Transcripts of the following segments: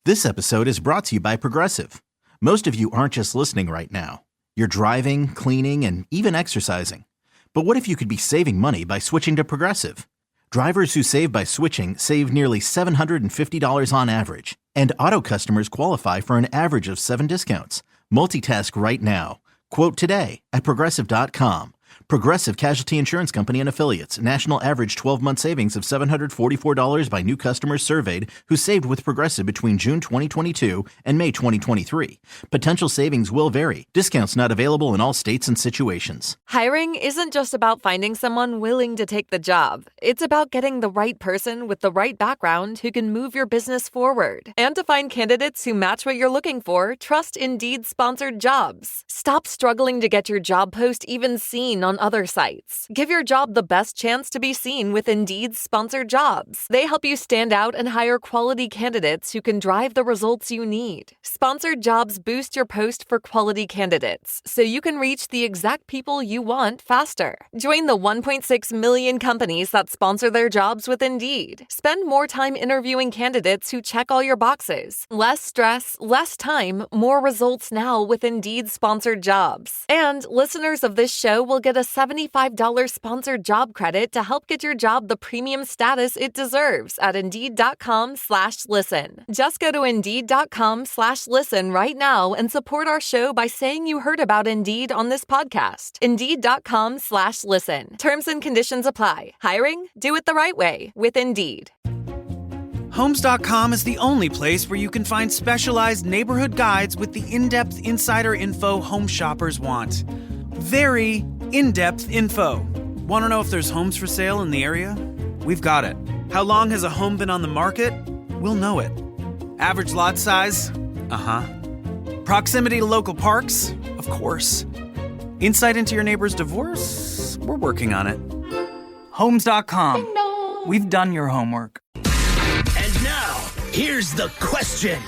This episode is brought to you by Progressive. Most of you aren't just listening right now. You're driving, cleaning, and even exercising. But what if you could be saving money by switching to Progressive? Drivers who save by switching save nearly $750 on average. And auto customers qualify for an average of 7 discounts. Multitask right now. Quote today at Progressive.com. Progressive Casualty Insurance Company and Affiliates. National average 12-month savings of $744 by new customers surveyed who saved with Progressive between June 2022 and May 2023. Potential savings will vary. Discounts not available in all states and situations. Hiring isn't just about finding someone willing to take the job. It's about getting the right person with the right background who can move your business forward. And to find candidates who match what you're looking for, trust Indeed-sponsored jobs. Stop struggling to get your job post even seen on other sites. Give your job the best chance to be seen with Indeed's sponsored jobs. They help you stand out and hire quality candidates who can drive the results you need. Sponsored jobs boost your post for quality candidates, so you can reach the exact people you want faster. Join the 1.6 million companies that sponsor their jobs with Indeed. Spend more time interviewing candidates who check all your boxes. Less stress, less time, more results now with Indeed sponsored jobs. And listeners of this show will get a $75 sponsored job credit to help get your job the premium status it deserves at Indeed.com/listen. Just go to Indeed.com/listen right now and support our show by saying you heard about Indeed on this podcast. Indeed.com/listen. Terms and conditions apply. Hiring? Do it the right way with Indeed. Homes.com is the only place where you can find specialized neighborhood guides with the in-depth insider info home shoppers want. Very in-depth info. Want to know if there's homes for sale in the area? We've got it. How long has a home been on the market? We'll know it. Average lot size? Proximity to local parks? Of course. Insight into your neighbor's divorce? We're working on it. Homes.com. We've done your homework. And now, here's the question.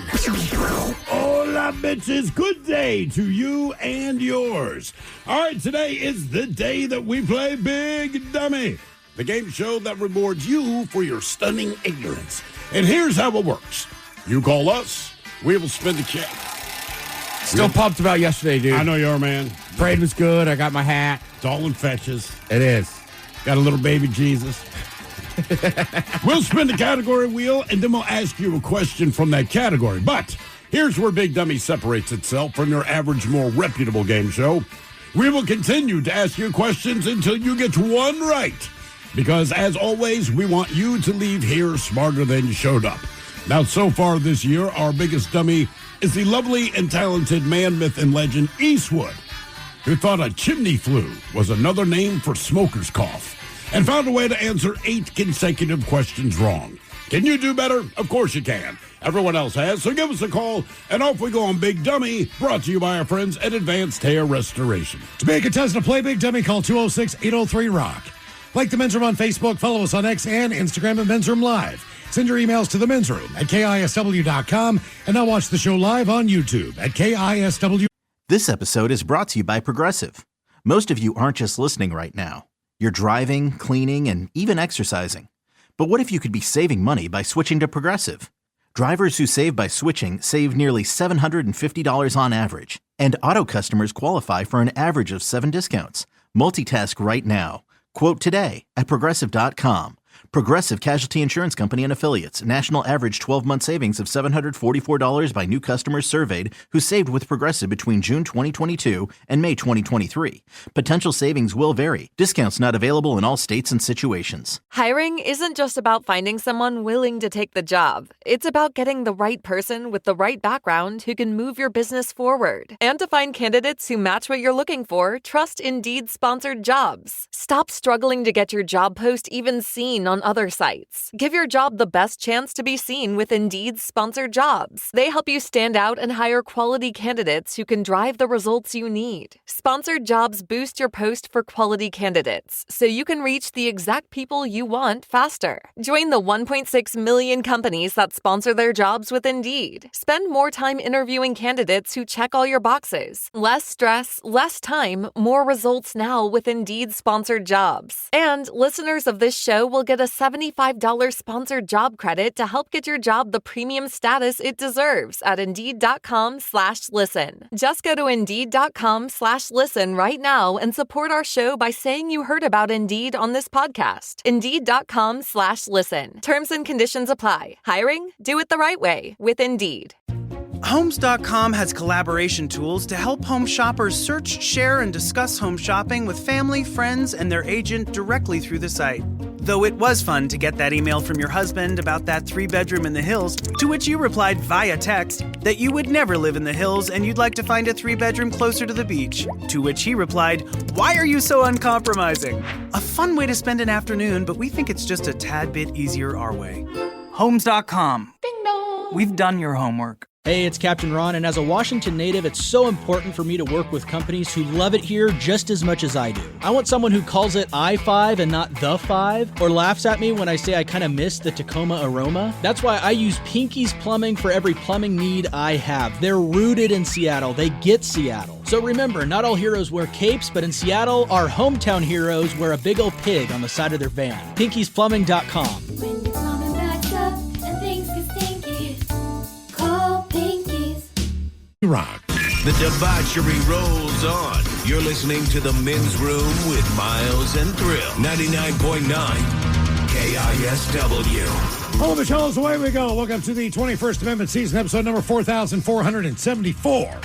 Hola, bitches. Good day to you and yours. All right, today is the day that we play Big Dummy, the game show that rewards you for your stunning ignorance. And here's how it works. You call us, we will spin the check. Still pumped about yesterday, dude. I know you are, man. Parade was good. I got my hat. It's all in fetches. It is. Got a little baby Jesus. We'll spin the category wheel, and then we'll ask you a question from that category. But here's where Big Dummy separates itself from your average, more reputable game show. We will continue to ask you questions until you get one right. Because, as always, we want you to leave here smarter than you showed up. Now, so far this year, our biggest dummy is the lovely and talented man, myth, and legend Eastwood, who thought a chimney flue was another name for smoker's cough, and found a way to answer 8 consecutive questions wrong. Can you do better? Of course you can. Everyone else has, so give us a call, and off we go on Big Dummy, brought to you by our friends at Advanced Hair Restoration. To be a contestant to play Big Dummy, call 206-803-ROCK. Like the Men's Room on Facebook, follow us on X and Instagram at Men's Room Live. Send your emails to the Men's Room at KISW.com, and now watch the show live on YouTube at KISW. This episode is brought to you by Progressive. Most of you aren't just listening right now. You're driving, cleaning, and even exercising. But what if you could be saving money by switching to Progressive? Drivers who save by switching save nearly $750 on average. And auto customers qualify for an average of 7 discounts. Multitask right now. Quote today at Progressive.com. Progressive Casualty Insurance Company and Affiliates. National average 12-month savings of $744 by new customers surveyed who saved with Progressive between June 2022 and May 2023. Potential savings will vary. Discounts not available in all states and situations. Hiring isn't just about finding someone willing to take the job. It's about getting the right person with the right background who can move your business forward. And to find candidates who match what you're looking for, trust Indeed-sponsored jobs. Stop struggling to get your job post even seen on other sites. Give your job the best chance to be seen with Indeed's sponsored jobs. They help you stand out and hire quality candidates who can drive the results you need. Sponsored jobs boost your post for quality candidates, so you can reach the exact people you want faster. Join the 1.6 million companies that sponsor their jobs with Indeed. Spend more time interviewing candidates who check all your boxes. Less stress, less time, more results now with Indeed sponsored jobs. And listeners of this show will get a a $75 sponsored job credit to help get your job the premium status it deserves at Indeed.com/listen. Just go to Indeed.com/listen right now and support our show by saying you heard about Indeed on this podcast. Indeed.com/listen. Terms and conditions apply. Hiring? Do it the right way with Indeed. Homes.com has collaboration tools to help home shoppers search, share, and discuss home shopping with family, friends, and their agent directly through the site. Though it was fun to get that email from your husband about that 3-bedroom in the hills, to which you replied via text that you would never live in the hills and you'd like to find a 3-bedroom closer to the beach. To which he replied, "Why are you so uncompromising?" A fun way to spend an afternoon, but we think it's just a tad bit easier our way. Homes.com. Ding dong. We've done your homework. Hey, it's Captain Ron, and as a Washington native, it's so important for me to work with companies who love it here just as much as I do. I want someone who calls it I-5 and not the 5, or laughs at me when I say I kind of miss the Tacoma aroma. That's why I use Pinky's Plumbing for every plumbing need I have. They're rooted in Seattle. They get Seattle. So remember, not all heroes wear capes, but in Seattle, our hometown heroes wear a big old pig on the side of their van. Pinky'sPlumbing.com. When your plumbing backs up and things get stinky, call Pinky's. Rock. The debauchery rolls on. You're listening to The Men's Room with Miles and Thrill. 99.9 KISW. Oh, the shows, away we go. Welcome to the 21st Amendment season, episode number 4,474.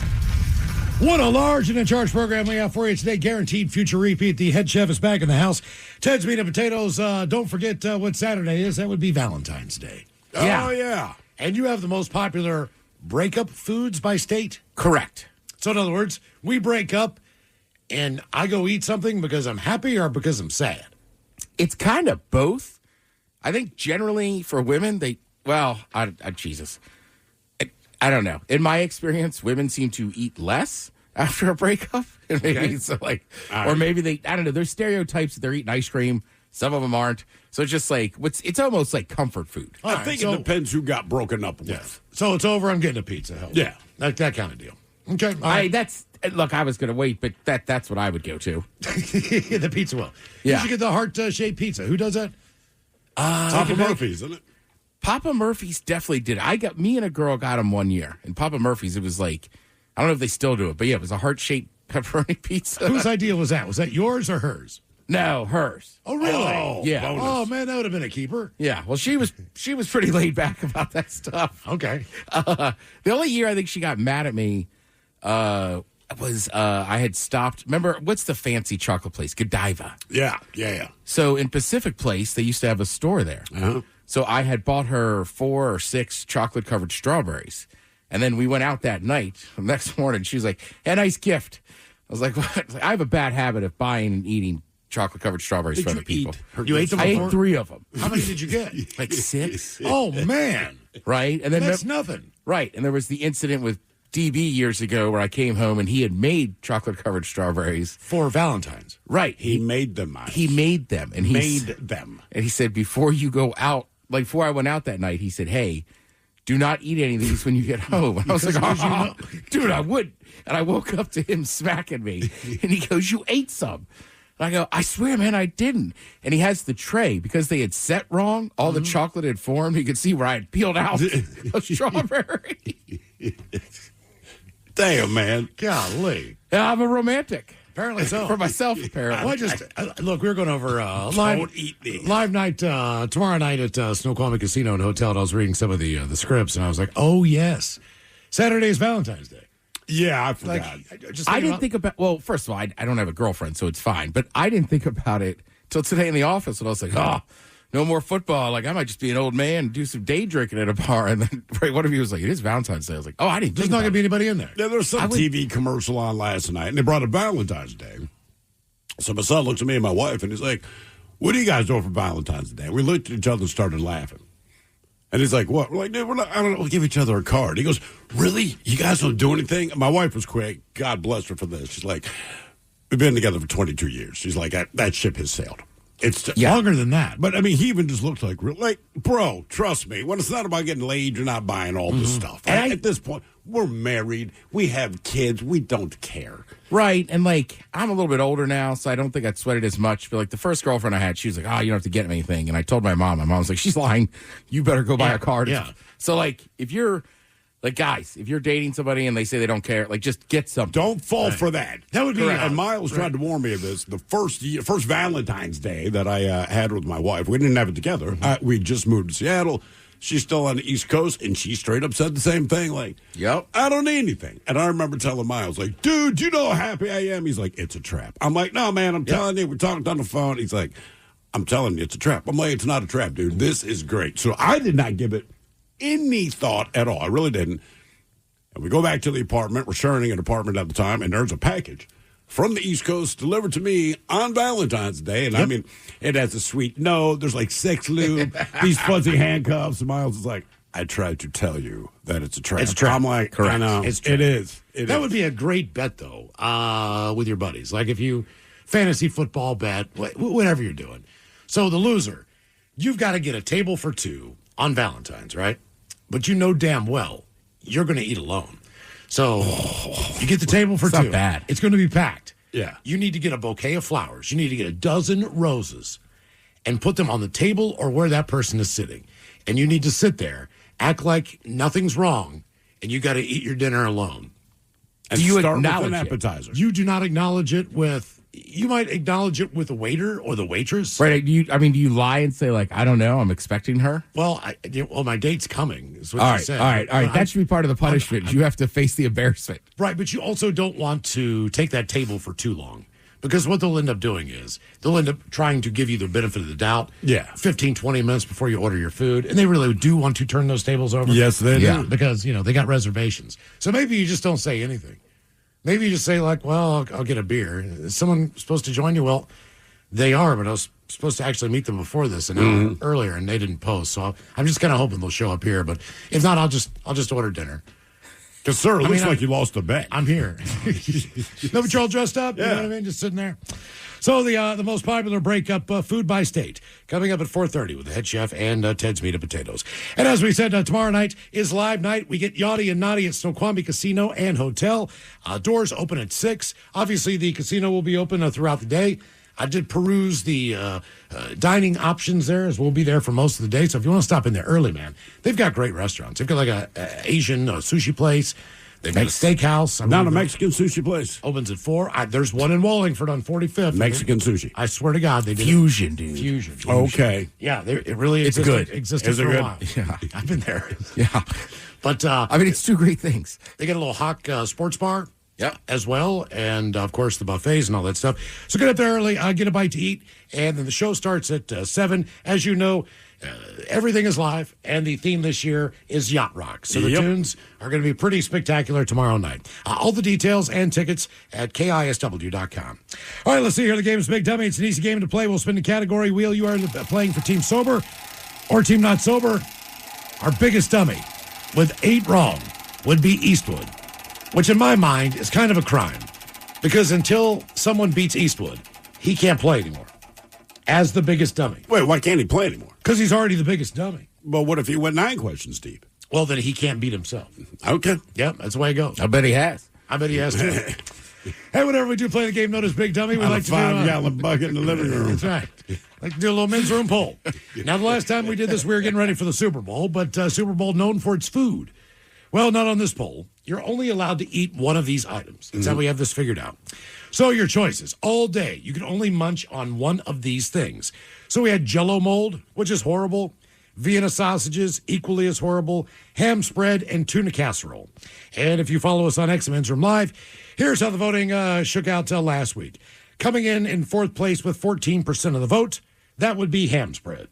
What a large and in charge program we have for you today. Guaranteed future repeat. The head chef is back in the house. Ted's Meat and Potatoes. Don't forget what Saturday is. That would be Valentine's Day. Oh, yeah. And you have the most popular breakup foods by state? Correct. So in other words, we break up and I go eat something because I'm happy or because I'm sad? It's kind of both. I think generally for women, Jesus. I don't know. In my experience, women seem to eat less after a breakup. And maybe it's like, or maybe they, I don't know. There's stereotypes that they're eating ice cream. Some of them aren't. So it's just like, it's almost like comfort food. I think it depends who got broken up with. Yeah. So it's over. I'm getting a pizza. Hell Yeah. That kind of deal. Okay. All right. Look, I was going to wait, but that's what I would go to. The pizza will. Yeah. You should get the heart-shaped pizza. Who does that? Papa Murphy's, isn't it? Papa Murphy's definitely did. Me and a girl got them one year. And Papa Murphy's, it was like, I don't know if they still do it, but yeah, it was a heart-shaped pepperoni pizza. Whose idea was that? Was that yours or hers? No, hers. Oh, really? Oh, yeah. bonus. Oh, man, that would have been a keeper. Yeah, well, she was pretty laid back about that stuff. Okay. The only year I think she got mad at me was I had stopped. Remember, what's the fancy chocolate place? Godiva. Yeah. So in Pacific Place, they used to have a store there. Uh-huh. So I had bought her 4 or 6 chocolate-covered strawberries. And then we went out that night. The next morning, she was like, "Hey, nice gift." I was like, "What?" I have a bad habit of buying and eating chocolate-covered strawberries for other people. You ate them I before? ate 3 of them. How many did you get? Like 6. Oh, man. Right? And then That's nothing. Right. And there was the incident with DB years ago where I came home and he had made chocolate-covered strawberries. For Valentine's. Right. He made them, Miles. He made them. And And he said, before you go out, like before I went out that night, he said, "Hey, do not eat any of these when you get home." And I was like, dude, I would. And I woke up to him smacking me. And he goes, "You ate some." And I go, "I swear, man, I didn't." And he has the tray. Because they had set wrong, all the chocolate had formed. You could see where I had peeled out a strawberry. Damn, man. Golly. Yeah, I'm a romantic. Apparently so. For myself, apparently. Well, look, we were going over live night tomorrow night at Snoqualmie Casino and Hotel, and I was reading some of the scripts, and I was like, oh, yes. Saturday is Valentine's Day. Yeah, I forgot. I didn't think about, well, first of all, I don't have a girlfriend, so it's fine. But I didn't think about it till today in the office, and I was like, no more football. Like, I might just be an old man and do some day drinking at a bar. And then one of you was like, "It is Valentine's Day." I was like, I didn't think There's not going to be anybody in there. Yeah, there was some TV commercial on last night, and they brought up Valentine's Day. So my son looks at me and my wife, and he's like, "What are you guys doing for Valentine's Day?" We looked at each other and started laughing. And he's like, "What?" We're like, "Dude, I don't know. We'll give each other a card." He goes, "Really? You guys don't do anything?" My wife was quick. God bless her for this. She's like, "We've been together for 22 years." She's like, "That ship has sailed." It's longer than that. But I mean, he even just looked like, bro, trust me. When it's not about getting laid, you're not buying all this stuff. And at this point, we're married. We have kids. We don't care. Right. And like, I'm a little bit older now, so I don't think I'd sweat it as much. But like the first girlfriend I had, she was like, you don't have to get me anything. And I told my mom was like, she's lying. You better go buy a card. Yeah. So like, if you're like, guys, if you're dating somebody and they say they don't care, like, just get something. Don't fall for that. That would be. And Miles tried to warn me of this. The first Valentine's Day that I had with my wife, we didn't have it together. We just moved to Seattle. She's still on the East Coast, and she straight up said the same thing. Like, yep, I don't need anything. And I remember telling Miles, like, dude, you know how happy I am? He's like, it's a trap. I'm like, no, man, I'm telling you. We're talking on the phone. He's like, I'm telling you, it's a trap. I'm like, it's not a trap, dude. This is great. So I did not give it any thought at all. I really didn't. And we go back to the apartment. We're sharing an apartment at the time, and there's a package from the East Coast delivered to me on Valentine's Day. And I mean, it has a sweet note. There's like sex lube, these fuzzy handcuffs. And Miles is like, I tried to tell you that it's a trap. It's a trap. I'm like, correct. I know. It is. That would be a great bet, though, with your buddies. Like if you fantasy football bet, whatever you're doing. So the loser, you've got to get a table for two on Valentine's, right? But you know damn well you're going to eat alone. So you get the table for two. Not bad. It's going to be packed. Yeah. You need to get a bouquet of flowers. You need to get a dozen roses and put them on the table or where that person is sitting. And you need to sit there, act like nothing's wrong, and you got to eat your dinner alone. And do you start acknowledge with an it? appetizer. You do not acknowledge it with. You might acknowledge it with the waiter or the waitress. Right. Do you lie and say, like, I don't know, I'm expecting her? Well, my date's coming, is what All you right. said. All right. That should be part of the punishment. You have to face the embarrassment. Right, but you also don't want to take that table for too long. Because what they'll end up doing is they'll end up trying to give you the benefit of the doubt. Yeah. 15, 20 minutes before you order your food. And they really do want to turn those tables over. Yes, they do. Because, they got reservations. So maybe you just don't say anything. Maybe you just say, like, well, I'll get a beer. Is someone supposed to join you? Well, they are, but I was supposed to actually meet them before this an hour earlier, and they didn't post. So I'm just kind of hoping they'll show up here. But if not, I'll just order dinner. Because, sir, it looks like you lost a bet. I'm here. No, but you're all dressed up. You know what I mean? Just sitting there. So the most popular breakup food by state coming up at 4:30 with the head chef and Ted's Meat and Potatoes. And as we said, tomorrow night is live night. We get Yachty and Naughty at Snoqualmie Casino and Hotel. Doors open at 6. Obviously, the casino will be open throughout the day. I did peruse the dining options there, as we'll be there for most of the day. So if you want to stop in there early, man, they've got great restaurants. They've got like a Asian sushi place. They've got a steakhouse. Not a Mexican sushi place. Opens at 4. There's one in Wallingford on 45th. Mexican sushi. I swear to God, they did Fusion, dude. Fusion. Okay. Yeah, it really It's existed, good. existed Is it for a good? while. Yeah. I've been there. Yeah. But I mean, it's two great things. they got a little hawk sports bar. Yep. As well, and of course the buffets and all that stuff. So get up there early, get a bite to eat, and then the show starts at 7. As you know, everything is live, and the theme this year is yacht rock. So the tunes are going to be pretty spectacular tomorrow night. All the details and tickets at KISW.com. All right, let's see here. The game is Big Dummy. It's an easy game to play. We'll spin the category wheel. You are playing for Team Sober or Team Not Sober. Our biggest dummy with 8 wrong would be Eastwood, which in my mind is kind of a crime, because until someone beats Eastwood, he can't play anymore as the biggest dummy. Wait, why can't he play anymore? Because he's already the biggest dummy. But what if he went 9 questions deep? Well, then he can't beat himself. Okay. Yep, that's the way it goes. I bet he has. I bet he has too. Hey, whenever we do play the game known as Big Dummy, we On like a to do 5-gallon bucket in the living room. That's right. Like to do a little men's room poll. Now, the last time we did this, we were getting ready for the Super Bowl, but Super Bowl known for its food. Well, not on this poll. You're only allowed to eat one of these items. That's how we have this figured out. So your choices. All day, you can only munch on one of these things. So we had Jell-O mold, which is horrible. Vienna sausages, equally as horrible. Ham spread and tuna casserole. And if you follow us on X Men's Room Live, here's how the voting shook out last week. Coming in fourth place with 14% of the vote, that would be ham spread.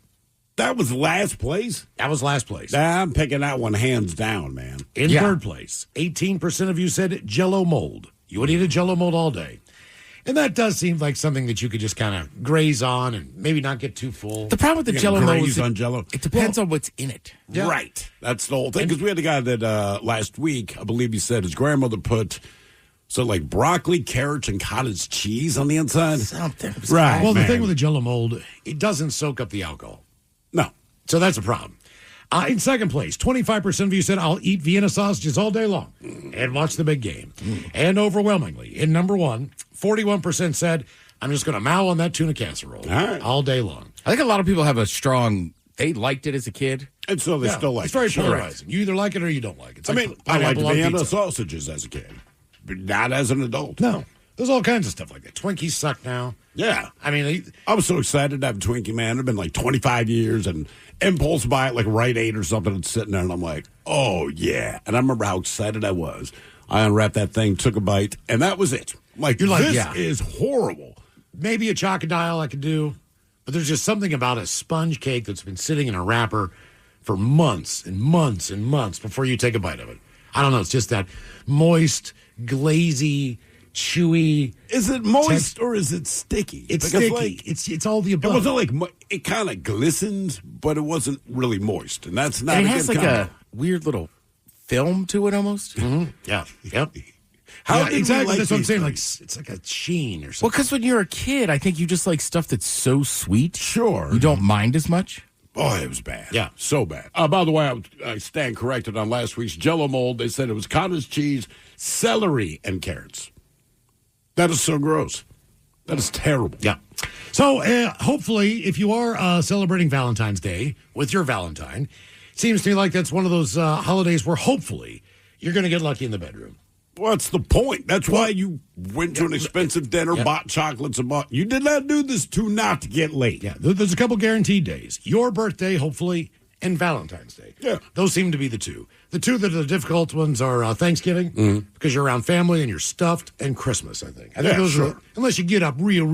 That was last place? That was last place. I'm picking that one hands down, man. In third place, 18% of you said Jell-O mold. You would eat a Jell-O mold all day. And that does seem like something that you could just kind of graze on and maybe not get too full. The problem with the Jell-O mold is on Jell-O. it depends on what's in it. Yeah. Right. That's the whole thing. Because we had a guy that last week, I believe he said his grandmother put So like broccoli, carrots, and cottage cheese on the inside? Something. Right. Well, the man. thing with the Jell-O mold, it doesn't soak up the alcohol. No. So that's a problem. In second place, 25% of you said, I'll eat Vienna sausages all day long and watch the big game. And overwhelmingly, in number one, 41% said, I'm just going to mow on that tuna casserole all day long. I think a lot of people have a strong, they liked it as a kid. And so they still like it's very it. Sure. polarizing. You either like it or you don't like it. It's I like mean, I liked pineapple on Vienna pizza. sausages as a kid, but not as an adult. No. There's all kinds of stuff like that. Twinkies suck now. Yeah. I mean, I was so excited to have a Twinkie, man. It's been like 25 years, and impulse buy it like Rite Aid or something, and sitting there, and I'm like, oh, yeah. And I remember how excited I was. I unwrapped that thing, took a bite, and that was it. Like, You're like, this yeah. is horrible. maybe a chocodile I could do, but there's just something about a sponge cake that's been sitting in a wrapper for months and months and months before you take a bite of it. I don't know. It's just that moist, glazy, chewy. Is it moist or is it sticky? It's Because, sticky. like, It's all the it above. wasn't like it kind of glistened, but it wasn't really moist, and that's not. And it a has good like combo. a weird little film to it almost. Mm-hmm. Yeah. Yep. How Yeah, did we exactly. like That's what I'm these saying. Like things? it's like a sheen or Well, something. because when you're a kid, I think you just like stuff that's so sweet. Sure. You don't mind as much. Oh, it was bad. Yeah. So bad. By the way, I stand corrected on last week's Jell-O mold. They said it was cottage cheese, celery, and carrots. That is so gross. That is terrible. Yeah. So hopefully, if you are celebrating Valentine's Day with your Valentine, it seems to me like that's one of those holidays where hopefully you're going to get lucky in the bedroom. What's the point? That's why you went to an expensive dinner, bought chocolates, and bought. You did not do this to not get late. Yeah, there's a couple guaranteed days. Your birthday, hopefully, and Valentine's Day. Yeah. Those seem to be the two. The two that are the difficult ones are Thanksgiving, because you're around family and you're stuffed, and Christmas, I think. I think Yeah, those sure. are, unless you get up real.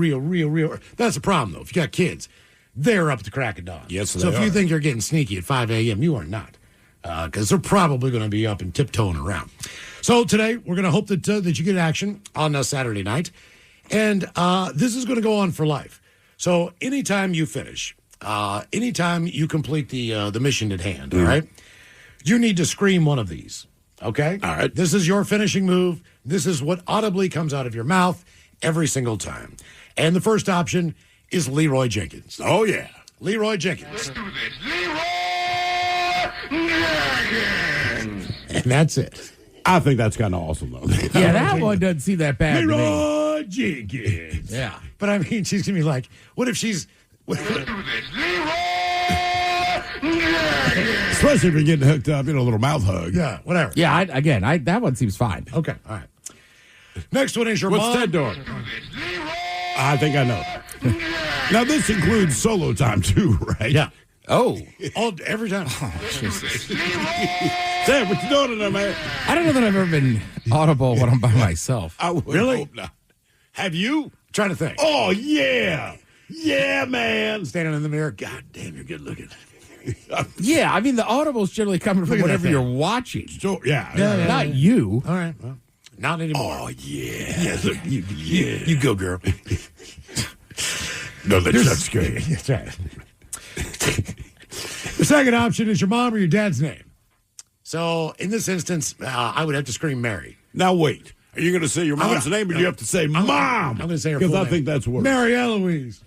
That's the problem, though. If you got kids, they're up at the crack of dawn. Yes, So they if you are. think you're getting sneaky at 5 a.m., you are not, because they're probably going to be up and tiptoeing around. So today, we're going to hope that you get action on Saturday night. And this is going to go on for life. So anytime you finish, anytime you complete the mission at hand, all right, you need to scream one of these, okay? All right. This is your finishing move. This is what audibly comes out of your mouth every single time. And the first option is Leroy Jenkins. Oh, yeah. Leroy Jenkins. And that's it. I think that's kind of awesome, though. Yeah, that one doesn't seem that bad to me. Leroy Jenkins. Yeah. But I mean, she's going to be like, what if she's... Especially if you're getting hooked up, a little mouth hug. Yeah, whatever. Yeah, that one seems fine. Okay, all right. Next one is your What's mom. Ted doing? I think I know. Now, this includes solo time, too, right? Yeah. Oh, Every time. Jesus. Ted, what you doing in there, man? I don't know that I've ever been audible when I'm by myself. I would Really? hope not. Have you? Trying to think. Oh, yeah. Yeah, man. Standing in the mirror. God damn, you're good looking. Yeah, I mean the audible's generally coming from Look at that whatever thing. you're watching, So, yeah. not you. All right. Well, not anymore. Oh, yeah. Yeah, look, you go, girl. No, that's great. That's right. The second option is your mom or your dad's name. So in this instance, I would have to scream Mary. Now, wait. Are you going to say your mom's gonna- name, or do you have to say Mom? I'm going to say her Because full I name. think that's worse. Mary Eloise.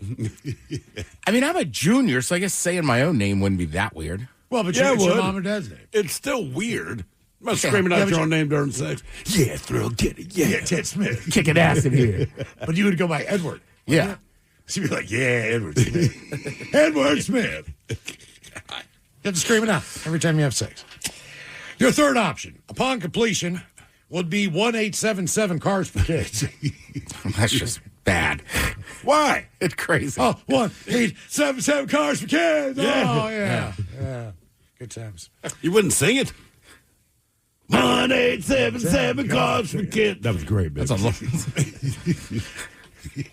I mean, I'm a junior, so I guess saying my own name wouldn't be that weird. Well, but Yeah, it's your would. mom or dad's name. It's still weird. I'm not Yeah. screaming Yeah, out but your you- own name during sex. Yeah, Thrill, get it. Yeah, Ted Smith. Kicking ass in here. But you would go by Edward. Yeah. She'd be like, yeah, Edward Smith. Edward Smith. You have to scream it out every time you have sex. Your third option, upon completion, would be 1877 cars for kids. That's just bad. Why? It's crazy. Oh, 1877 cars for kids. Yeah. Oh, yeah. Good times. You wouldn't sing it? 1877 cars for kids. That was great, man. That's a lot.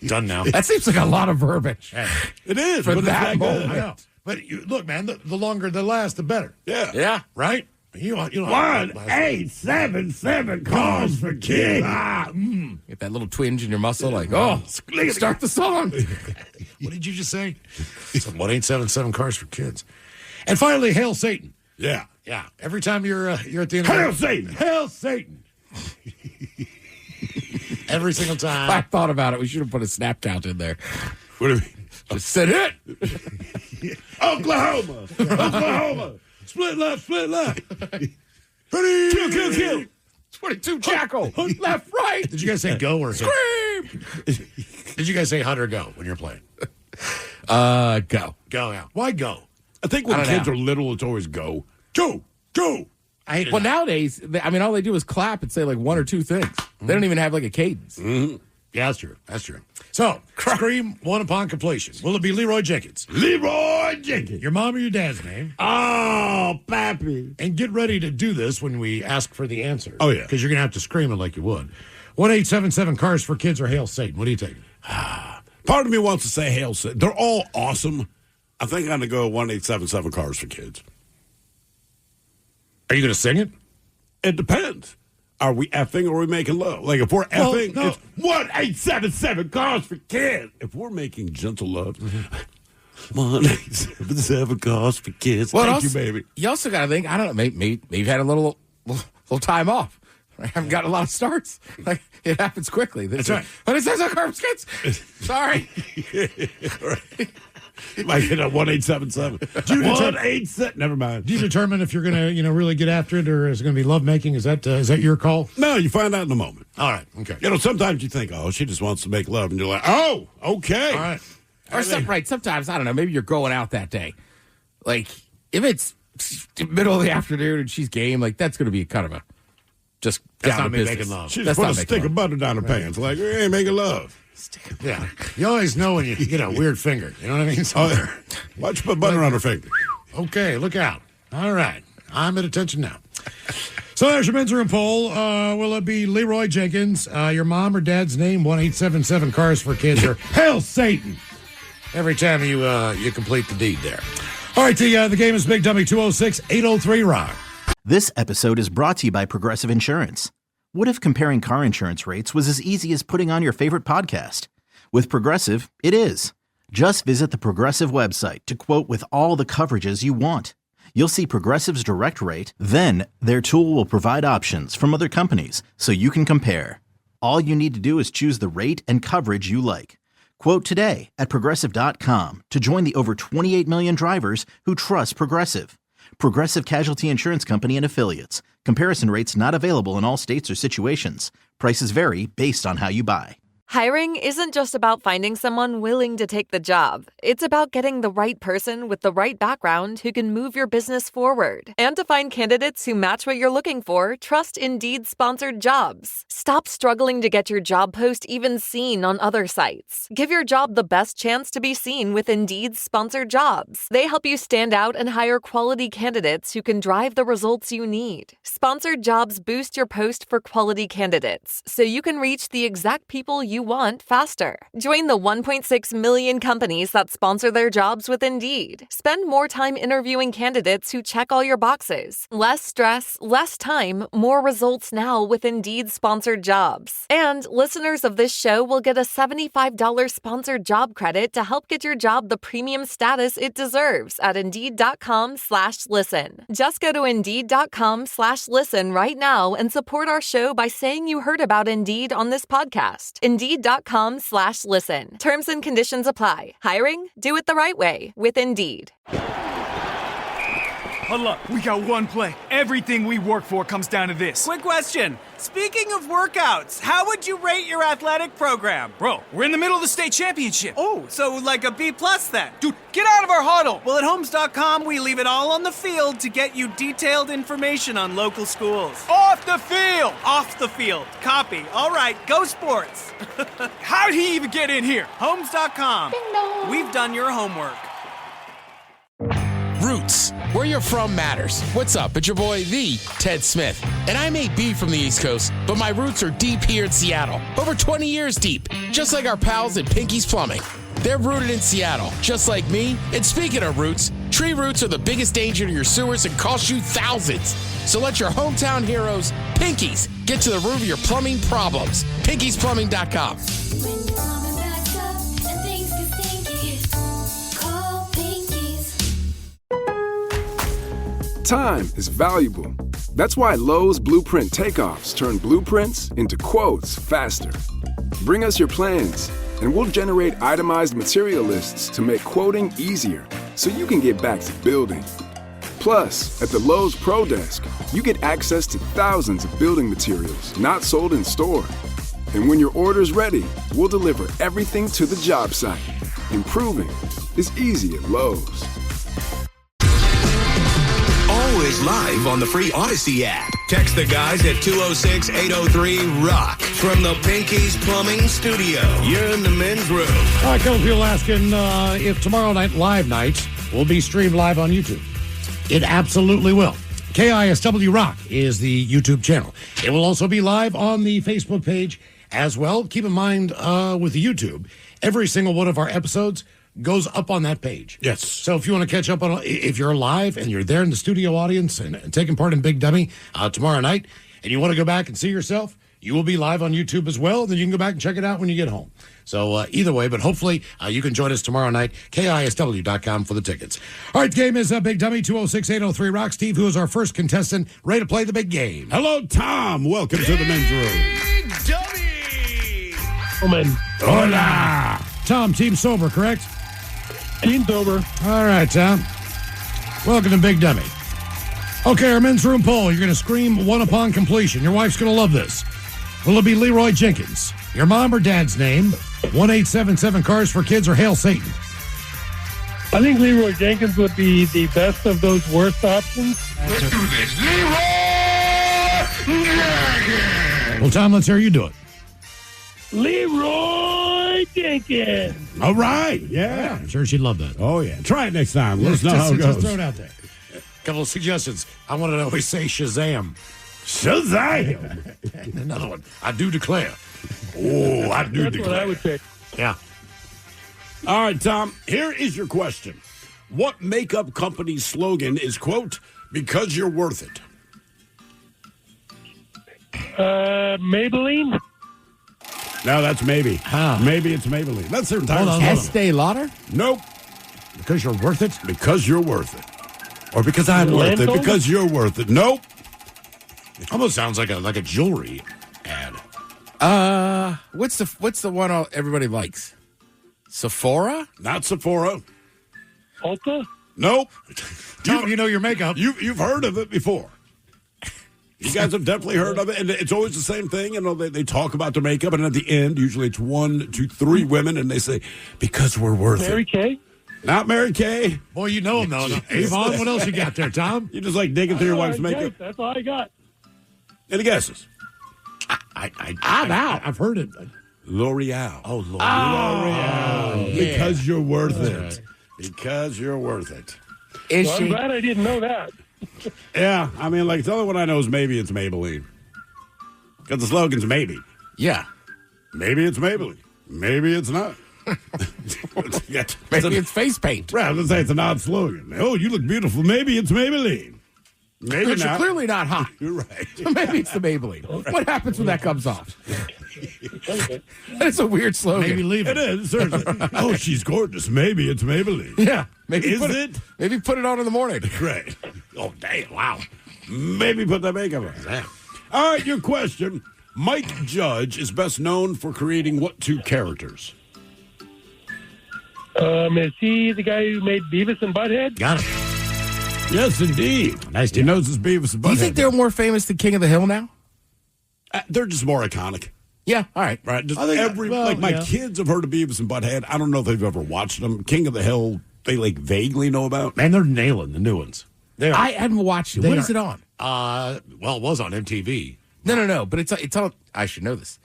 Done now. That seems like a lot of verbiage. It is. For but it's that good. moment. I know. But look, man, the longer they last, the better. Yeah. Yeah. Right? You don't 1877 cars for kids. Get that little twinge in your muscle, like, oh, start the song. What did you just say? Some 1877 cars for kids. And finally, Hail Satan. Yeah. Yeah. Every time you're at the end Hail of Satan. Hail Satan. Every single I time. thought about it. We should have put a snap count in there. What do you mean? Just said it. Oklahoma. Oklahoma. Split left, split left. Kill, kill, kill. 22 Jackal. Left, right. Did you guys say go or hit? Scream. Did you guys say hunt or go when you're playing? Go. Go, yeah. Why go? I think when I don't kids know. are little, it's always go. Go, go. I hate it. Well, nowadays, all they do is clap and say like one or two things. They don't even have like a cadence. Yeah, that's true. That's true. So, scream one upon completion. Will it be Leroy Jenkins? Leroy Jenkins. Your mom or your dad's name? Oh, pappy. And get ready to do this when we ask for the answer. Oh, yeah. Because you're going to have to scream it like you would. 1-877 Cars for Kids or Hail Satan. What are you taking? Part of me wants to say hail Satan. They're all awesome. I think I'm going to go 1-877 Cars for Kids. Are you going to sing it? It depends. Are we effing or are we making love? Like, if we're effing, no. it's 1-877 Cars for Kids. If we're making gentle love, 1-877 Cars for Kids. Well, Thank also, you, baby. You also got to think, I don't know, maybe you've had a little time off. I haven't got a lot of starts. Like, it happens quickly. That's right. But it says on Carbs Kids. Sorry. Might hit a 1-877. 1-877. Never mind. Do you determine if you're going to, really get after it, or is it going to be lovemaking? Is that your call? No, you find out in a moment. All right. Okay. Sometimes you think, oh, she just wants to make love. And you're like, oh, okay. All right. Or sometimes, I don't know, maybe you're going out that day. Like, if it's middle of the afternoon and she's game, like, that's going to be kind of a just That's down not to me business. making love. She That's just put not a making stick love. of butter down her pants. Like, we ain't making love. Yeah. You always know when you get a weird finger. You know what I mean? So, Why'd you put butter on her finger? okay, look out. All right. I'm at attention now. So there's your men's room poll. Will it be Leroy Jenkins, your mom or dad's name, 1-877 Cars for Kids, or Hail Satan? Every time you complete the deed there. All right, the game is Big Dummy 206-803-ROCK. This episode is brought to you by Progressive Insurance. What if comparing car insurance rates was as easy as putting on your favorite podcast? With Progressive, it is. Just visit the Progressive website to quote with all the coverages you want. You'll see Progressive's direct rate, then their tool will provide options from other companies so you can compare. All you need to do is choose the rate and coverage you like. Quote today at Progressive.com to join the over 28 million drivers who trust Progressive. Progressive Casualty Insurance Company and Affiliates. Comparison rates not available in all states or situations. Prices vary based on how you buy. Hiring isn't just about finding someone willing to take the job. It's about getting the right person with the right background who can move your business forward. And to find candidates who match what you're looking for, trust Indeed-sponsored jobs. Stop struggling to get your job post even seen on other sites. Give your job the best chance to be seen with Indeed-sponsored jobs. They help you stand out and hire quality candidates who can drive the results you need. Sponsored jobs boost your post for quality candidates, so you can reach the exact people you want faster. Join the 1.6 million companies that sponsor their jobs with Indeed. Spend more time interviewing candidates who check all your boxes. Less stress, less time, more results now with Indeed sponsored jobs. And listeners of this show will get a $75 sponsored job credit to help get your job the premium status it deserves at Indeed.com/listen. Just go to Indeed.com/listen right now and support our show by saying you heard about Indeed on this podcast. Indeed.com/listen. Terms and conditions apply. Hiring? Do it the right way with Indeed. Huddle up. We got one play. Everything we work for comes down to this. Quick question. Speaking of workouts, how would you rate your athletic program? Bro, we're in the middle of the state championship. Oh, so like a B+ then? Dude, get out of our huddle. Well, at Homes.com, we leave it all on the field to get you detailed information on local schools. Off the field. Off the field. Copy. All right, go sports. How'd he even get in here? Homes.com. We've done your homework. Roots. Where you're from matters. What's up? It's your boy, the Ted Smith. And I may be from the East Coast, but my roots are deep here in Seattle. Over 20 years deep. Just like our pals at Pinky's Plumbing. They're rooted in Seattle, just like me. And speaking of roots, tree roots are the biggest danger to your sewers and cost you thousands. So let your hometown heroes, Pinkies, get to the root of your plumbing problems. PinkiesPlumbing.com. When your plumbing backs up and things get stinky, call Pinkies. Time is valuable. That's why Lowe's Blueprint Takeoffs turn blueprints into quotes faster. Bring us your plans, and we'll generate itemized material lists to make quoting easier so you can get back to building. Plus, at the Lowe's Pro Desk, you get access to thousands of building materials not sold in store. And when your order's ready, we'll deliver everything to the job site. Improving is easy at Lowe's. Always live on the free Odyssey app. Text the guys at 206-803-ROCK from the Pinky's Plumbing Studio. You're in the men's room. All right, a couple people asking if tomorrow night live nights will be streamed live on YouTube. It absolutely will. KISW Rock is the YouTube channel. It will also be live on the Facebook page as well. Keep in mind with the YouTube, every single one of our episodes goes up on that page. Yes. So if you want to catch up on, if you're live and you're there in the studio audience and taking part in Big Dummy tomorrow night, and you want to go back and see yourself, you will be live on YouTube as well. Then you can go back and check it out when you get home. So either way, but hopefully you can join us tomorrow night, KISW.com for the tickets. All right, the game is Big Dummy, 206-803-ROCK. Steve, who is our first contestant, ready to play the big game. Hello, Tom. Welcome to the men's room. Big Dummy! Hola. Tom, team sober, correct? Team sober. All right, Tom. Welcome to Big Dummy. Okay, our men's room poll. You're going to scream one upon completion. Your wife's going to love this. Will it be Leroy Jenkins? Your mom or dad's name? 1-877 Cars for Kids or Hail Satan? I think Leroy Jenkins would be the best of those worst options. Let's do this. Leroy Jenkins! Well, Tom, let's hear you do it. Leroy Jenkins. All right. Yeah. I'm sure she'd love that. Oh, yeah. Try it next time. Let us know how it Just goes. throw it out there. Couple of suggestions. I want to always say Shazam. Shazam. And another one. I do declare. Oh, I do That's what I would pick. Yeah. All right, Tom, here is your question. What makeup company's slogan is, quote, because you're worth it? Maybelline? No, that's maybe. Ah. Maybe it's Maybelline. That's their entire slogan. Estee Lauder? Nope. Because you're worth it? Because you're worth it. Or because I'm worth it. Lentil? Because you're worth it. Nope. Almost sounds like a jewelry ad. What's the one everybody likes? Sephora? Not Sephora. Ulta? Nope. Tom, you know your makeup. You've heard of it before. You guys have definitely heard of it, and it's always the same thing. You know, they talk about their makeup, and at the end, usually it's 1, 2, 3 women, and they say, because we're worth Mary it. Kay? Not Mary Kay. Boy, you know him, though. Avon, what else you got there, Tom? You just like digging through your wife's makeup. That's all I got. Any guesses? I'm out. I've heard it. L'Oreal. Oh, Lord. L'Oreal. yeah. Because you're worth it. right. Because you're worth it. Is Well, I'm she? glad I didn't know that. Yeah, I mean, like, the only one I know is maybe it's Maybelline. Because the slogan's maybe. Yeah. Maybe it's Maybelline. Maybe it's not. Maybe it's face paint. Right, I was going to say it's an odd slogan. Oh, you look beautiful. Maybe it's Maybelline. Maybe But you're not. clearly not hot. You're right. So maybe it's the Maybelline. What happens when that comes off? That's a weird slogan. Maybe leave It it. is, seriously. Oh, she's gorgeous. Maybe it's Maybelline. Yeah. Maybe Is put it? Maybe put it on in the morning. Right. Oh, damn. Wow. Maybe put that makeup on. Damn. All right, your question. Mike Judge is best known for creating what 2 characters? Is he the guy who made Beavis and Butthead? Got it. Yes, indeed. Nice He deal. knows his Beavis and Butthead. Do you think they're more famous than King of the Hill now? They're just more iconic. Yeah. All right. Right? Just I think- every well, like my yeah. kids have heard of Beavis and Butthead. I don't know if they've ever watched them. King of the Hill, they like vaguely know about. Man, they're nailing the new ones. They are. I hadn't watched it. They What is are- it on? Well, it was on MTV. No. But it's on. I should know this.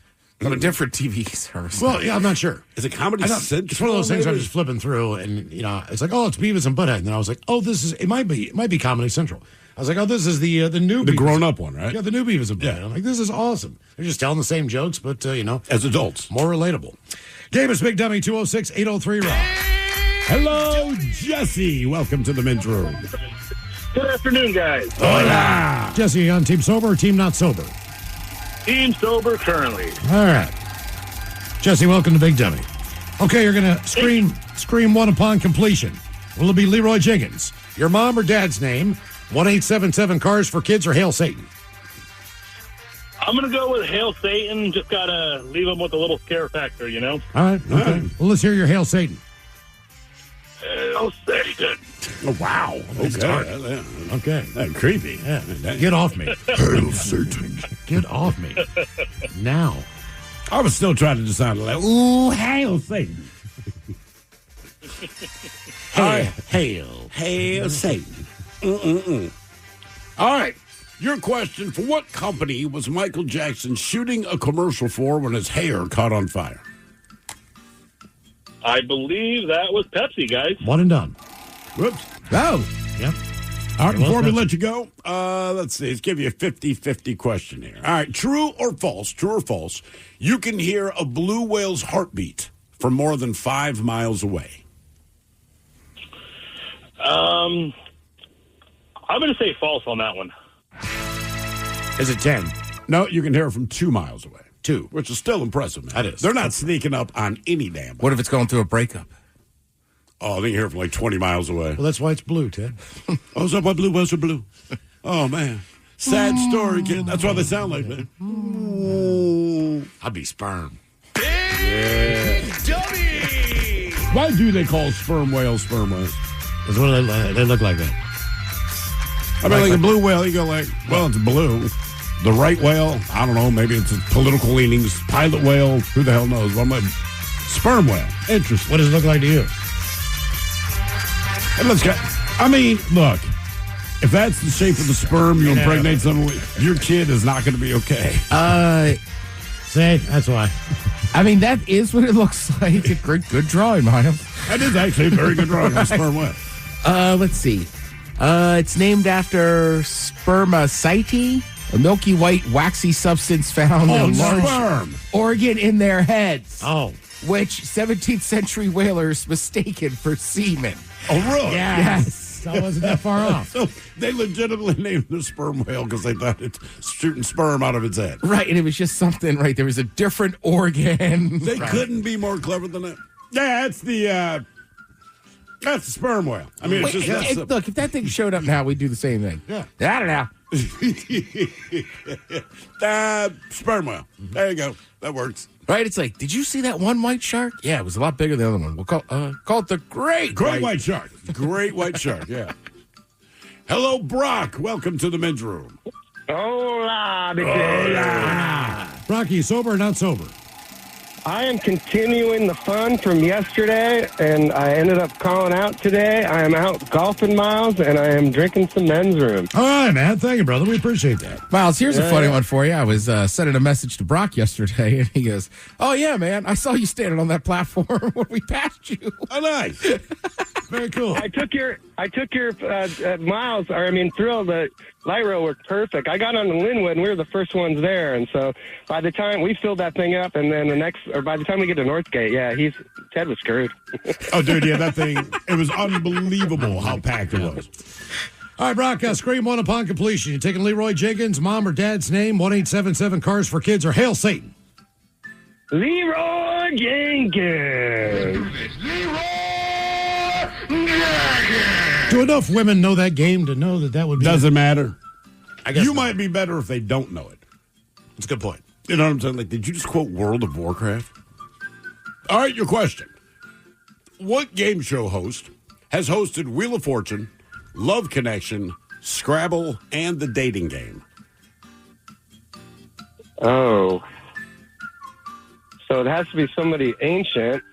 On a different TV service. Well, yeah, I'm not sure. Is it Comedy Central? It's one of those things I'm maybe? just flipping through, and it's like, oh, it's Beavis and Butthead, and then I was like, oh, it might be Comedy Central. I was like, oh, this is the new The Beavis. grown-up one, right? Yeah, the new Beavis and Butthead. Yeah. I'm like, this is awesome. They're just telling the same jokes, but As adults. more relatable. Game is Big Dummy 206-803-ROCK. Hello, Jesse. Welcome to the men's room. Good afternoon, guys. Hola. Jesse, you on Team Sober or Team Not Sober? Team sober currently. All right. Jesse, welcome to Big Dummy. Okay, you're going to scream one upon completion. Will it be Leroy Jenkins? Your mom or dad's name? 1-877-CARS for kids or Hail Satan. I'm going to go with Hail Satan. Just got to leave them with a little scare factor, you know? All right. Okay. Well, let's hear your Hail Satan. Hail Satan. Oh, wow. Okay. Okay. Creepy. Yeah. Get off me. Hail Satan. Get off me. Now. I was still trying to decide, like, ooh, hail Satan. Hail Satan. All right. Your question, for what company was Michael Jackson shooting a commercial for when his hair caught on fire? I believe that was Pepsi, guys. One and done. Whoops. Oh. Yep. All right, before we let you go, let's see. Let's give you a 50-50 question here. All right, true or false, you can hear a blue whale's heartbeat from more than 5 miles away. I'm going to say false on that one. Is it 10? No, you can hear it from 2 miles away. 2, which is still impressive, man. That is. They're not sneaking up on any damn. What if it's going through a breakup? Oh, they can hear it from like 20 miles away. Well, that's why it's blue, Ted. Oh, is that why blue whales are blue? Oh, man. Sad story, kid. That's why they sound like, man. Ooh. I'd be sperm. Why do they call sperm whales sperm whales? Because they look like that. I mean, like a blue whale, you go like, well, it's blue. The right whale, I don't know, maybe it's political leanings. Pilot whale, who the hell knows? What am I? Sperm whale. Interesting. What does it look like to you? And let's go. I mean, look, if that's the shape of the sperm, you impregnate someone, your kid is not going to be okay. See, that's why. I mean, that is what it looks like. A good drawing, Miles. That is actually a very good drawing of a sperm whale. Let's see. It's named after spermaceti, a milky white waxy substance found in large sperm organ in their heads. Oh. Which 17th century whalers mistaken for semen. Oh, really? Yes. That wasn't that far off. So they legitimately named the sperm whale because they thought it's shooting sperm out of its head. Right, and it was just something, right? There was a different organ. They couldn't be more clever than that. Yeah, that's the sperm whale. I mean, it's just look, if that thing showed up now, we'd do the same thing. Yeah. I don't know. Sperm whale. There you go. That works. Right? It's like, did you see that one white shark? Yeah, it was a lot bigger than the other one. We'll call it the great white shark. Great white shark, yeah. Hello, Brock. Welcome to the men's room. Hola, Rocky, you sober or not sober? I am continuing the fun from yesterday, and I ended up calling out today. I am out golfing, Miles, and I am drinking some men's room. All right, man. Thank you, brother. We appreciate that. Miles, here's a funny one for you. I was sending a message to Brock yesterday, and he goes, "Oh, yeah, man, I saw you standing on that platform when we passed you." Oh, nice. Very cool. I took your Miles, Thrill, the light rail worked perfect. I got on the Linwood, and we were the first ones there, and so by the time we filled that thing up, and then by the time we get to Northgate, Ted was screwed. Oh, dude, yeah, that thing, it was unbelievable how packed it was. All right, Brock, scream one upon completion. You taking Leroy Jenkins, mom or dad's name, 1-877-CARS for kids, or Hail Satan? Leroy Jenkins. Do enough women know that game to know that would be... Doesn't matter. I guess you not. might be better if they don't know it. That's a good point. You know what I'm saying? Like, did you just quote World of Warcraft? All right, your question. What game show host has hosted Wheel of Fortune, Love Connection, Scrabble, and the dating game? Oh. So it has to be somebody ancient.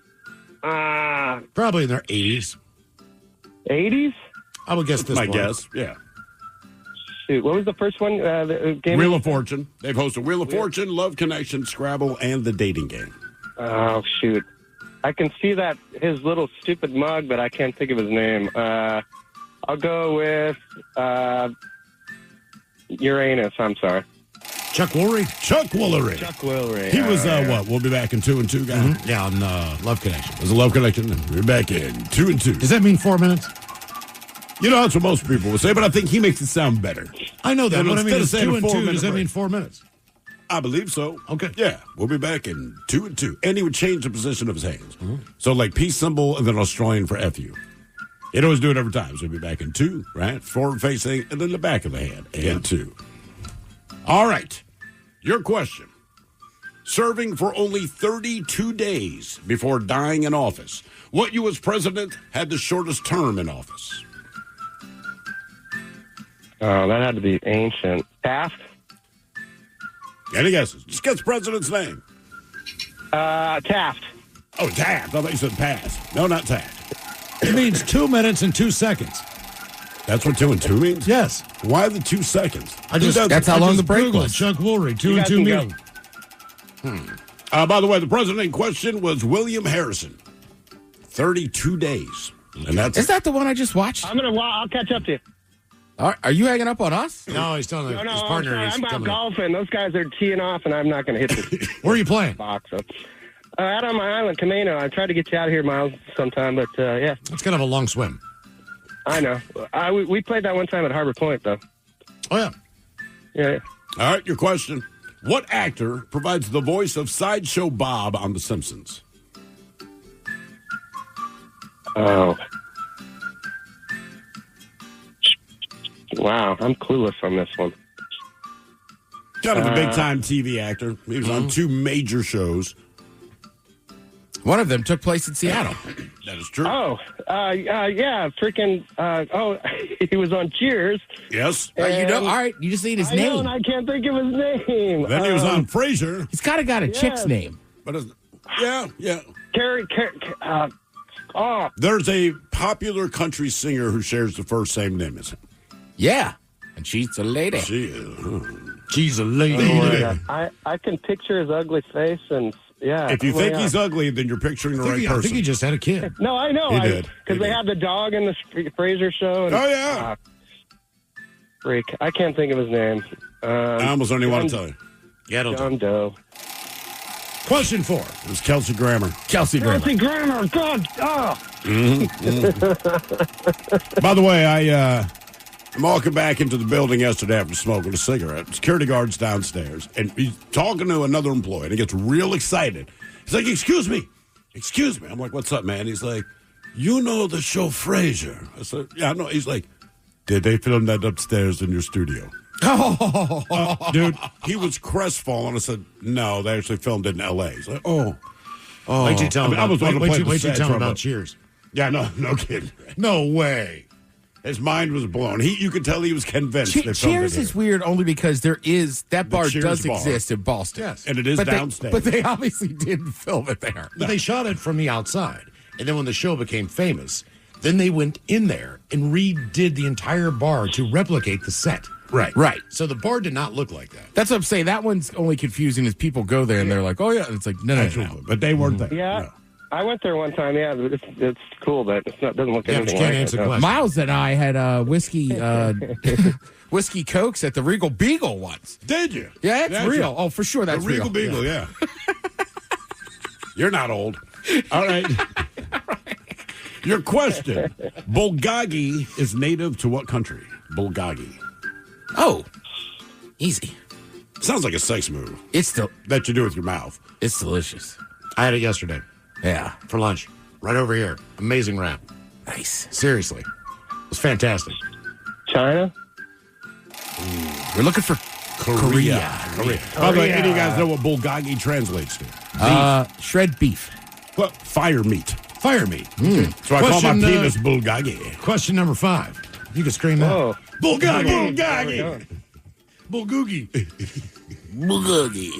Probably in their 80s. 80s? I would guess this my one. guess, yeah. Shoot, what was the first one? The game Wheel of Fortune. They've hosted Wheel of Fortune, Love Connection, Scrabble, and the dating game. Oh, shoot. I can see that, his little stupid mug, but I can't think of his name. I'll go with Uranus, I'm sorry. Chuck Woolery? Chuck Woolery. Chuck Woolery. He was, We'll Be Back in 2 and 2 guy? Mm-hmm. Yeah, on Love Connection. It was a Love Connection. We're back in 2 and 2. Does that mean 4 minutes? You know, that's what most people would say, but I think he makes it sound better. I know that. You know, What I mean instead is of saying 2 and 4 2. minute Does that break. mean 4 minutes? I believe so. Okay. Yeah, we'll be back in 2 and 2. And he would change the position of his hands. Mm-hmm. So, like, peace symbol and then Australian for FU. You'd always do it every time. So it'd be back in 2, right? Forward facing, and then the back of the hand. And 2. All right. Your question. Serving for only 32 days before dying in office. What U.S. president had the shortest term in office? Oh, that had to be ancient. Taft? Any guesses? Just guess the president's name. Taft. Oh, Taft. I thought you said pass. No, not Taft. It means 2 minutes and 2 seconds. That's what 2 and 2 means? Yes. Why the 2 seconds? That's how long the break was. Chuck Woolery, 2 and 2 meeting. By the way, the president in question was William Harrison. 32 days. And Is that the one I just watched? I'll catch up to you. Are you hanging up on us? No, he's telling his I'm partner. sorry. He's I'm out coming up. golfing. Those guys are teeing off, and I'm not going to hit the Where are you playing? box. So. Out on my island, Camino. I tried to get you out of here, Miles, sometime, but yeah. It's kind of a long swim. I know. We played that one time at Harbor Point, though. Oh, yeah. Yeah. All right, your question. What actor provides the voice of Sideshow Bob on The Simpsons? Oh. Wow, I'm clueless on this one. Kind of a big-time TV actor. He was on 2 major shows. One of them took place in Seattle. That is true. Oh, yeah, freaking, he was on Cheers. Yes. All right, you just need his I name. know, and I can't think of his name. Then he was on Frasier. He's got a chick's name. But yeah. There's a popular country singer who shares the first same name as him. Yeah, and she's a lady. She is. She's a lady. I can picture his ugly face, and yeah. If you think he's ugly, then you're picturing the right person. I think he just had a kid. No, I know. He did. Because they had the dog in the Frasier show. And, Oh, yeah. freak. I can't think of his name. I almost don't even want to tell you. John Doe. Question 4. It was Kelsey Grammer. Kelsey Grammer. Kelsey Grammer. God. Oh. By the way, I'm walking back into the building yesterday after smoking a cigarette. Security guard's downstairs, and he's talking to another employee, and he gets real excited. He's like, excuse me. I'm like, what's up, man? He's like, you know the show Frasier? I said, yeah, I know. He's like, did they film that upstairs in your studio? Dude, he was crestfallen. I said, no, they actually filmed it in L.A. He's like, oh. Wait till you tell him about Cheers. Yeah, no kidding. No way. His mind was blown. You could tell he was convinced. they filmed Cheers it is here. weird only because that bar Cheers does bar. exist in Boston. Yes. And it is downstairs. But they obviously didn't film it there. But they shot it from the outside. And then when the show became famous, then they went in there and redid the entire bar to replicate the set. Right. So the bar did not look like that. That's what I'm saying. That one's only confusing as people go there and they're like, oh, yeah. And it's like, no. But they weren't there. Yeah. No. I went there one time, yeah. It's cool, but it doesn't look Yeah, but anything you can't like answer it. the No. question. Miles and I had whiskey Cokes at the Regal Beagle once. Did you? Yeah, it's That's real. right. Oh, for sure, that's The Regal real. Beagle, yeah. You're not old. All right. Your question. Bulgogi is native to what country? Bulgogi. Oh, easy. Sounds like a sex move It's still that you do with your mouth. it's delicious. I had it yesterday Yeah, for lunch. Right over here. Amazing wrap. nice. Seriously. It was fantastic. China? We're looking for Korea. By the way, any of you guys know what bulgogi translates to? Shred beef. Well, fire meat. Fire meat. So I call my Question, penis bulgogi. Question number 5. You can scream that. Oh. Bulgogi. Bulgogi. Bulgogi.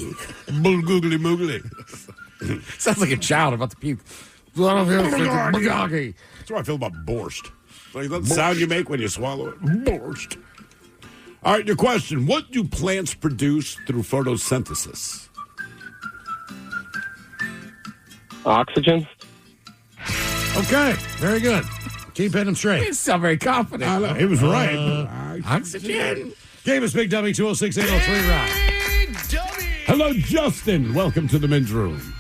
Bulgoogly moogly. Sounds like a child about to puke. Bulgogi. That's how I feel about borscht. Like that sound you make when you swallow it. Borscht. All right, your question. What do plants produce through photosynthesis? Oxygen? Okay. Very good. Keep hitting them straight. You sound very confident. I know. He was right. Oxygen. Game is Big Dummy 206-803 Rock. Hello, Justin. Welcome to the men's room.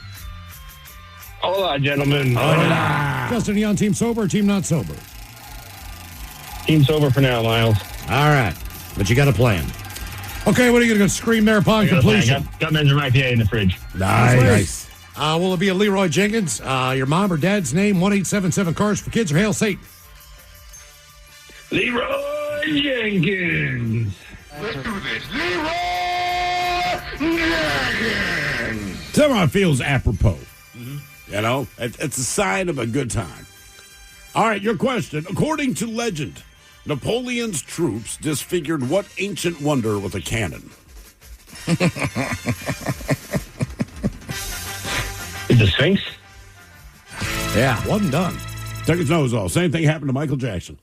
Hola, gentlemen. Justin, are you on team sober or team not sober? Team sober for now, Miles. All right. But you got a plan. Okay, what are you going to scream there upon completion? Got men's room IPA in the fridge. Nice. Will it be a Leroy Jenkins? Your mom or dad's name, 1-877 Cars for Kids, or Hail Satan? Leroy Jenkins. Let's do this. Leroy Jenkins. Somehow it feels apropos. You know, it's a sign of a good time. All right, your question. According to legend, Napoleon's troops disfigured what ancient wonder with a cannon? The Sphinx? Yeah, wasn't done. Took his nose off. Same thing happened to Michael Jackson.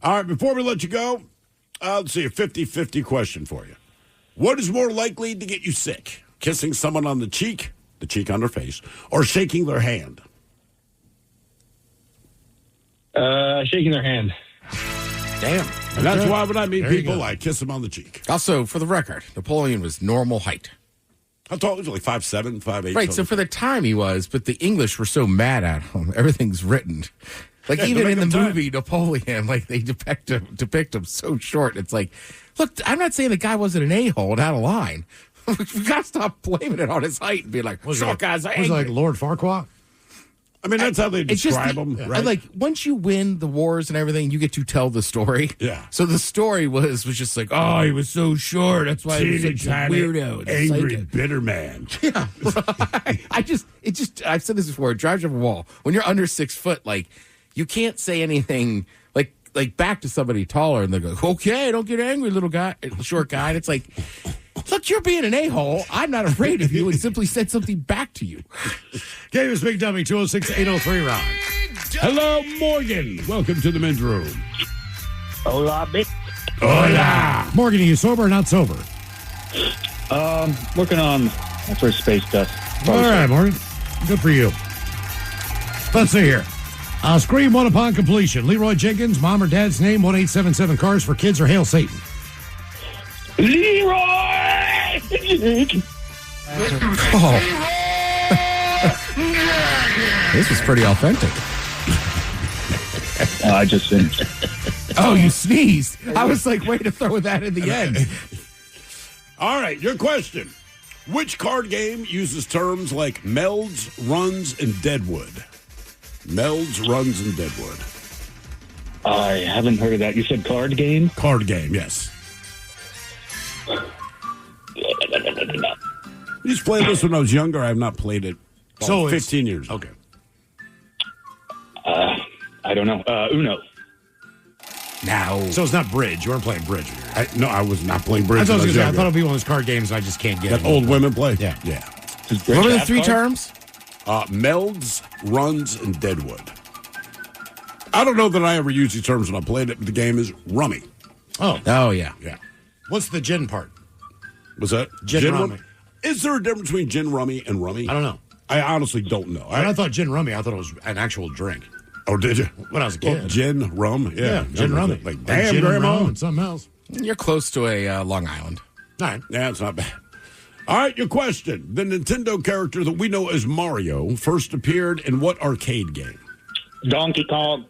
All right, before we let you go, let's see, a 50-50 question for you. What is more likely to get you sick? Kissing someone on the cheek on their face, or shaking their hand? Shaking their hand. Damn. And that's why when I meet people, I kiss them on the cheek. Also, for the record, Napoleon was normal height. How tall? He was like 5'7", 5'8". Right, so for the time he was, but the English were so mad at him. Everything's written. Like, Yeah, even to in the make him movie Napoleon, like, they depict him so short. It's like, look, I'm not saying the guy wasn't an a-hole and out of line. We got to stop blaming it on his height and be like, short guys are Was it like Lord Farquaad? I mean, that's how they describe him, right? Like, once you win the wars and everything, you get to tell the story. Yeah. So the story was just like, oh, he was so short. That's why he was such a weirdo. Angry, bitter man. Yeah. Right. I've said this before. It drives you up a wall. When you're under 6 foot, like, you can't say anything like back to somebody taller and they go, okay, don't get angry, little guy, short guy. And it's like, look, you're being an a-hole. I'm not afraid of you, and simply said something back to you. Games Big Dummy 206-803 Rock. Hello, Morgan. Welcome to the men's room. Hola, bitch. Hola. Morgan, are you sober or not sober? Working on my first space test. All right, Morgan. Good for you. Let's see here. Scream one upon completion. Leroy Jenkins, mom or dad's name, 1-877 Cars for Kids, or Hail Satan. Leroy! Oh. This was pretty authentic. I just finished. Oh, you sneezed. I was like, way to throw that in the end. All right, your question. Which card game uses terms like melds, runs, and deadwood? Melds, runs, and deadwood. I haven't heard of that. You said card game? Card game, yes. I used to play this when I was younger. I have not played it. So 15 years. Okay. I don't know. Uno. Now. So it's not bridge. You weren't playing bridge. No, I was not playing bridge. I when thought it younger. would be one of those card games I just can't get. That old women play? Yeah. Yeah. What are the three terms? Melds, runs, and deadwood. I don't know that I ever used these terms when I played it, but the game is rummy. Oh, yeah. Yeah. What's the gin part? Was that? Gin rummy. Is there a difference between gin rummy and rummy? I don't know. I honestly don't know. When I thought gin rummy, I thought it was an actual drink. Oh, did you? When I was a kid. Well, gin, rum? Yeah. Gin rummy. Like, damn, gin Grandma. rum and something else. You're close to a Long Island. All right. Yeah, it's not bad. All right, your question. The Nintendo character that we know as Mario first appeared in what arcade game? Donkey Kong.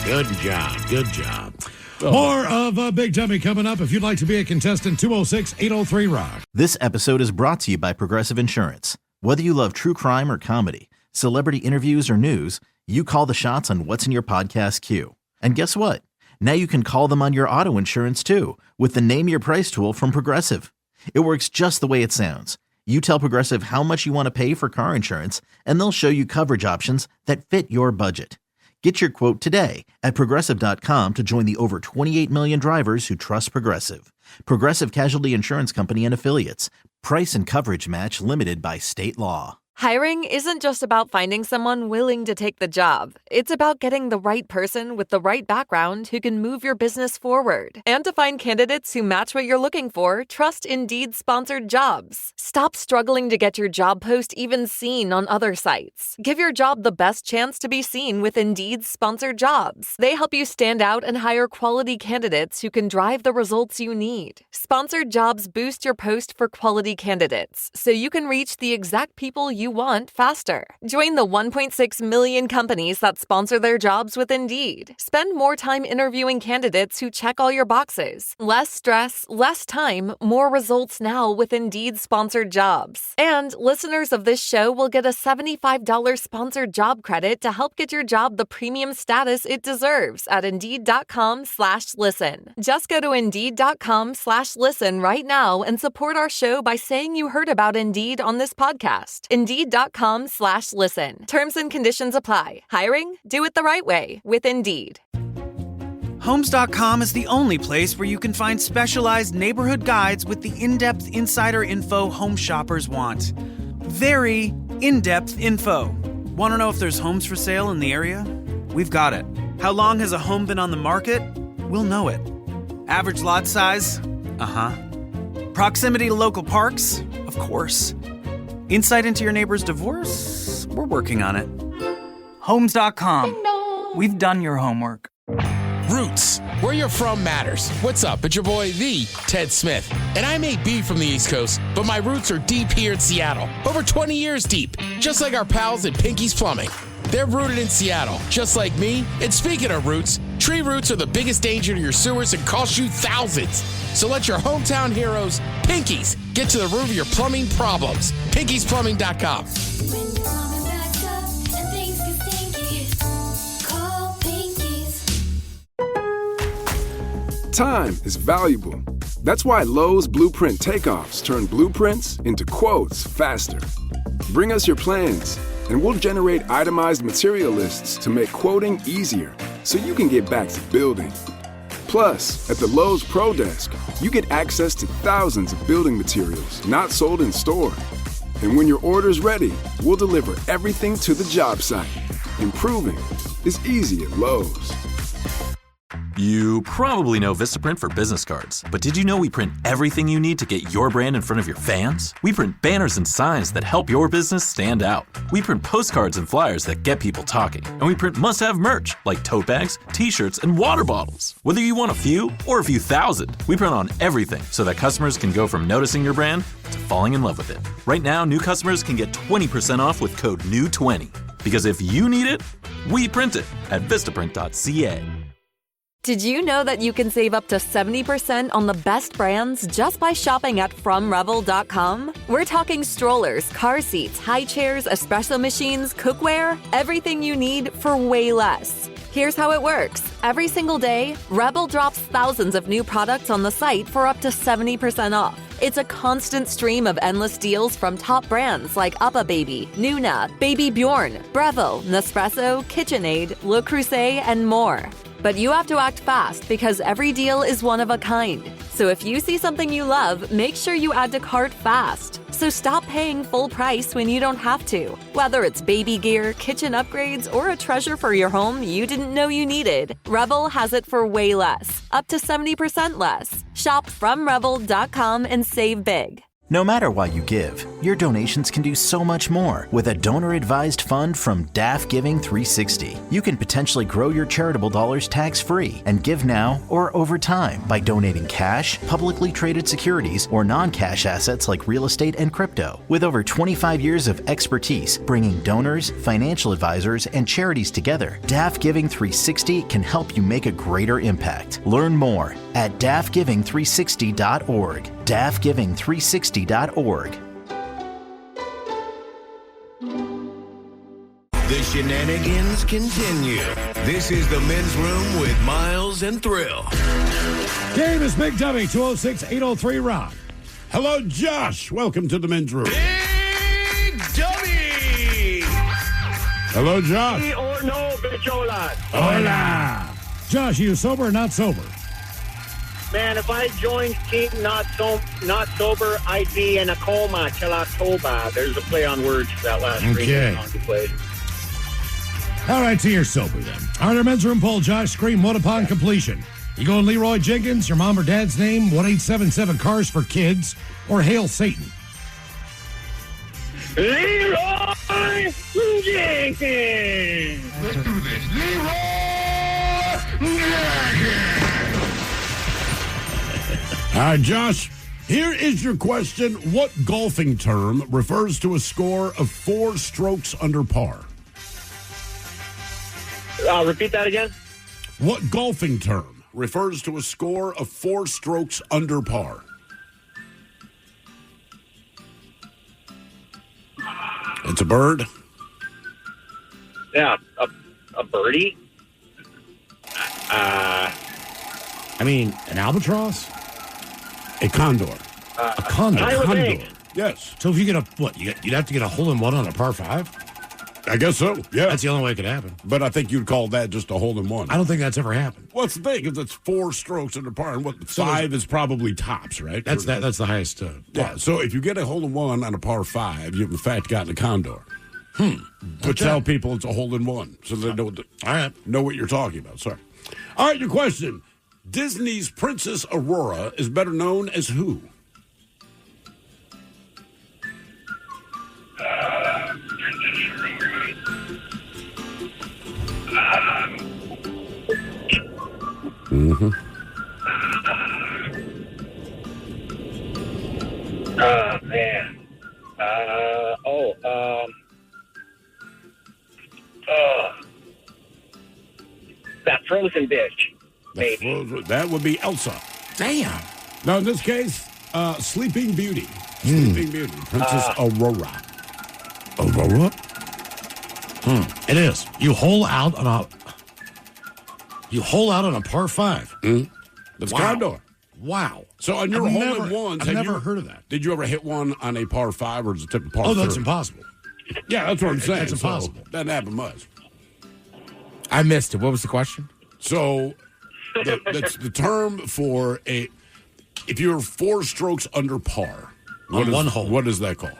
Good job. Good job. More of Big Dummy coming up. If you'd like to be a contestant, 206-803 Rock. This episode is brought to you by Progressive Insurance. Whether you love true crime or comedy, celebrity interviews or news, you call the shots on what's in your podcast queue. And guess what? Now you can call them on your auto insurance too with the Name Your Price tool from Progressive. It works just the way it sounds. You tell Progressive how much you want to pay for car insurance, and they'll show you coverage options that fit your budget. Get your quote today at Progressive.com to join the over 28 million drivers who trust Progressive. Progressive Casualty Insurance Company and Affiliates. Price and coverage match limited by state law. Hiring isn't just about finding someone willing to take the job. It's about getting the right person with the right background who can move your business forward. And to find candidates who match what you're looking for, trust Indeed-sponsored jobs. Stop struggling to get your job post even seen on other sites. Give your job the best chance to be seen with Indeed-sponsored jobs. They help you stand out and hire quality candidates who can drive the results you need. Sponsored jobs boost your post for quality candidates, so you can reach the exact people you you want faster. Join the 1.6 million companies that sponsor their jobs with Indeed. Spend more time interviewing candidates who check all your boxes. Less stress, less time, more results now with Indeed sponsored jobs. And listeners of this show will get a $75 sponsored job credit to help get your job the premium status it deserves at Indeed.com/listen. Just go to Indeed.com/listen right now and support our show by saying you heard about Indeed on this podcast. Indeed.com/listen. Terms and conditions apply. Hiring? Do it the right way with Indeed. Homes.com is the only place where you can find specialized neighborhood guides with the in-depth insider info home shoppers want. Very in-depth info. Want to know if there's homes for sale in the area? We've got it. How long has a home been on the market? We'll know it. Average lot size? Proximity to local parks? Of course. Insight into your neighbor's divorce? We're working on it. Homes.com. We've done your homework. Roots. Where you're from matters. What's up? It's your boy, the Ted Smith. And I may be from the East Coast, but my roots are deep here in Seattle. Over 20 years deep. Just like our pals at Pinky's Plumbing. They're rooted in Seattle, just like me. And speaking of roots, tree roots are the biggest danger to your sewers and cost you thousands. So let your hometown heroes, Pinkies, get to the root of your plumbing problems. PinkiesPlumbing.com. When your plumbing backs up and things get stinky, call Pinkies. Time is valuable. That's why Lowe's Blueprint Takeoffs turn blueprints into quotes faster. Bring us your plans, and we'll generate itemized material lists to make quoting easier so you can get back to building. Plus, at the Lowe's Pro Desk, you get access to thousands of building materials not sold in store. And when your order's ready, we'll deliver everything to the job site. Improving is easy at Lowe's. You probably know Vistaprint for business cards, but did you know we print everything you need to get your brand in front of your fans? We print banners and signs that help your business stand out. We print postcards and flyers that get people talking. And we print must-have merch like tote bags, t-shirts, and water bottles. Whether you want a few or a few thousand, we print on everything so that customers can go from noticing your brand to falling in love with it. Right now, new customers can get 20% off with code NEW20. Because if you need it, we print it at Vistaprint.ca. Did you know that you can save up to 70% on the best brands just by shopping at FromRevel.com? We're talking strollers, car seats, high chairs, espresso machines, cookware, everything you need for way less. Here's how it works. Every single day, Rebel drops thousands of new products on the site for up to 70% off. It's a constant stream of endless deals from top brands like UPPAbaby, Nuna, Baby Bjorn, Breville, Nespresso, KitchenAid, Le Creuset, and more. But you have to act fast because every deal is one of a kind. So if you see something you love, make sure you add to cart fast. So stop paying full price when you don't have to. Whether it's baby gear, kitchen upgrades, or a treasure for your home you didn't know you needed, Rebel has it for way less. Up to 70% less. Shop FromRevel.com and save big. No matter what you give, your donations can do so much more. With a donor-advised fund from DAF Giving 360, you can potentially grow your charitable dollars tax-free and give now or over time by donating cash, publicly traded securities, or non-cash assets like real estate and crypto. With over 25 years of expertise bringing donors, financial advisors, and charities together, DAF Giving 360 can help you make a greater impact. Learn more at dafgiving360.org. dafgiving360.org. The shenanigans continue. This is the men's room with Miles and Thrill. Game is Big Dummy, 206-803-ROCK. Hello, Josh. Welcome to the men's room. Big Dummy! Hello, Josh. Or no, Bichola. Hola. Josh, are you sober or not sober? Man, if I joined Team Not Sober, I'd be in a coma till October. There's a play on words for that last Okay. song you played. All right, so you're sober then. All right, our men's room poll, Josh, scream one upon completion. You going Leroy Jenkins, your mom or dad's name, 1-877 Cars for Kids, or Hail Satan? Leroy Jenkins! Let's do this. Leroy Jenkins! All right, Josh, Here is your question. What golfing term refers to a score of 4 strokes under par? Repeat that again. What golfing term refers to a score of 4 strokes under par? It's a bird. Yeah, a birdie. An albatross? A condor. A condor. Tyler Condor. Banks. Yes. So if you get you'd have to get a hole-in-one on a par 5? I guess so, yeah. That's the only way it could happen. But I think you'd call that just a hole-in-one. I don't think that's ever happened. What's the thing? Because it's 4 strokes under par, and 5 is probably tops, right? That's the highest. Yeah, so if you get a hole-in-one on a par 5, you've in fact gotten a condor. But tell people it's a hole-in-one, so they know what you're talking about. Sorry. All right, your question. Disney's Princess Aurora is better known as who? Man. That frozen bitch. Maybe. That would be Elsa. Damn. Now, in this case, Sleeping Beauty. Sleeping Beauty. Princess Aurora. Aurora? It is. You hole out on a par 5. That's Wow. condor. Wow. So on your hole-in-ones, I've never heard of that. Did you ever hit one on a par 5 or is it tip of par 3? Oh, that's impossible. Yeah, that's what I'm saying. That's impossible. So, doesn't happen much. I missed it. What was the question? So that's the term for if you're 4 strokes under par. On one hole. What is that called?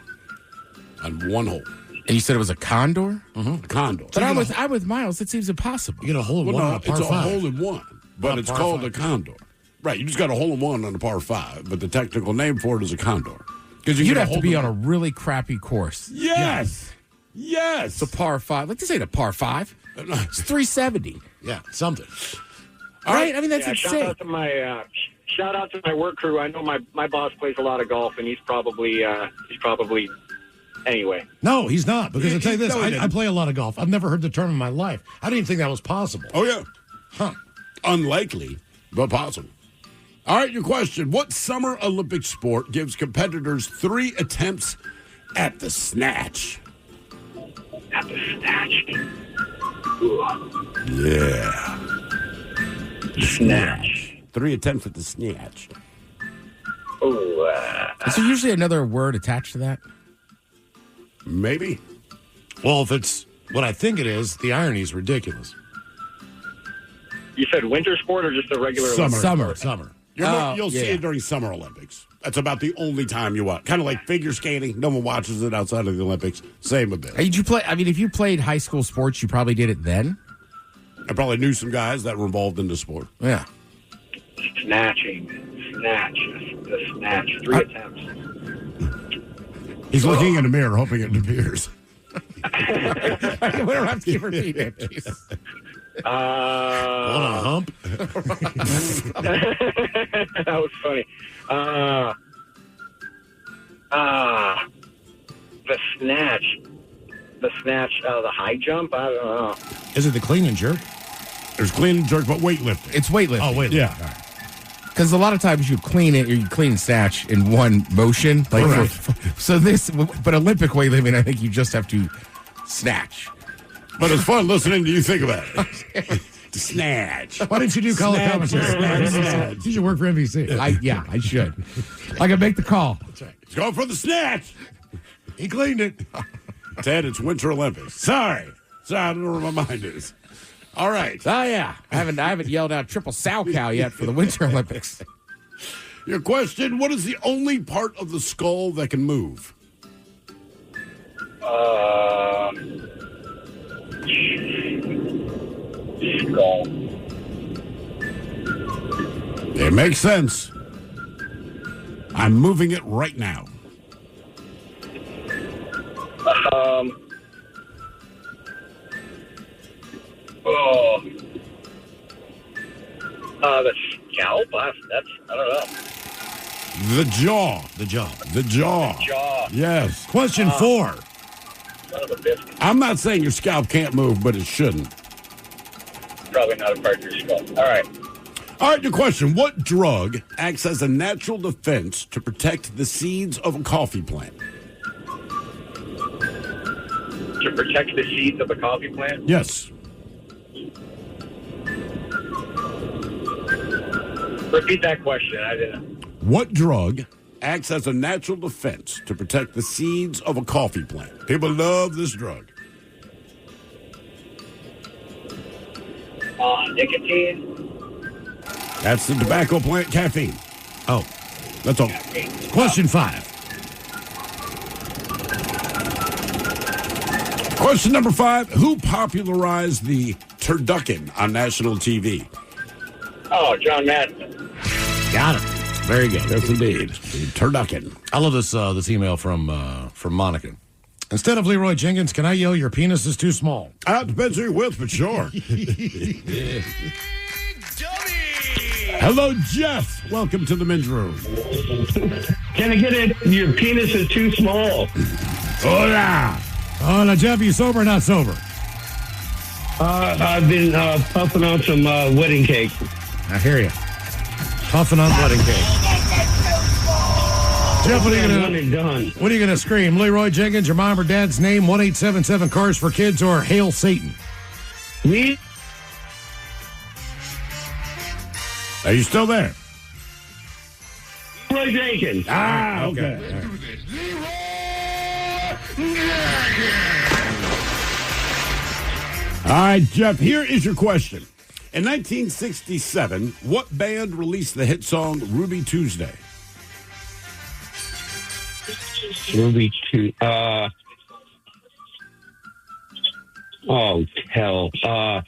On one hole. And you said it was a condor? A condor. But I'm with Miles. It seems impossible. You get a hole-in-one on a par it's 5. a hole-in-one, but On a it's par called 5. a condor. Right, you just got a hole-in-one on a par 5, but the technical name for it is a condor. Because You'd have to be on a really crappy course. Yes. It's a par 5. Like, this ain't a par 5. It's 370. Yeah, something. All right? I mean, that's Shout insane. out to my work crew. I know my boss plays a lot of golf, and he's probably anyway. No, he's not. Because I'll tell you this, no, he I play a lot of golf. I've never heard the term in my life. I didn't even think that was possible. Oh, yeah. Huh. Unlikely, but possible. All right, your question. What Summer Olympic sport gives competitors 3 attempts at the snatch? At the snatch. Yeah. Snatch. 3 attempts at the snatch. Is there usually another word attached to that? Maybe. Well, if it's what I think it is, the irony is ridiculous. You said winter sport or just a regular Summer. You'll see it during Summer Olympics. That's about the only time you watch. Kind of like figure skating. No one watches it outside of the Olympics. Same a bit. Did you play? I mean, if you played high school sports, you probably did it then. I probably knew some guys that were involved in the sport. Yeah. Snatching. The snatch. 3 attempts. He's looking in the mirror, hoping it appears. We don't have to keep repeating it. Jesus. On a hump? That was funny. The snatch. The high jump? I don't know. Is it the clean and jerk? There's clean and jerk, but weightlifting. It's weightlifting. Oh, weightlifting. Yeah. Because a lot of times you clean it, or you clean and snatch in one motion. Like Right. but Olympic weightlifting, I think you just have to snatch. But it's fun listening to you think about it. Snatch. Why didn't you do color Snatch, commentary? snatch. You should work for NBC. I should. I can make the call. Let's go for the snatch. He cleaned it. Ted, it's Winter Olympics. Sorry, I don't know where my mind is. All right. Oh yeah, I haven't yelled out triple sow cow yet for the Winter Olympics. Your question: what is the only part of the skull that can move? Skull. It makes sense. I'm moving it right now. The scalp? I don't know. The jaw. The jaw. The jaw. Jaw. Yes. Question 4. Son of a biscuit. I'm not saying your scalp can't move, but it shouldn't. Probably not a part of your skull. All right. All right, your question. What drug acts as a natural defense to protect the seeds of a coffee plant? To protect the seeds of a coffee plant? Yes. Repeat that question. I didn't. What drug acts as a natural defense to protect the seeds of a coffee plant? People love this drug. Nicotine. That's the tobacco plant, caffeine. Oh, That's all. question 5. Question number 5. Who popularized the turducken on national TV? Oh, John Madden. Got it. Very good. Yes, indeed. The turducken. I love this email from Monica. Instead of Leroy Jenkins, can I yell your penis is too small? Depends who you're with, but sure. Hello, Jeff. Welcome to the men's room. Can I get it? Your penis is too small. Hola. Oh, now, Jeff, you sober or not sober? I've been puffing on some wedding cake. I hear you. Puffing on wedding cake. Jeff, what are you gonna scream? Leroy Jenkins, your mom or dad's name, 1-877 Cars for Kids, or Hail Satan? Me? Are you still there? Leroy Jenkins. Okay. All right, Jeff, here is your question. In 1967, what band released the hit song Ruby Tuesday? Ruby Tuesday. Oh, hell. I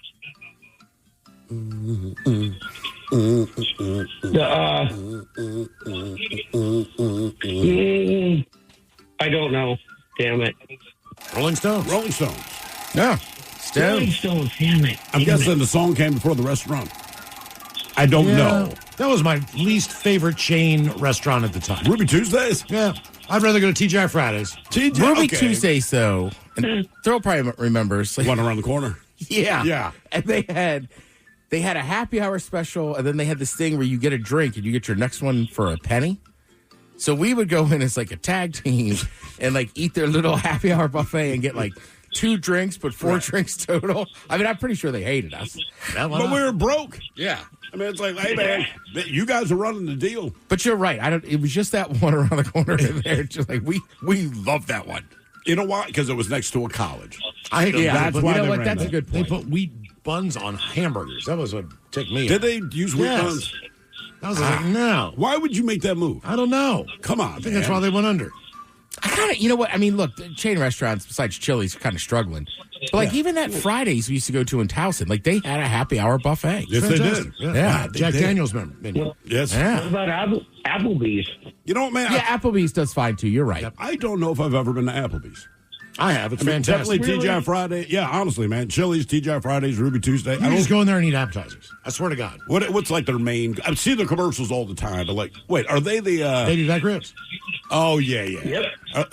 don't know. Damn it. Rolling Stones. Rolling Stones. Yeah. Rolling Stones. Damn it. I'm guessing the song came before the restaurant. I don't know. That was my least favorite chain restaurant at the time. Ruby Tuesdays? Yeah. I'd rather go to TGI Fridays. Ruby Tuesdays, though. And Thurl probably remembers. One around the corner. Yeah. Yeah. And they had a happy hour special, and then they had this thing where you get a drink and you get your next one for a penny. So we would go in as like a tag team and like eat their little happy hour buffet and get like 2 drinks, but 4 drinks total. I mean, I'm pretty sure they hated us. But we were broke. Yeah. I mean, it's like, hey, man, you guys are running the deal. But you're right. It was just that one around the corner in there. Just like we love that one. You know why? Because it was next to a college. That's why you know they what? ran That's that. a good They point. put wheat buns on hamburgers. That was what ticked me. Did they use wheat buns? I was like, no. Why would you make that move? I don't know. Come on, I think that's why they went under. I kind of, you know what? I mean, look, the chain restaurants besides Chili's are kind of struggling. But like even that Fridays we used to go to in Towson, like they had a happy hour buffet. Yes, Fantastic. they did. Yeah. Jack Daniels menu. Yes. Yeah. What about Applebee's? You know what, man? Yeah, Applebee's does fine too. You're right. I don't know if I've ever been to Applebee's. I have. It's I mean, fantastic. definitely TGI Friday. Yeah, honestly, man. Chili's, TGI Fridays, Ruby Tuesday. You just go in there and eat appetizers. I swear to God. What's like their main? I see the commercials all the time. But like, wait, are they the? Baby back ribs. Oh yeah. Yep.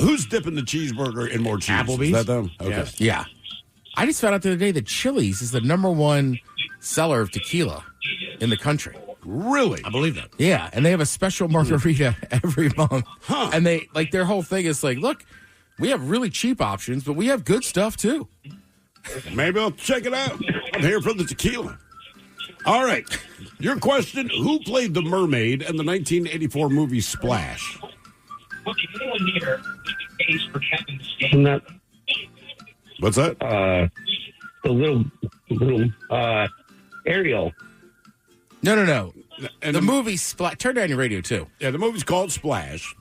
Who's dipping the cheeseburger in more cheese? Applebee's? Is that them? Okay. Yes. Yeah. I just found out the other day that Chili's is the #1 seller of tequila in the country. Really? I believe that. Yeah, and they have a special margarita every month. Huh. And they like their whole thing is like, look, we have really cheap options, but we have good stuff too. Maybe I'll check it out. I'm here for the tequila. All right. Your question, who played the mermaid in the 1984 movie Splash? What's that? The little Ariel. No. And the movie Splash. Turn down your radio too. Yeah, the movie's called Splash.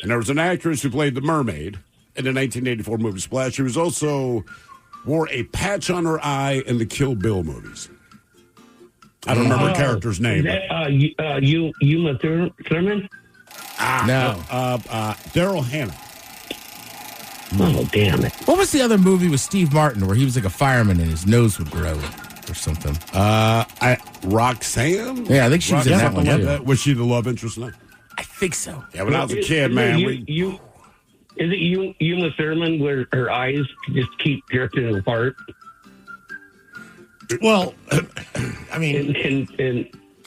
And there was an actress who played the mermaid in the 1984 movie Splash. She was also wore a patch on her eye in the Kill Bill movies. I don't remember the character's name. Uma Thurman? No. Daryl Hannah. Oh, damn it. What was the other movie with Steve Martin where he was like a fireman and his nose would grow or something? Roxanne? Yeah, I think she was in that one too. Was she the love interest in that? think so. Yeah, when I was a kid, man, is it Uma Thurman where her eyes just keep drifting apart? Well, I mean,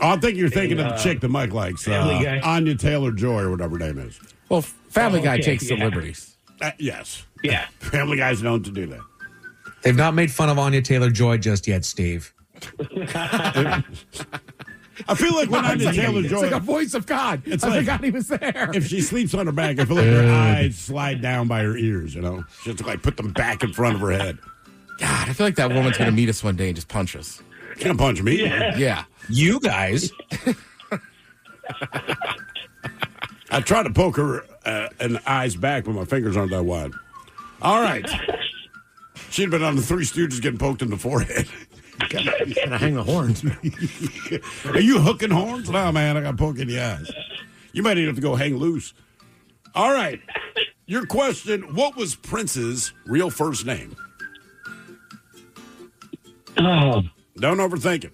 I think you're thinking of the chick that Mike likes, Anya Taylor-Joy or whatever her name is. Well, Family Guy takes the liberties. Yes. Yeah. Family Guy's known to do that. They've not made fun of Anya Taylor-Joy just yet, Steve. I feel like when Anya Taylor-Joy... It's like a voice of God. I forgot he was there. If she sleeps on her back, I feel like her eyes slide down by her ears, you know? She has to, like, put them back in front of her head. God, I feel like that woman's going to meet us one day and just punch us. Can't punch me. Yeah. You guys. I tried to poke her in the eyes back, but my fingers aren't that wide. All right. She'd been on the Three Stooges getting poked in the forehead. Gotta hang the horns. Are you hooking horns? No, man, I got poked in the eyes. You might even have to go hang loose. All right. Your question, what was Prince's real first name? Oh. Don't overthink it.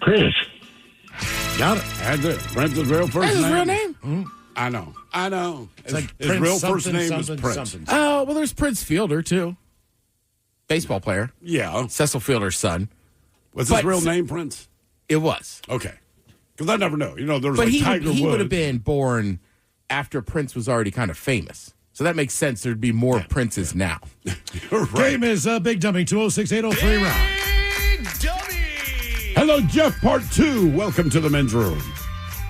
Prince. Got it. That's it. Prince's real first That's name. his real name? Mm-hmm. I know. It's like his Prince real first something, name something, is Prince. something. Oh, well, there's Prince Fielder, too. Baseball player. Yeah. Cecil Fielder's son. Was his real name Prince? It was. Okay. Because I never know. You know, there was But like Tiger he Woods. would have been born after Prince was already kind of famous. So that makes sense. There'd be more Princes now. Right. Game is Big Dummy 206-803 round. Hello, Jeff, part 2. Welcome to the men's room.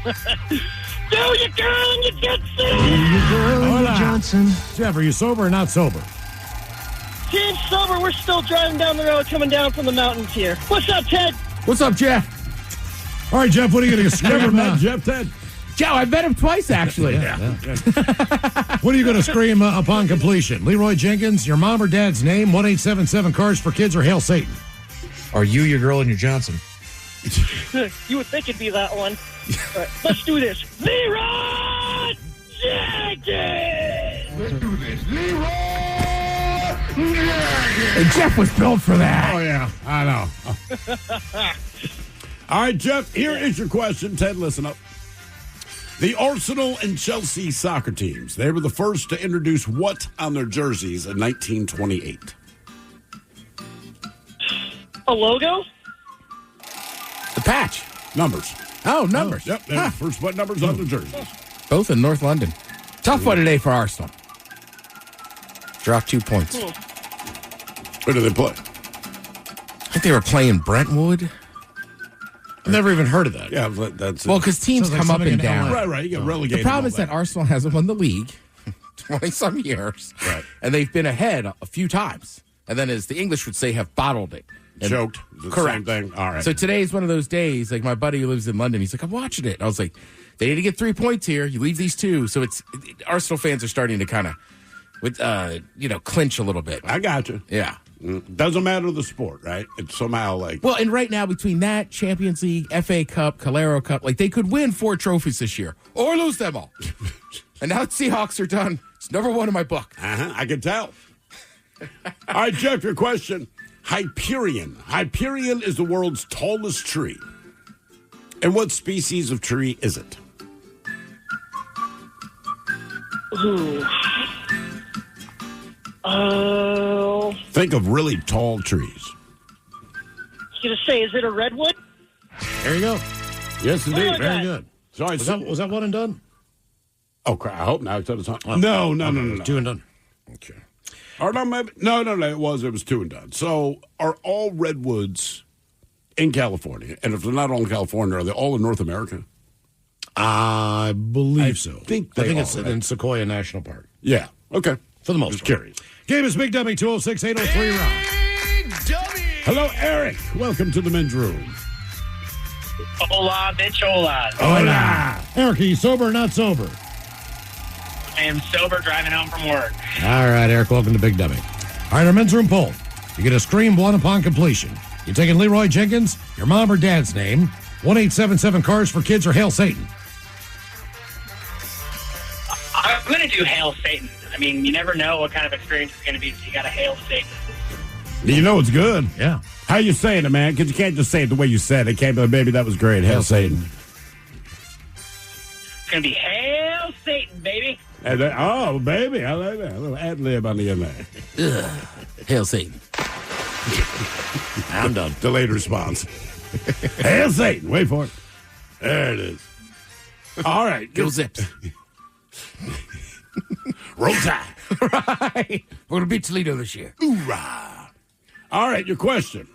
Do your girl and you get sick. Johnson. Jeff, are you sober or not sober? Team sober, we're still driving down the road coming down from the mountains here. What's up, Ted? What's up, Jeff? All right, Jeff, what are you going to scream? Never met Jeff, Ted. Joe, I met him twice, actually. What are you going to scream upon completion? Leroy Jenkins, your mom or dad's name, 1-877 Cars for Kids, or Hail Satan? Are you your girl and your Johnson? You would think it'd be that one. All right, let's do this. Leroy Jenkins! Let's do this. Leroy And Jeff was built for that. Oh, yeah. I know. All right, Jeff, here is your question. Ted, listen up. The Arsenal and Chelsea soccer teams, they were the first to introduce what on their jerseys in 1928? A logo? The patch. Numbers. Oh, numbers. Yep, they were the first to put numbers on their jerseys. Both in North London. Tough one today for Arsenal. Dropped 2 points. Where do they play? I think they were playing Brentwood. I've never even heard of that. Yeah, that's well, because teams Sounds like come up something and in down. LA. Right, you get relegated. The problem is that Arsenal hasn't won the league 20-some years. Right. And they've been ahead a few times. And then, as the English would say, have bottled it. And Choked. The correct. Same thing. All right. So today is one of those days, like my buddy who lives in London, he's like, I'm watching it. And I was like, they need to get 3 points here. You leave these 2. So Arsenal fans are starting to kind of, clinch a little bit. I got you. Yeah. Doesn't matter the sport, right? It's somehow like... Well, and right now, between that, Champions League, FA Cup, Calero Cup, like they could win 4 trophies this year or lose them all. And now the Seahawks are done. It's number 1 in my book. I can tell. All right, Jeff, your question. Hyperion. Hyperion is the world's tallest tree. And what species of tree is it? Ooh. Oh. Think of really tall trees. I was going to say, is it a redwood? There you go. Yes, indeed. Very good. Sorry, was that one and done? Oh, crap. I hope not. It's not. Oh. No. 2 and done. Okay. Or no, maybe. No. It was 2 and done. So are all redwoods in California? And if they're not all in California, are they all in North America? I believe so. I think it's in Sequoia National Park. Yeah. Okay. For the most part. Curious. Game is Big Dummy 206-803 round. Hello, Eric. Welcome to the men's room. Hola, bitch, hola. Hola. Eric, are you sober or not sober? I am sober driving home from work. All right, Eric, welcome to Big Dummy. All right, our men's room poll. You get a scream 1 upon completion. You taking Leroy Jenkins, your mom or dad's name, 1-877 Cars for Kids, or Hail Satan? I'm going to do Hail Satan. I mean, you never know what kind of experience it's going to be, so you got to Hail Satan. You know it's good. Yeah. How you saying it, man? Because you can't just say it the way you said it. Can't be, baby, that was great. Hail Satan. It's going to be Hail Satan, baby. And then, oh, baby, I like that. A little ad-lib on the end there. Hail Satan. I'm done. Delayed response. Hail Satan. Wait for it. There it is. All right. Go Zips. Roll Tide. Right. We're going to beat Toledo this year. Hoorah. All right, your question.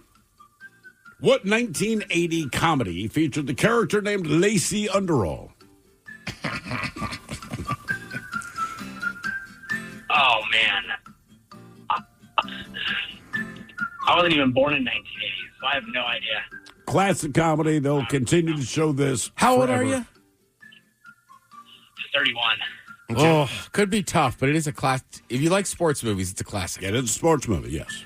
What 1980 comedy featured the character named Lacey Underall? Oh, man. I wasn't even born in 1980, so I have no idea. Classic comedy. They'll continue to show this. How old forever. are you? 31. Oh, could be tough, but it is a class. If you like sports movies, it's a classic. Yeah, it's a sports movie, yes.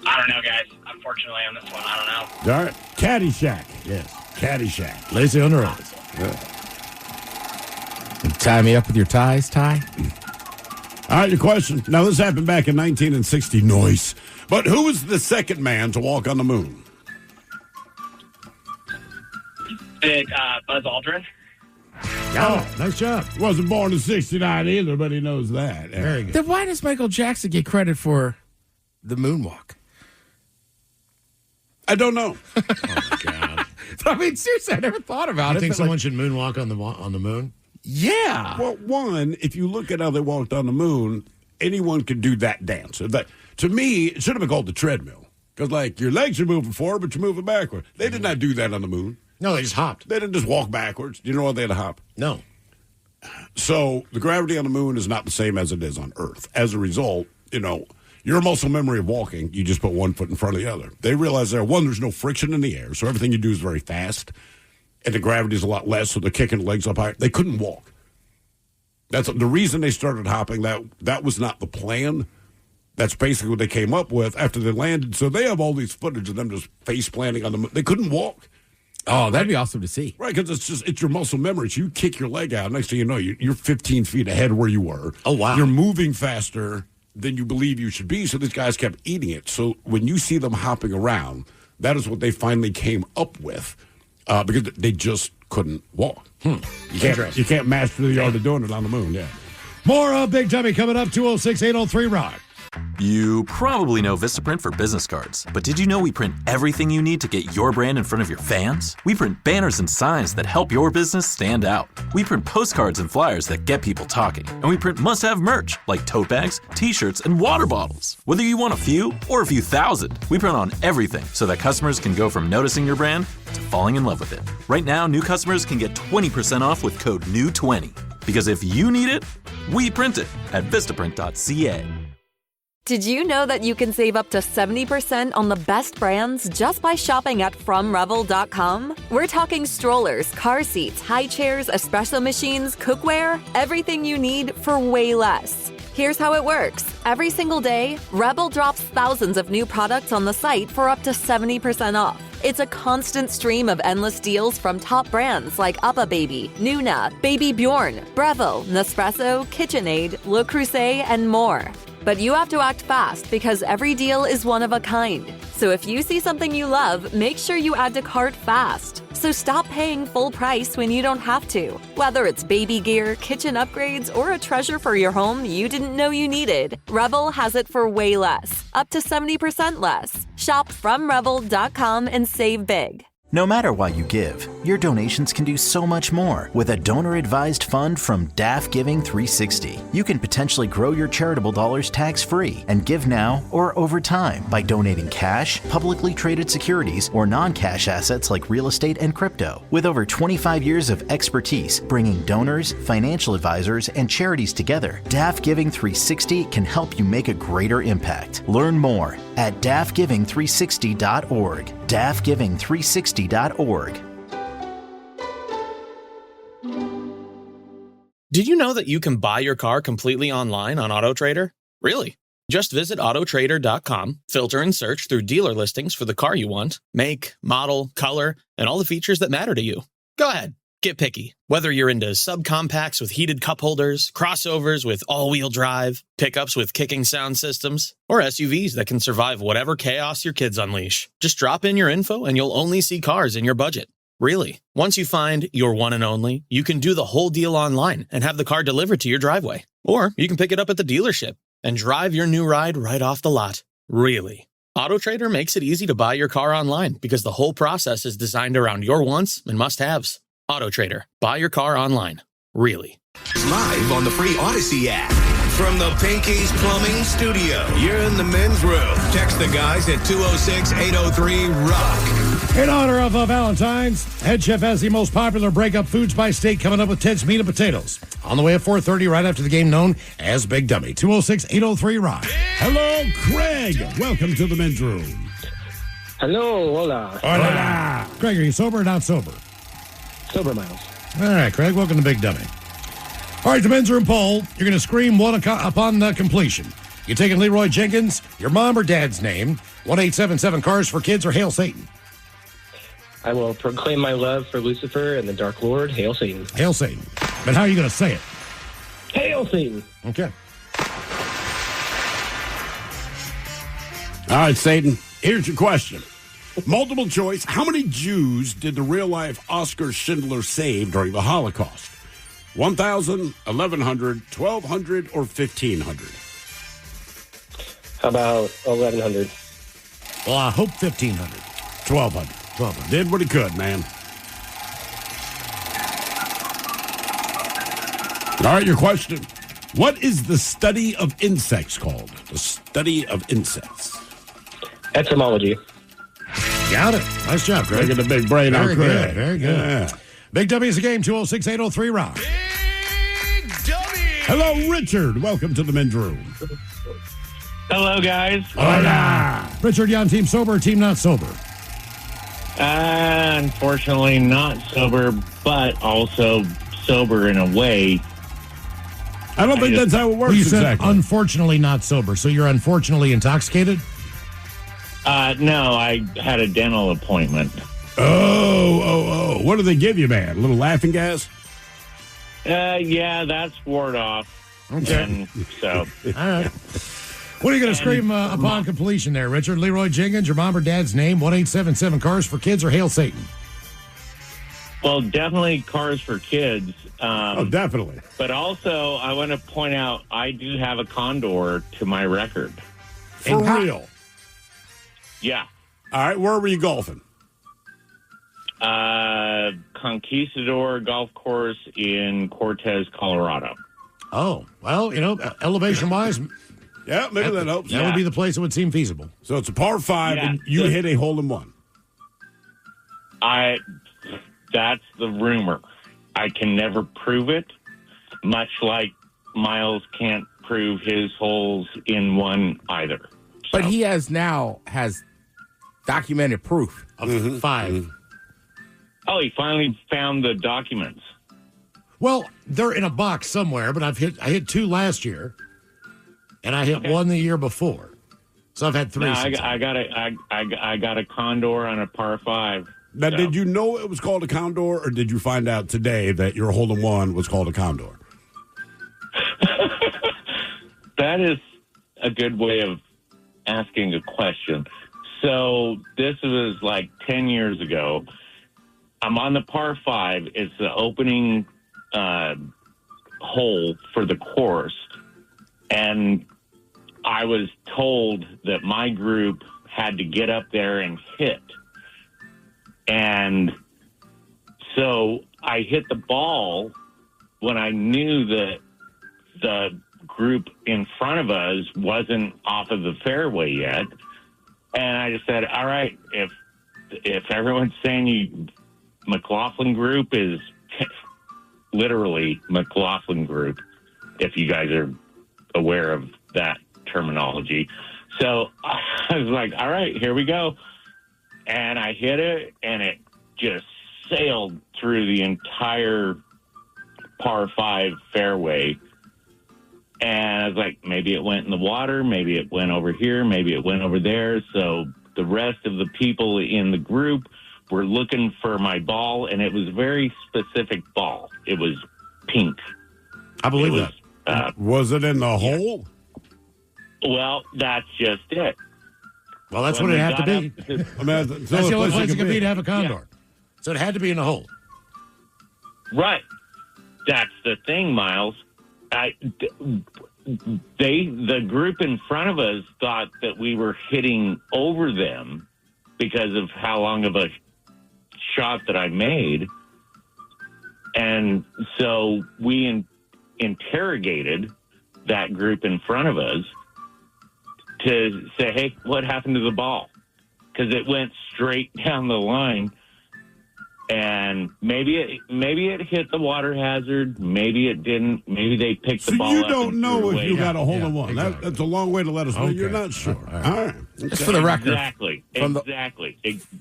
I don't know, guys. Unfortunately, on this one, I don't know. All right. Caddyshack. Yes. Caddyshack. Lacey Underall. Tie me up with your ties, Ty. All right, your question. Now, this happened back in 1960. Noise. But who was the second man to walk on the moon? Did Buzz Aldrin? Oh, nice job. Wasn't born in 69 either, but he knows that. Very good. Then why does Michael Jackson get credit for the moonwalk? I don't know. Oh, my God. I mean, seriously, I never thought about You it. think but someone should moonwalk on the moon? Yeah. Well, one, if you look at how they walked on the moon, anyone could do that dance. To me, it should have been called the treadmill. Because, like, your legs are moving forward, but you're moving backward. They did not do that on the moon. No, they just hopped. They didn't just walk backwards. Do you know why they had to hop? No. So the gravity on the moon is not the same as it is on Earth. As a result, your muscle memory of walking, you just put one foot in front of the other. They realize there's no friction in the air, so everything you do is very fast. And the gravity is a lot less, so they're kicking the legs up higher. They couldn't walk. That's the reason they started hopping. That was not the plan. That's basically what they came up with after they landed. So they have all these footage of them just face planting on the moon. They couldn't walk. Oh, that'd be awesome to see. Right, because it's your muscle memory. So you kick your leg out. Next thing you know, you're 15 feet ahead of where you were. Oh, wow. You're moving faster than you believe you should be. So these guys kept eating it. So when you see them hopping around, that is what they finally came up with because they just couldn't walk. You can't master the art of doing it on the moon, yeah. More Big Dummy coming up, 206-803-ROCK. You probably know Vistaprint for business cards, but did you know we print everything you need to get your brand in front of your fans? We print banners and signs that help your business stand out. We print postcards and flyers that get people talking. And we print must-have merch like tote bags, t-shirts, and water bottles. Whether you want a few or a few thousand, we print on everything so that customers can go from noticing your brand to falling in love with it. Right now, new customers can get 20% off with code NEW20. Because if you need it, we print it at Vistaprint.ca. Did you know that you can save up to 70% on the best brands just by shopping at FromRevel.com? We're talking strollers, car seats, high chairs, espresso machines, cookware, everything you need for way less. Here's how it works. Every single day, Rebel drops thousands of new products on the site for up to 70% off. It's a constant stream of endless deals from top brands like UPPAbaby, Nuna, Baby Bjorn, Breville, Nespresso, KitchenAid, Le Creuset, and more. But you have to act fast because every deal is one of a kind. So if you see something you love, make sure you add to cart fast. So stop paying full price when you don't have to. Whether it's baby gear, kitchen upgrades, or a treasure for your home you didn't know you needed, Rebel has it for way less. Up to 70% less. Shop FromRevel.com and save big. No matter why you give, your donations can do so much more with a donor-advised fund from DAF Giving 360. You can potentially grow your charitable dollars tax-free and give now or over time by donating cash, publicly traded securities, or non-cash assets like real estate and crypto. With over 25 years of expertise bringing donors, financial advisors, and charities together, DAF Giving 360 can help you make a greater impact. Learn more at dafgiving360.org. dafgiving360.org. Did you know that you can buy your car completely online on AutoTrader? Really? Just visit autotrader.com, filter and search through dealer listings for the car you want, make, model, color, and all the features that matter to you. Go ahead, Get picky. Whether you're into subcompacts with heated cup holders, crossovers with all-wheel drive, pickups with kicking sound systems, or SUVs that can survive whatever chaos your kids unleash, just drop in your info and you'll only see cars in your budget. Really. Once you find your one and only, you can do the whole deal online and have the car delivered to your driveway. Or you can pick it up at the dealership and drive your new ride right off the lot. Really. AutoTrader makes it easy to buy your car online because the whole process is designed around your wants and must-haves. AutoTrader. Buy your car online. Really. Live on the free Odyssey app. From the Pinky's Plumbing Studio. You're in the men's room. Text the guys at 206-803-ROCK. In honor of Valentine's, Head Chef has the most popular breakup foods by state coming up with Ted's Meat and Potatoes. On the way at 4:30, right after the game known as Big Dummy. 206-803-ROCK. Hello, Craig. Welcome to the men's room. Hello, hola. Hola. Craig, are you sober or not sober? Sober, Miles. All right, Craig, welcome to Big Dummy. All right, the men's room poll. You're going to scream one upon the completion. You taking Leroy Jenkins, your mom or dad's name, 1-877 Cars for Kids, or Hail Satan? I will proclaim my love for Lucifer and the Dark Lord. Hail Satan. Hail Satan. But how are you going to say it? Hail Satan. Okay. All right, Satan, here's your question. Multiple choice. How many Jews did the real-life Oskar Schindler save during the Holocaust? 1,000, 1,100, 1,200, or 1,500? How about 1,100? Well, I hope 1,500. 1,200. 1,200. Did what he could, man. All right, your question. What is the study of insects called? The study of insects. Etymology. Got it. Nice job, Greg. Look at the big brain on Very Craig. good. Very good. Yeah. Big W is the game. 206-803-ROCK. Hello, Richard. Welcome to the men's room. Hello, guys. Hola. Richard, you on team sober or team not sober? Unfortunately, not sober, but also sober in a way. I don't think that's how it works Well, you said exactly. unfortunately not sober, so you're unfortunately intoxicated? No, I had a dental appointment. Oh. What do they give you, man? A little laughing gas? Yeah, that's ward off. Okay. And so. All right. What are you going to scream upon completion there, Richard? Leroy Jenkins, your mom or dad's name, 1-877 Cars for Kids, or Hail Satan? Well, definitely Cars for Kids. Definitely. But also, I want to point out, I do have a Condor to my record. For real? Yeah. All right, where were you golfing? Conquistador Golf Course in Cortez, Colorado. Oh, well, elevation-wise, yeah, maybe that helps. That would be the place that would seem feasible. So it's a par 5, and you hit a hole-in-one. That's the rumor. I can never prove it, much like Miles can't prove his holes in one either. But he has documented proof of 5. Oh, he finally found the documents. Well, they're in a box somewhere, but I hit 2 last year, and I hit 1 the year before. So I've had 3. No, I got a Condor on a par 5. Now, did you know it was called a Condor, or did you find out today that your hole-in-one was called a Condor? That is a good way of asking a question. So this was like 10 years ago. I'm on the par 5. It's the opening hole for the course. And I was told that my group had to get up there and hit. And so I hit the ball when I knew that the group in front of us wasn't off of the fairway yet. And I just said, all right, if everyone's saying McLaughlin Group is literally McLaughlin Group, if you guys are aware of that terminology. So I was like, all right, here we go. And I hit it, and it just sailed through the entire par 5 fairway. And I was like, maybe it went in the water, maybe it went over here, maybe it went over there. So the rest of the people in the group were looking for my ball, and it was a very specific ball. It was pink. I believe that. Was it in the hole? Well, that's just it. Well, that's When what it we had to got be. up- That's the only place it could be to have a condor. So it had to be in the hole. Right. That's the thing, Miles. The group in front of us thought that we were hitting over them because of how long of a shot that I made. And so we interrogated that group in front of us to say, hey, what happened to the ball? Because it went straight down the line. And maybe it hit the water hazard. Maybe it didn't. Maybe they picked the ball up. So you don't know if you got a hole in one. Exactly. That's a long way to let us know you're not sure. All right. Just for the record. Exactly.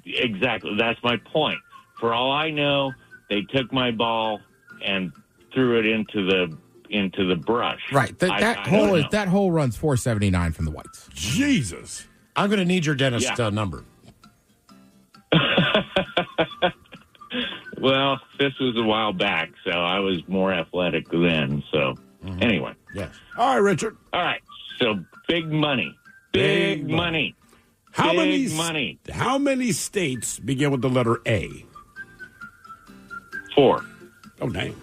Exactly. That's my point. For all I know, they took my ball and threw it into the brush. Right. That hole runs 479 from the whites. Jesus. I'm going to need your dentist number. Well, this was a while back, so I was more athletic then. So, anyway. Yes. All right, Richard. All right. So, big money. Big money. How Big money. How many states begin with the letter A? 4. Oh, dang.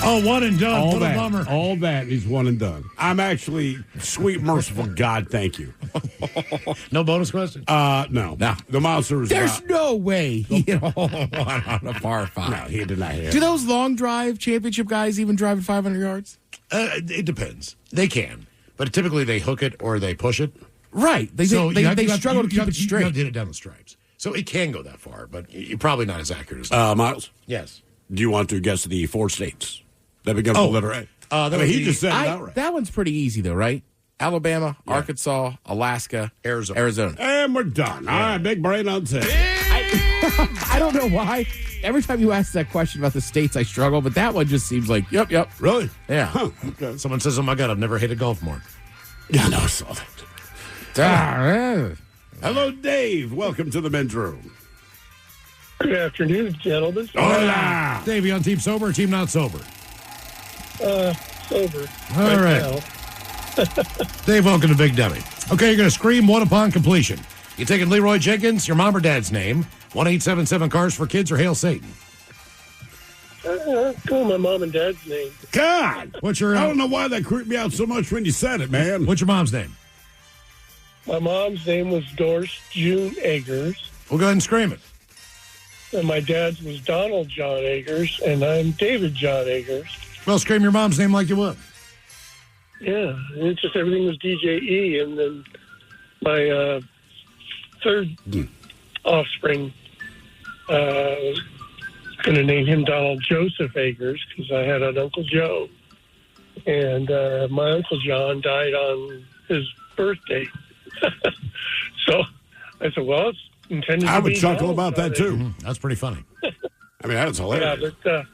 Oh, one and done. What a bummer. All that is one and done. I'm actually, sweet, merciful God, thank you. No bonus question? No. The monster is There's no way he hit a hole in one on a par 5. No, he did not hit. Do those long drive championship guys even drive at 500 yards? It depends. They can. But typically they hook it or they push it. Right. They struggle to keep it straight. You have to hit it down the stripes. So it can go that far, but you're probably not as accurate as that. Miles? Yes. Do you want to guess the 4 states that begin with the letter A? He just said it outright. That one's pretty easy, though, right? Alabama, Arkansas, Alaska, Arizona. And we're done. All right, big brain on set. I don't know why. Every time you ask that question about the states, I struggle, but that one just seems like, yep. Really? Yeah. Huh, okay. Someone says, oh my God, I've never hit a golf more. Yeah, no, I saw that. Hello, Dave. Welcome to the men's room. Good afternoon, gentlemen. Hola. Dave, you on team sober or team not sober? Sober. All right. Dave, welcome to Big Dummy. Okay, you're going to scream one upon completion. You taking Leroy Jenkins, your mom or dad's name, 1-877 Cars for Kids, or Hail Satan? Go with my mom and dad's name. God! What's your? I don't know why that creeped me out so much when you said it, man. What's your mom's name? My mom's name was Doris June Eggers. We'll go ahead and scream it. And my dad's was Donald John Eggers, and I'm David John Eggers. Well, scream your mom's name like you would. Yeah, it's just everything was DJE, and then my third offspring was going to name him Donald Joseph Eggers because I had an Uncle Joe, and my Uncle John died on his birthday. So I said, well, it's intended to be. I would chuckle Donald about John that, too. Eggers. That's pretty funny. I mean, that's hilarious. Yeah, but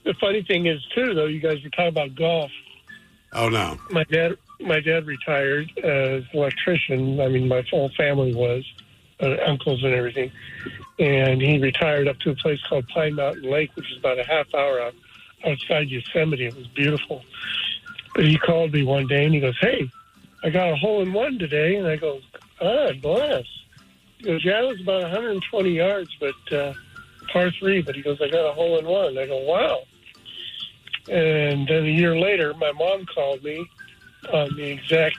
the funny thing is, too, though, you guys were talking about golf. Oh, no. My dad retired as an electrician. I mean, my whole family was, uncles and everything. And he retired up to a place called Pine Mountain Lake, which is about a half hour outside Yosemite. It was beautiful. But he called me one day and he goes, hey, I got a hole-in-one today. And I go, God bless. He goes, yeah, it was about 120 yards, but par 3. But he goes, I got a hole-in-one. I go, wow. And then a year later, my mom called me on the exact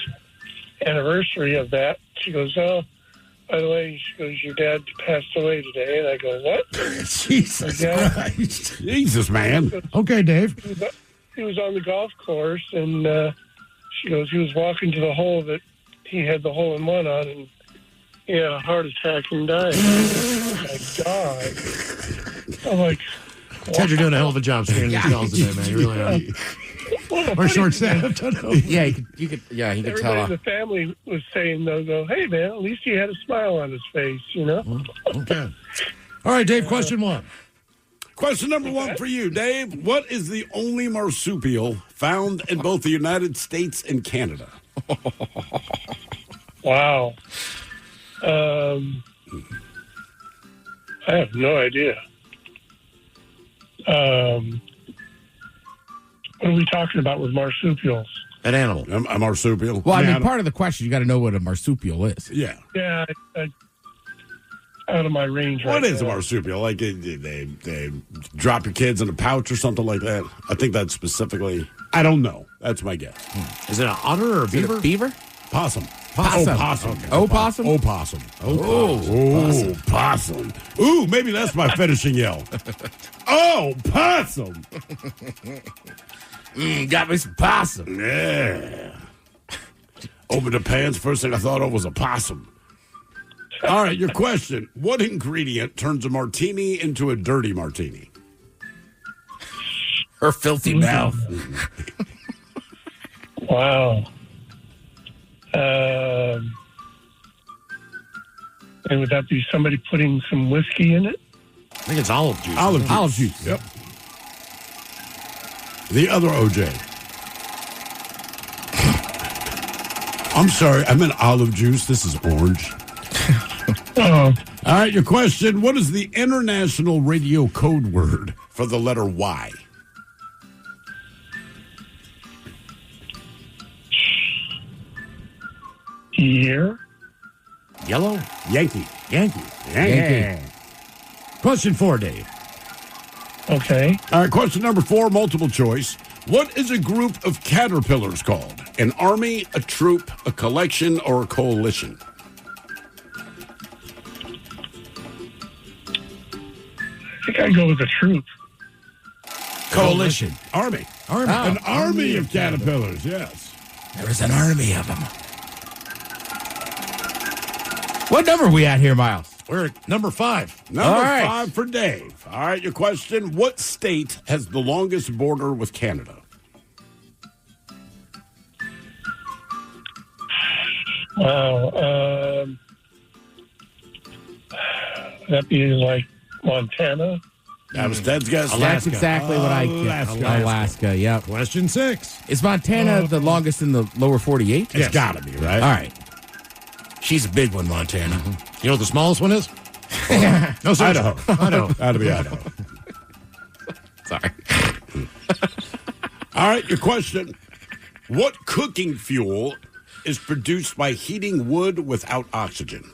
anniversary of that. She goes, oh, by the way, she goes, your dad passed away today. And I go, what? Jesus Christ. Jesus, man. Okay, Dave. He was on the golf course, and she goes, he was walking to the hole that he had the hole-in-one on, and he had a heart attack and died. Oh, my God. I'm like... Ted, you're doing a hell of a job screening these calls today, man. You really are. We're short-staffed. Yeah, you could tell. Everybody in the family was saying, though, hey, man, at least he had a smile on his face, you know? Okay. All right, Dave, question 1. Question number 1 for you, Dave. What is the only marsupial found in both the United States and Canada? Wow. I have no idea. What are we talking about with marsupials? An animal. A marsupial. Well, I mean, part of the question, you got to know what a marsupial is. Yeah. Yeah, out of my range right What is a now. marsupial? Like they drop your kids in a pouch or something like that? I think that's specifically. I don't know. That's my guess. Is it an otter or a beaver? Beaver? Possum. Possum. Oh, possum. Okay. Oh, possum? Oh, possum. Oh, possum. Ooh, maybe that's my finishing yell. Oh, possum. Got me some possum. Yeah. Opened the pants. First thing I thought of was a possum. All right, your question. What ingredient turns a martini into a dirty martini? Her filthy mouth. Wow. And would that be somebody putting some whiskey in it? I think it's olive juice. Olive juice. Yep. The other OJ. I'm sorry, I meant olive juice. This is orange. Oh. All right, your question. What is the international radio code word for the letter Y? Year? Yellow? Yankee. Yankee. Yeah. Question 4, Dave. Okay. All right, question number 4, multiple choice. What is a group of caterpillars called? An army, a troop, a collection, or a coalition? I think I'd go with a troop. Coalition. Army. Army. An army of caterpillars, yes. There's an army of them. What number are we at here, Miles? We're at number 5. Number All right. 5 for Dave. All right, your question. What state has the longest border with Canada? Wow. That'd be like Montana. That was Ted's guess. That's exactly what I get. Alaska, yep. Question 6. Is Montana the longest in the lower 48? It's got to be, right? All right. She's a big one, Montana. You know what the smallest one is? No, Idaho. Idaho. That'd be Idaho. Sorry. All right, your question. What cooking fuel is produced by heating wood without oxygen?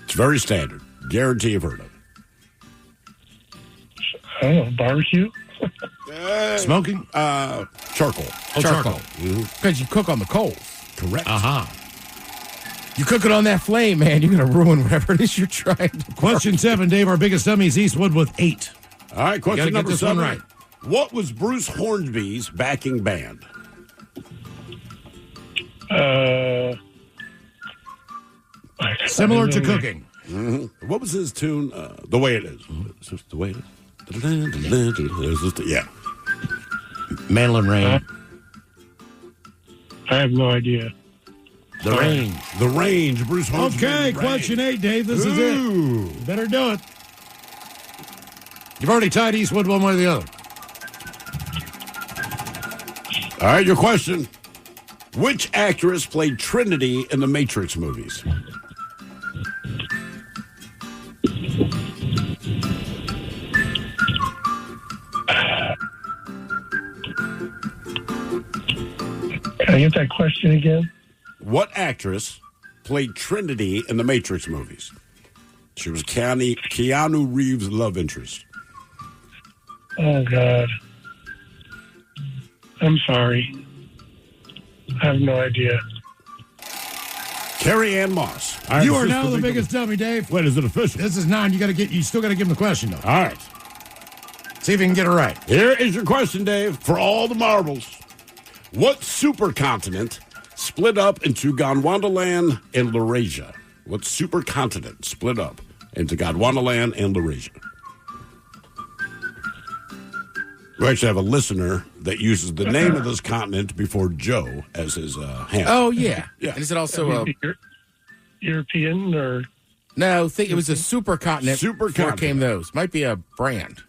It's very standard. Guarantee you've heard of it. I don't know, barbecue? Smoking? Charcoal. Oh, charcoal. Because you cook on the coals. Correct. You cook it on that flame, man, you're going to ruin whatever it is you're trying to Question 7, Dave. Our biggest dummy is Eastwood with 8. All right, question You gotta number get this one 7. right. What was Bruce Hornsby's backing band? Similar to cooking. Mm-hmm. What was his tune? The Way It Is. It's just the way it is. It's just yeah. Mandolin Rain. I have no idea. The Range. The Range. Bruce Hornsby. Okay, question 8, Dave. This is it. You better do it. You've already tied Eastwood one way or the other. All right, your question. Which actress played Trinity in the Matrix movies? Can I get that question again? What actress played Trinity in the Matrix movies? She was Keanu Reeves' love interest. Oh, God. I'm sorry. I have no idea. Carrie Ann Moss. All right, You this are is now the big biggest dummy, Dave. Wait, is it official? This is 9. You still got to give him the question, though. All right. See if you can get it right. Here is your question, Dave, for all the marbles. What supercontinent split up into Gondwanaland and Laurasia? What supercontinent split up into Gondwanaland and Laurasia? We actually have a listener that uses the name of this continent before Joe as his handle. Oh, yeah. Yeah. And is it also European or? No, it was a supercontinent. Supercontinent. Before it came those. Might be a brand.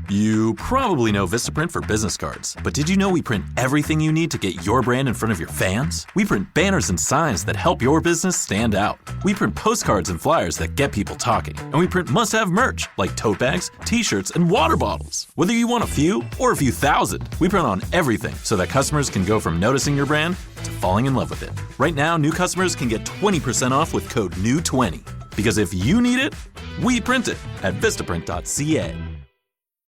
You probably know Vistaprint for business cards, but did you know we print everything you need to get your brand in front of your fans? We print banners and signs that help your business stand out. We print postcards and flyers that get people talking. And we print must-have merch like tote bags, t-shirts, and water bottles. Whether you want a few or a few thousand, we print on everything so that customers can go from noticing your brand to falling in love with it. Right now, new customers can get 20% off with code NEW20. Because if you need it, we print it at Vistaprint.ca.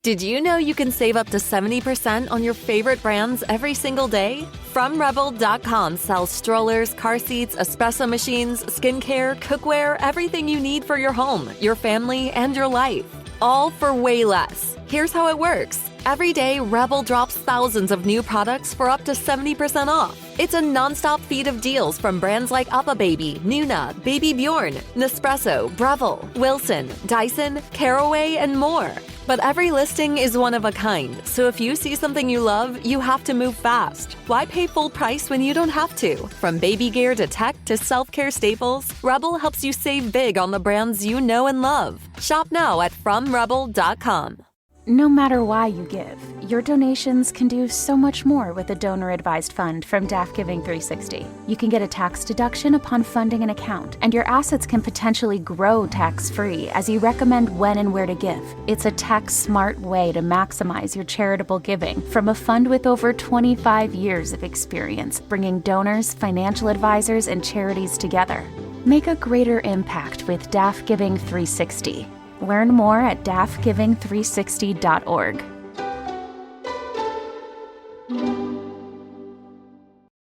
Did you know you can save up to 70% on your favorite brands every single day? FromRebel.com sells strollers, car seats, espresso machines, skincare, cookware, everything you need for your home, your family, and your life. All for way less. Here's how it works. Every day, Rebel drops thousands of new products for up to 70% off. It's a nonstop feed of deals from brands like UppaBaby, Nuna, Baby Bjorn, Nespresso, Breville, Wilson, Dyson, Caraway, and more. But every listing is one of a kind, so if you see something you love, you have to move fast. Why pay full price when you don't have to? From baby gear to tech to self-care staples, Rebel helps you save big on the brands you know and love. Shop now at FromRebel.com. No matter why you give, your donations can do so much more with a donor-advised fund from DAF Giving 360. You can get a tax deduction upon funding an account, and your assets can potentially grow tax-free as you recommend when and where to give. It's a tax-smart way to maximize your charitable giving from a fund with over 25 years of experience, bringing donors, financial advisors, and charities together. Make a greater impact with DAF Giving 360. Learn more at dafgiving360.org.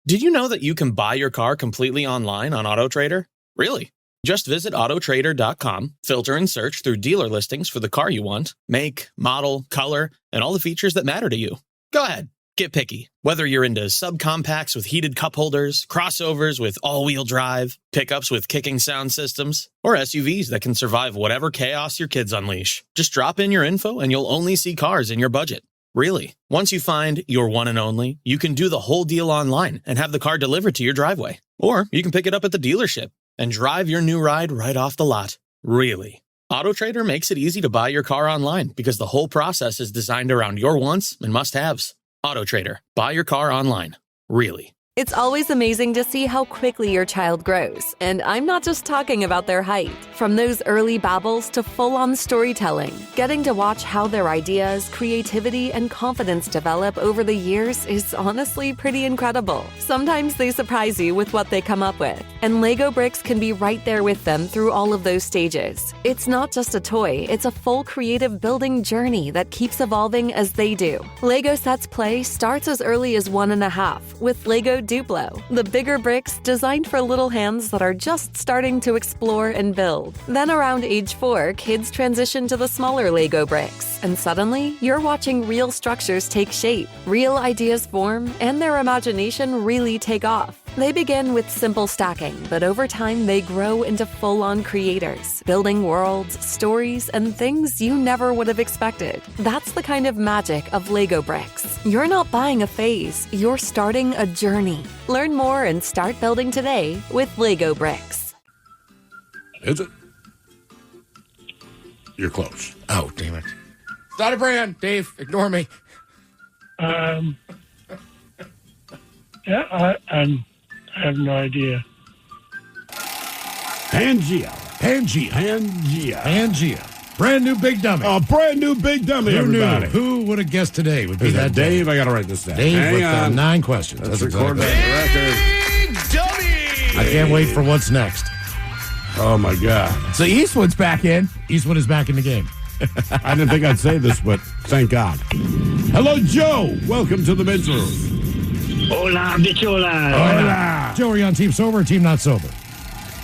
Did you know that you can buy your car completely online on AutoTrader? Really? Just visit autotrader.com, filter and search through dealer listings for the car you want, make, model, color, and all the features that matter to you. Go ahead. Get picky. Whether you're into subcompacts with heated cup holders, crossovers with all-wheel drive, pickups with kicking sound systems, or SUVs that can survive whatever chaos your kids unleash. Just drop in your info and you'll only see cars in your budget. Really. Once you find your one and only, you can do the whole deal online and have the car delivered to your driveway. Or you can pick it up at the dealership and drive your new ride right off the lot. Really. AutoTrader makes it easy to buy your car online because the whole process is designed around your wants and must-haves. AutoTrader. Buy your car online. Really. It's always amazing to see how quickly your child grows, and I'm not just talking about their height. From those early babbles to full-on storytelling, getting to watch how their ideas, creativity, and confidence develop over the years is honestly pretty incredible. Sometimes they surprise you with what they come up with, and Lego bricks can be right there with them through all of those stages. It's not just a toy, it's a full creative building journey that keeps evolving as they do. Lego Sets Play starts as early as 1.5 with Lego Duplo, the bigger bricks designed for little hands that are just starting to explore and build. Then around age 4, kids transition to the smaller Lego bricks, and suddenly you're watching real structures take shape, real ideas form, and their imagination really take off. They begin with simple stacking, but over time they grow into full-on creators, building worlds, stories, and things you never would have expected. That's the kind of magic of Lego bricks. You're not buying a phase, you're starting a journey. Learn more and start building today with Lego bricks. Is it? You're close. Oh, damn it. It's not a brand, Dave. Ignore me. Yeah, I have no idea. Pangea. Brand new big dummy. A brand new big dummy, Who everybody. knew? Who would have guessed today would be that Dave? I got to write this down. Dave Hang with on. 9 questions. Let's That's record exactly. that record. Dummy! I can't wait for what's next. Oh, my God. So Eastwood's back in. Eastwood is back in the game. I didn't think I'd say this, but thank God. Hello, Joe. Welcome to the men's room. Hola, bichola. Hola. Joe, are you on team sober or team not sober?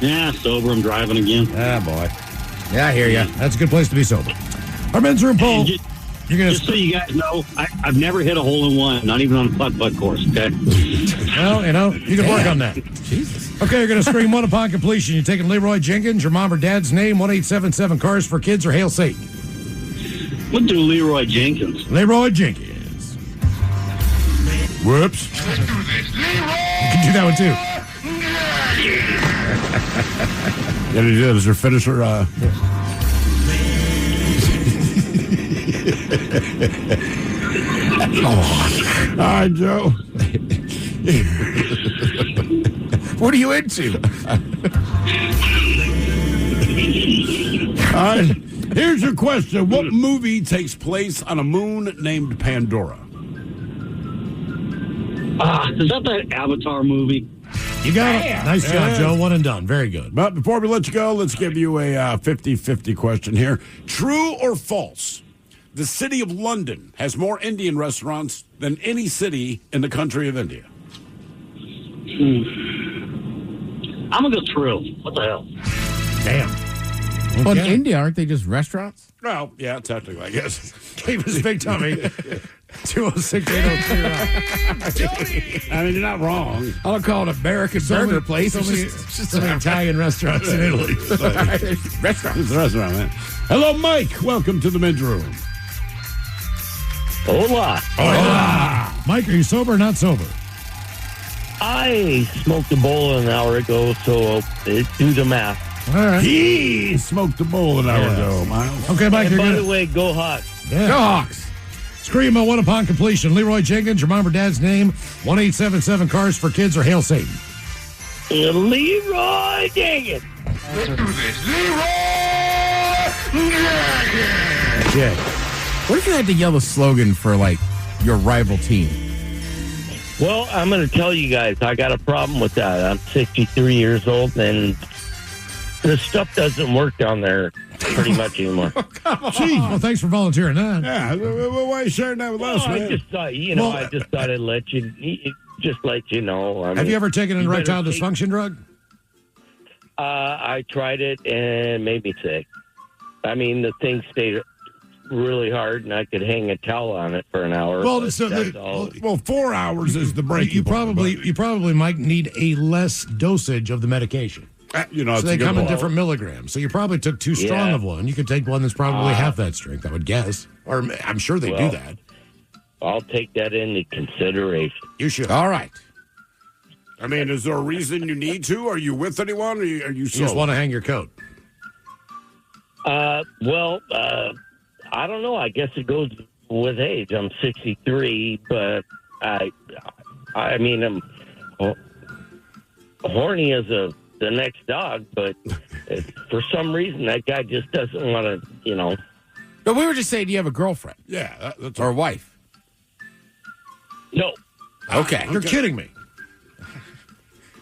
Yeah, sober. I'm driving again. Ah, boy. Yeah, I hear you. That's a good place to be sober. Our men's room poll. Just so you guys know, I've never hit a hole-in-one, not even on a putt-putt course, okay? Well, you can work on that. Jesus. Okay, you're going to scream one upon completion. You're taking Leroy Jenkins, your mom or dad's name, 1-877 Cars for Kids, or Hail Satan. We'll do Leroy Jenkins. Leroy Jenkins. Whoops. You can do that one, too. Yeah, does your finisher... All right, Joe. What are you into? All right. Here's your question. What movie takes place on a moon named Pandora? Is that that Avatar movie? You got it. Nice job, Yeah. Joe. One and done. Very good. But before we let you go, let's give you a 50-50 question here. True or false? The city of London has more Indian restaurants than any city in the country of India. I'm going to go true. What the hell? Damn. Well, in Okay. India, aren't they just restaurants? Well, yeah, technically, I guess. Gave us big tummy. 206-803. I mean, you're not wrong. I don't call it American burger place. So It's many, just, so many Italian restaurants in Italy. restaurants. It's a restaurant, man. Hello, Mike. Welcome to the men's room. Hola. Hola. Mike, are you sober or not sober? I smoked a bowl an hour ago, so do the math. All right. He smoked a bowl an hour ago, Miles. Okay, Mike, And you're by good. the way, go Hawks. Yeah. Go Hawks. Scream one upon completion. Leroy Jenkins, your mom or dad's name. 1-877 Cars for Kids or Hail Satan. Leroy Jenkins. Yeah. What if you had to yell a slogan for, like, your rival team? Well, I'm going to tell you guys, I got a problem with that. I'm 63 years old, and the stuff doesn't work down there pretty much anymore. Gee, well, thanks for volunteering that. Yeah, why are you sharing that with us, I man? just thought, I just thought I'd let you know. I Have mean, you ever taken an you better erectile take- dysfunction drug? I tried it and it made me sick. I mean, the thing stayed really hard, and I could hang a towel on it for an hour. Well, but so that's all. Well, 4 hours is the break. You probably might need a less dosage of the medication. So So they come in different milligrams. So you probably took too strong Yeah. of one. You could take one that's probably half that strength, I would guess. Or I'm sure they do Well, that. I'll take that into consideration. You should. All right. I mean, is there a reason you need to? Are you with anyone? Or are you You just solo? want to hang your coat. I don't know. I guess it goes with age. I'm 63, but I mean, I'm horny as the next dog, but for some reason that guy just doesn't want to, But we were just saying, do you have a girlfriend? Yeah, that's Or a wife? No. Okay. You're kidding me.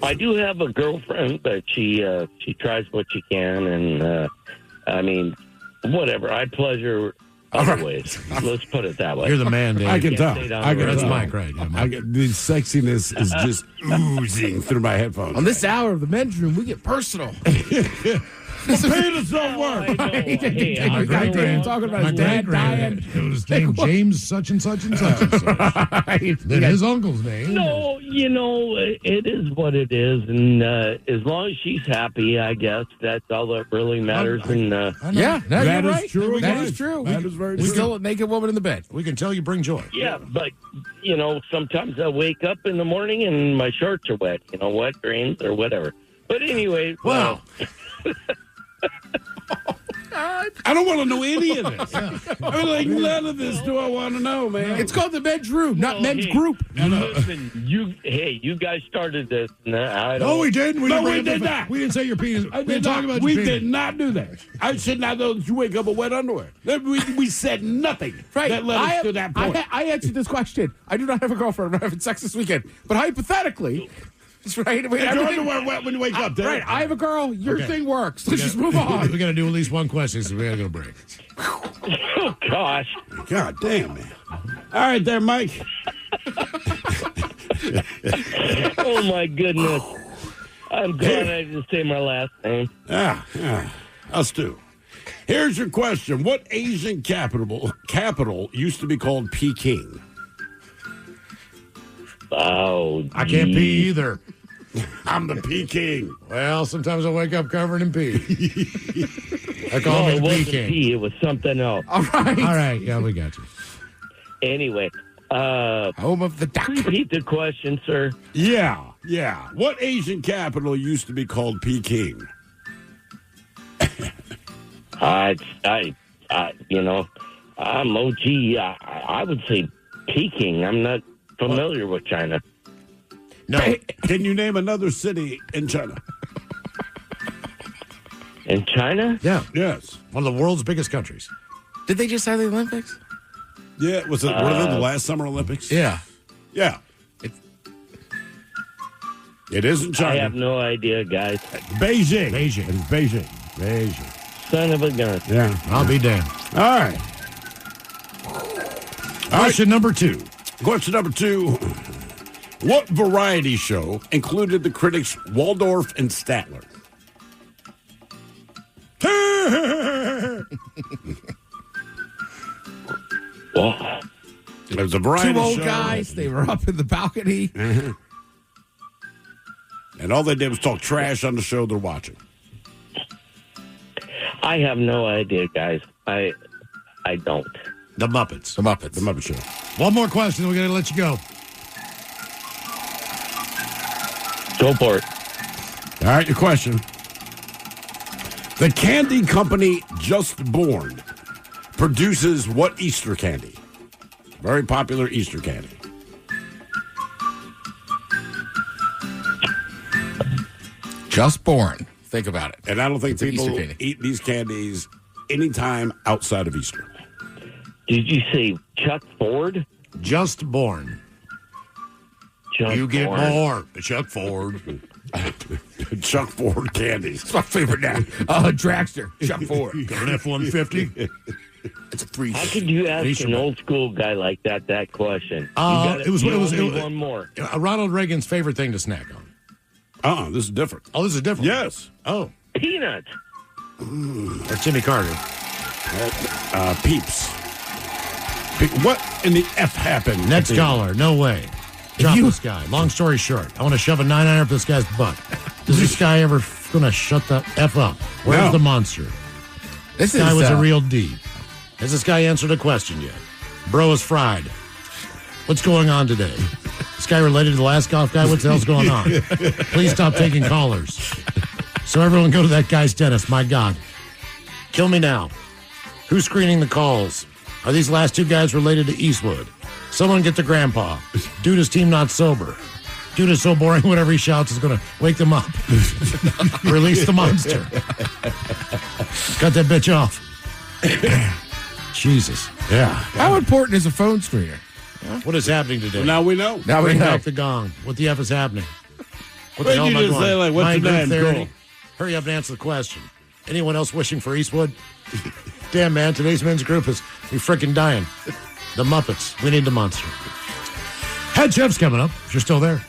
I do have a girlfriend, but she tries what she can, and I mean, whatever. I pleasure other ways. Let's put it that way. You're the man, Dave. I can tell. stay down I the can road. That's tell. Mike, right? Yeah, Mike. The sexiness is just oozing through my headphones. On this hour of the men's room, we get personal. Penis don't work. I know. Hey, My I great know. grand talking about My his dad dad ran dying. it. It was named James such and such and such and such. Then his uncle's name. No, it is what it is, and as long as she's happy, I guess that's all that really matters. And Yeah, no, That you're is right. true. That is true. That is very We true. still a naked woman in the bed. We can tell you bring joy. yeah, but sometimes I wake up in the morning and my shorts are wet. Wet dreams or whatever. But anyway, Wow. I don't want to know any of this. I mean, like, none of this do I want to know, man. It's called the men's room, not Well, men's hey, group. listen, you guys started this. And I don't. No, we didn't. No, bring we up did the- not. We didn't say your penis. I We did didn't talk not. about We your penis. did not do that. I should not know that you wake up with wet underwear. We said nothing Right. that led us to that point. I answered this question. I do not have a girlfriend. I'm not having sex this weekend. But hypothetically, that's right. Is your underwear wet when you wake up, Dave? Right. I have a girl. Your Okay. thing works. Let's just move on. We got to do at least one question, so we got to go to break. Oh gosh. God damn, man. All right there, Mike. Oh my goodness. I'm glad I didn't say my last name. Yeah, us too. Here's your question. What Asian capital used to be called Peking? Oh, I can't pee either. I'm the Peking. Well, sometimes I wake up covered in pee. I No, call me it the wasn't Peking. pee. It was something else. All right. All right, yeah, we got you. Anyway, Home of the duck. repeat the question, sir. Yeah. What Asian capital used to be called Peking? Gee, I would say Peking. I'm not familiar with China. No. Can you name another city in China? In China? Yeah. Yes. One of the world's biggest countries. Did they just have the Olympics? Yeah. Was it one of the last Summer Olympics? Yeah. Yeah. It is in China. I have no idea, guys. Beijing. It's Beijing. Son of a gun. Yeah. I'll be damned. All right. Question number 2. Question number 2. What variety show included the critics Waldorf and Statler? Well, It was a variety Two old show. guys. They were up in the balcony. And all they did was talk trash on the show they're watching. I have no idea, guys. I don't. The Muppets. The Muppets. The Muppet Show. One more question, we're going to let you go. Go for it. All right, your question. The candy company Just Born produces what Easter candy? Very popular Easter candy. Just Born. Think about it. And I don't think It's an people Easter candy. eat these candies anytime outside of Easter. Did you say Chuck Ford? Just Born. Chuck You get Ford. more. Chuck Ford. Chuck Ford candies. It's my favorite now. Dragster. Chuck Ford. Got an F-150? It's a free. How could you ask an old school guy like that question? It was one more. Ronald Reagan's favorite thing to snack on. This is different. Oh, this is different? Yes. Oh. Peanuts. Or Jimmy Carter. Peeps. What in the F happened? Next caller. No way. Drop this guy. Long story short, I want to shove a 9-iron up this guy's butt. Is this guy ever going to shut the F up? Where's the monster? This guy was a real D. Has this guy answered a question yet? Bro is fried. What's going on today? This guy related to the last golf guy? What the hell's going on? Please stop taking callers. So everyone go to that guy's dentist. My God. Kill me now. Who's screening the calls? Are these last two guys related to Eastwood? Someone get the grandpa. Dude, his team not sober. Dude is so boring, whatever he shouts is going to wake them up. Release the monster. Cut that bitch off. Jesus. Yeah. How important is a phone screener? What is happening today? Well, now we know. Now we Bring know. back the gong. What the F is happening? What Why the hell did am you I just going? say, like, what's Mind your group name? theory? Cool. Hurry up and answer the question. Anyone else wishing for Eastwood? Damn, man. Today's men's group is we freaking dying. The Muppets. We need the monster. Head Chef's coming up. If you're still there.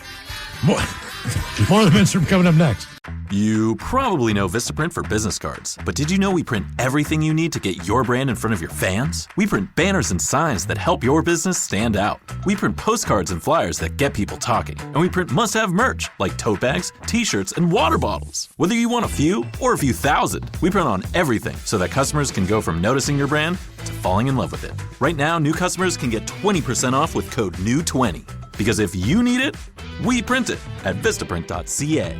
More of the men's room coming up next. You probably know Vistaprint for business cards, but did you know we print everything you need to get your brand in front of your fans? We print banners and signs that help your business stand out. We print postcards and flyers that get people talking. And we print must-have merch like tote bags, t-shirts, and water bottles. Whether you want a few or a few thousand, we print on everything so that customers can go from noticing your brand to falling in love with it. Right now, new customers can get 20% off with code NEW20. Because if you need it, we print it at Vistaprint.ca.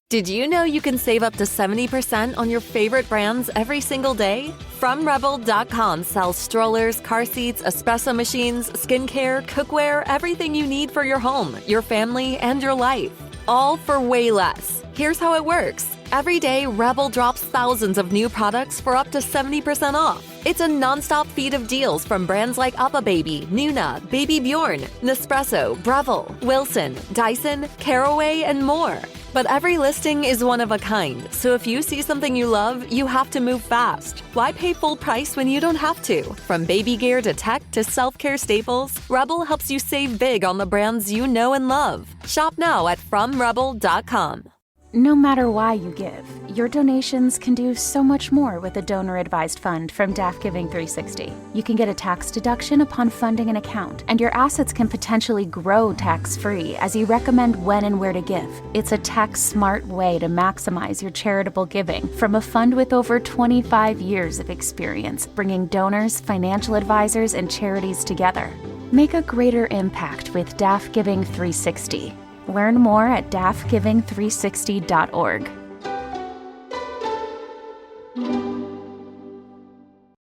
Did you know you can save up to 70% on your favorite brands every single day? FromRebel.com sells strollers, car seats, espresso machines, skincare, cookware, everything you need for your home, your family, and your life. All for way less. Here's how it works. Every day, Rebel drops thousands of new products for up to 70% off. It's a nonstop feed of deals from brands like UppaBaby, Nuna, Baby Bjorn, Nespresso, Breville, Wilson, Dyson, Caraway, and more. But every listing is one of a kind, so if you see something you love, you have to move fast. Why pay full price when you don't have to? From baby gear to tech to self-care staples, Rebel helps you save big on the brands you know and love. Shop now at FromRebel.com. No matter why you give, your donations can do so much more with a donor-advised fund from DAF Giving 360. You can get a tax deduction upon funding an account, and your assets can potentially grow tax-free as you recommend when and where to give. It's a tax-smart way to maximize your charitable giving from a fund with over 25 years of experience, bringing donors, financial advisors, and charities together. Make a greater impact with DAF Giving 360. Learn more at dafgiving360.org.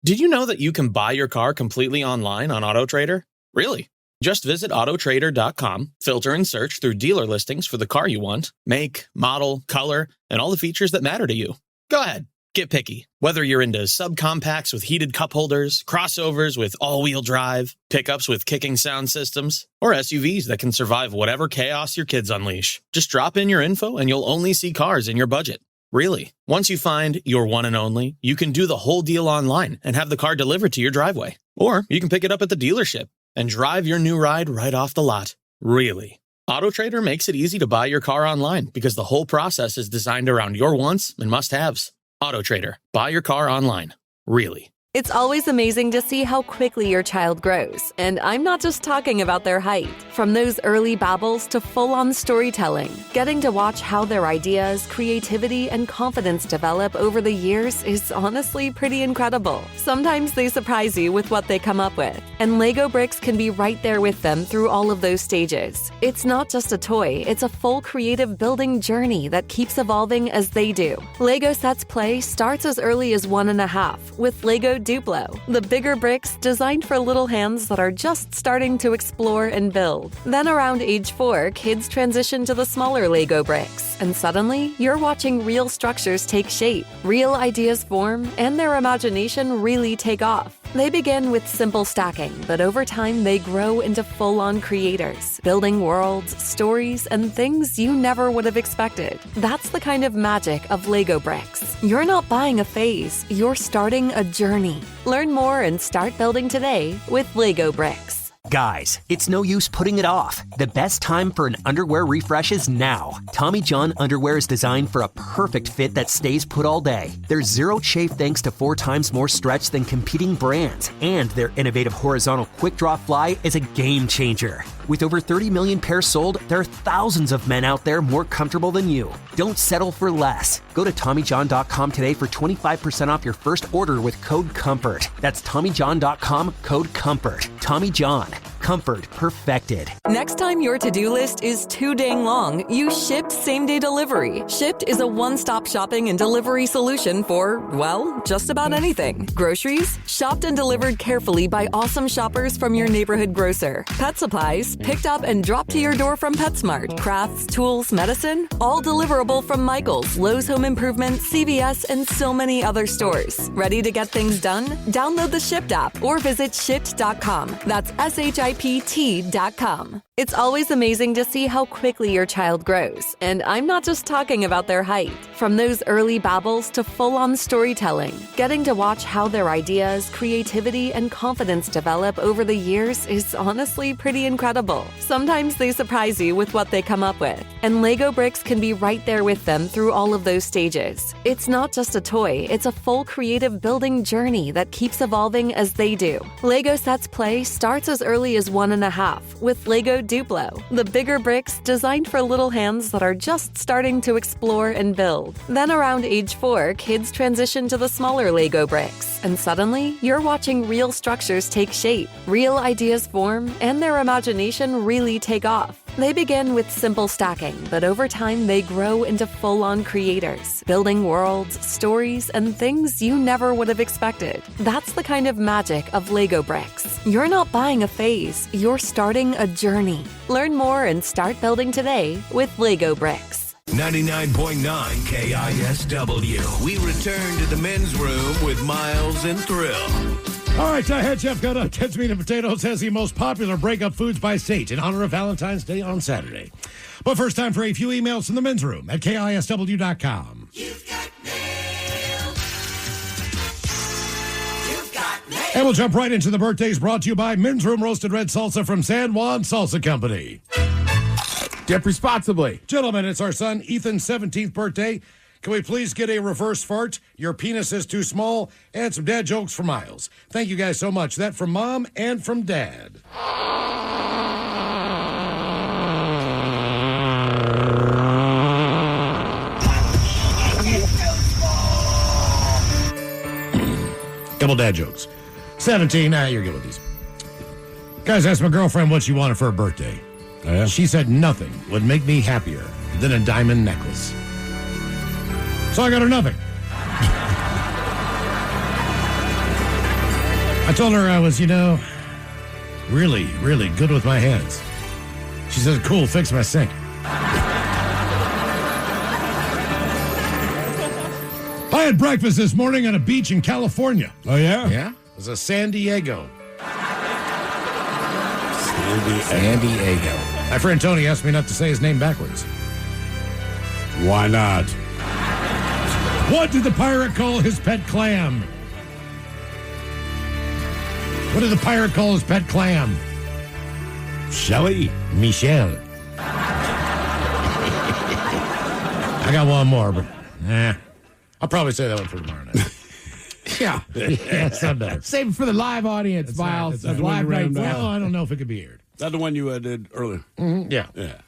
Did you know that you can buy your car completely online on AutoTrader? Really? Just visit autotrader.com, filter and search through dealer listings for the car you want, make, model, color, and all the features that matter to you. Go ahead, get picky. Whether you're into subcompacts with heated cup holders, crossovers with all-wheel drive, pickups with kicking sound systems, or SUVs that can survive whatever chaos your kids unleash. Just drop in your info and you'll only see cars in your budget. Really. Once you find your one and only, you can do the whole deal online and have the car delivered to your driveway. Or you can pick it up at the dealership and drive your new ride right off the lot. Really. AutoTrader makes it easy to buy your car online because the whole process is designed around your wants and must-haves. AutoTrader. Buy your car online. Really. It's always amazing to see how quickly your child grows, and I'm not just talking about their height. From those early babbles to full-on storytelling, getting to watch how their ideas, creativity, and confidence develop over the years is honestly pretty incredible. Sometimes they surprise you with what they come up with, and Lego bricks can be right there with them through all of those stages. It's not just a toy, it's a full creative building journey that keeps evolving as they do. Lego Sets Play starts as early as 1.5 with Lego Duplo, the bigger bricks designed for little hands that are just starting to explore and build. Then around age 4, kids transition to the smaller Lego bricks, and suddenly you're watching real structures take shape, real ideas form, and their imagination really take off. They begin with simple stacking, but over time they grow into full-on creators, building worlds, stories, and things you never would have expected. That's the kind of magic of Lego bricks. You're not buying a phase, you're starting a journey. Learn more and start building today with Lego bricks. Guys, it's no use putting it off. The best time for an underwear refresh is now. Tommy John underwear is designed for a perfect fit that stays put all day. There's zero chafe thanks to 4 times more stretch than competing brands. And their innovative horizontal quick draw fly is a game changer. With over 30 million pairs sold, there are thousands of men out there more comfortable than you. Don't settle for less. Go to TommyJohn.com today for 25% off your first order with code COMFORT. That's TommyJohn.com, code COMFORT. Tommy John. Comfort perfected. Next time your to-do list is too dang long, use Shipt same-day delivery. Shipt is a one-stop shopping and delivery solution for, well, just about anything. Groceries, shopped and delivered carefully by awesome shoppers from your neighborhood grocer. Pet supplies, picked up and dropped to your door from PetSmart. Crafts, tools, medicine, all deliverable from Michael's, Lowe's Home Improvement, CVS, and so many other stores. Ready to get things done? Download the Shipt app or visit Shipt.com. That's SHIPT.com. It's always amazing to see how quickly your child grows, and I'm not just talking about their height. From those early babbles to full-on storytelling, getting to watch how their ideas, creativity, and confidence develop over the years is honestly pretty incredible. Sometimes they surprise you with what they come up with, and Lego bricks can be right there with them through all of those stages. It's not just a toy, it's a full creative building journey that keeps evolving as they do. Lego Sets Play starts as early as 1.5 with Lego Duplo, the bigger bricks designed for little hands that are just starting to explore and build. Then around age 4, kids transition to the smaller Lego bricks, and suddenly you're watching real structures take shape, real ideas form, and their imagination really take off. They begin with simple stacking, but over time they grow into full-on creators, building worlds, stories, and things you never would have expected. That's the kind of magic of Lego bricks. You're not buying a phase, you're starting a journey. Learn more and start building today with Lego bricks. 99.9 KISW. We return to the men's room with Miles and Thrill. All right, head chef got up. Ted's Meat and Potatoes has the most popular breakup foods by state in honor of Valentine's Day on Saturday. But first, time for a few emails from the men's room at KISW.com. You've got mail. You've got mail. And we'll jump right into the birthdays brought to you by Men's Room Roasted Red Salsa from San Juan Salsa Company. Dip responsibly. Gentlemen, it's our son Ethan's 17th birthday. Can we please get a reverse fart? Your penis is too small. And some dad jokes for Miles. Thank you guys so much. That from Mom and from Dad. Couple dad jokes. 17. You're good with these. Guys, asked my girlfriend what she wanted for her birthday. She said nothing would make me happier than a diamond necklace. So I got her nothing. I told her I was, really, really good with my hands. She said, cool, fix my sink. I had breakfast this morning on a beach in California. Oh, yeah? Yeah? It was a San Diego. San Diego. My friend Tony asked me not to say his name backwards. Why not? What did the pirate call his pet clam? What did the pirate call his pet clam? Shelley? Michelle. I got one more, but I'll probably say that one for tomorrow night. Yeah. That's not better. Save it for the live audience, Miles. that's Live night. Well, I don't know if it could be aired. That's the one you did earlier. Mm-hmm. Yeah. Yeah.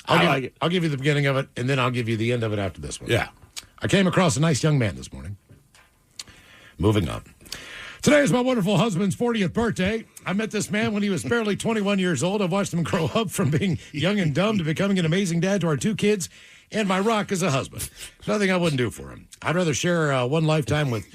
I'll give you the beginning of it, and then I'll give you the end of it after this one. Yeah. I came across a nice young man this morning. Moving on. Today is my wonderful husband's 40th birthday. I met this man when he was barely 21 years old. I've watched him grow up from being young and dumb to becoming an amazing dad to our 2 kids and my rock as a husband. Nothing I wouldn't do for him. I'd rather share one lifetime with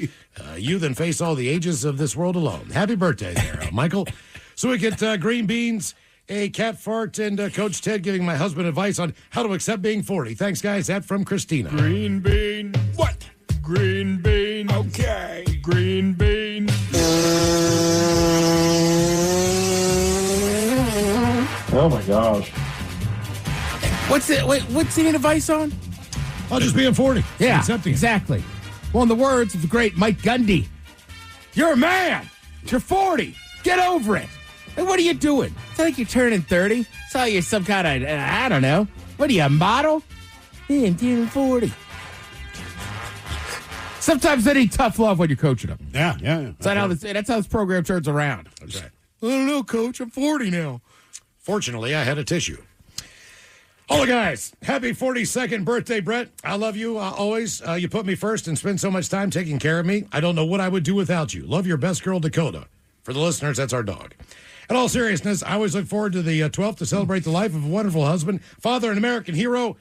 you than face all the ages of this world alone. Happy birthday there, Michael. So we get green beans, a cat fart, and Coach Ted giving my husband advice on how to accept being 40. Thanks, guys. That from Christina. Green bean. What? Green bean. Okay. Green bean. Oh my gosh. What's the advice on? I'll just being 40. Yeah, Accepting it. exactly. Well, in the words of the great Mike Gundy, you're a man. You're 40. Get over it. And what are you doing? It's like you're turning 30. So you're some kind of, I don't know. What are you, a model? Yeah, I'm turning 40. Sometimes they need tough love when you're coaching them. Yeah. That's how this program turns around. That's right. I don't know, Coach. I'm 40 now. Fortunately, I had a tissue. All the guys, happy 42nd birthday, Brett. I love you always. You put me first and spend so much time taking care of me. I don't know what I would do without you. Love your best girl, Dakota. For the listeners, that's our dog. In all seriousness, I always look forward to the 12th to celebrate the life of a wonderful husband, father, and American hero,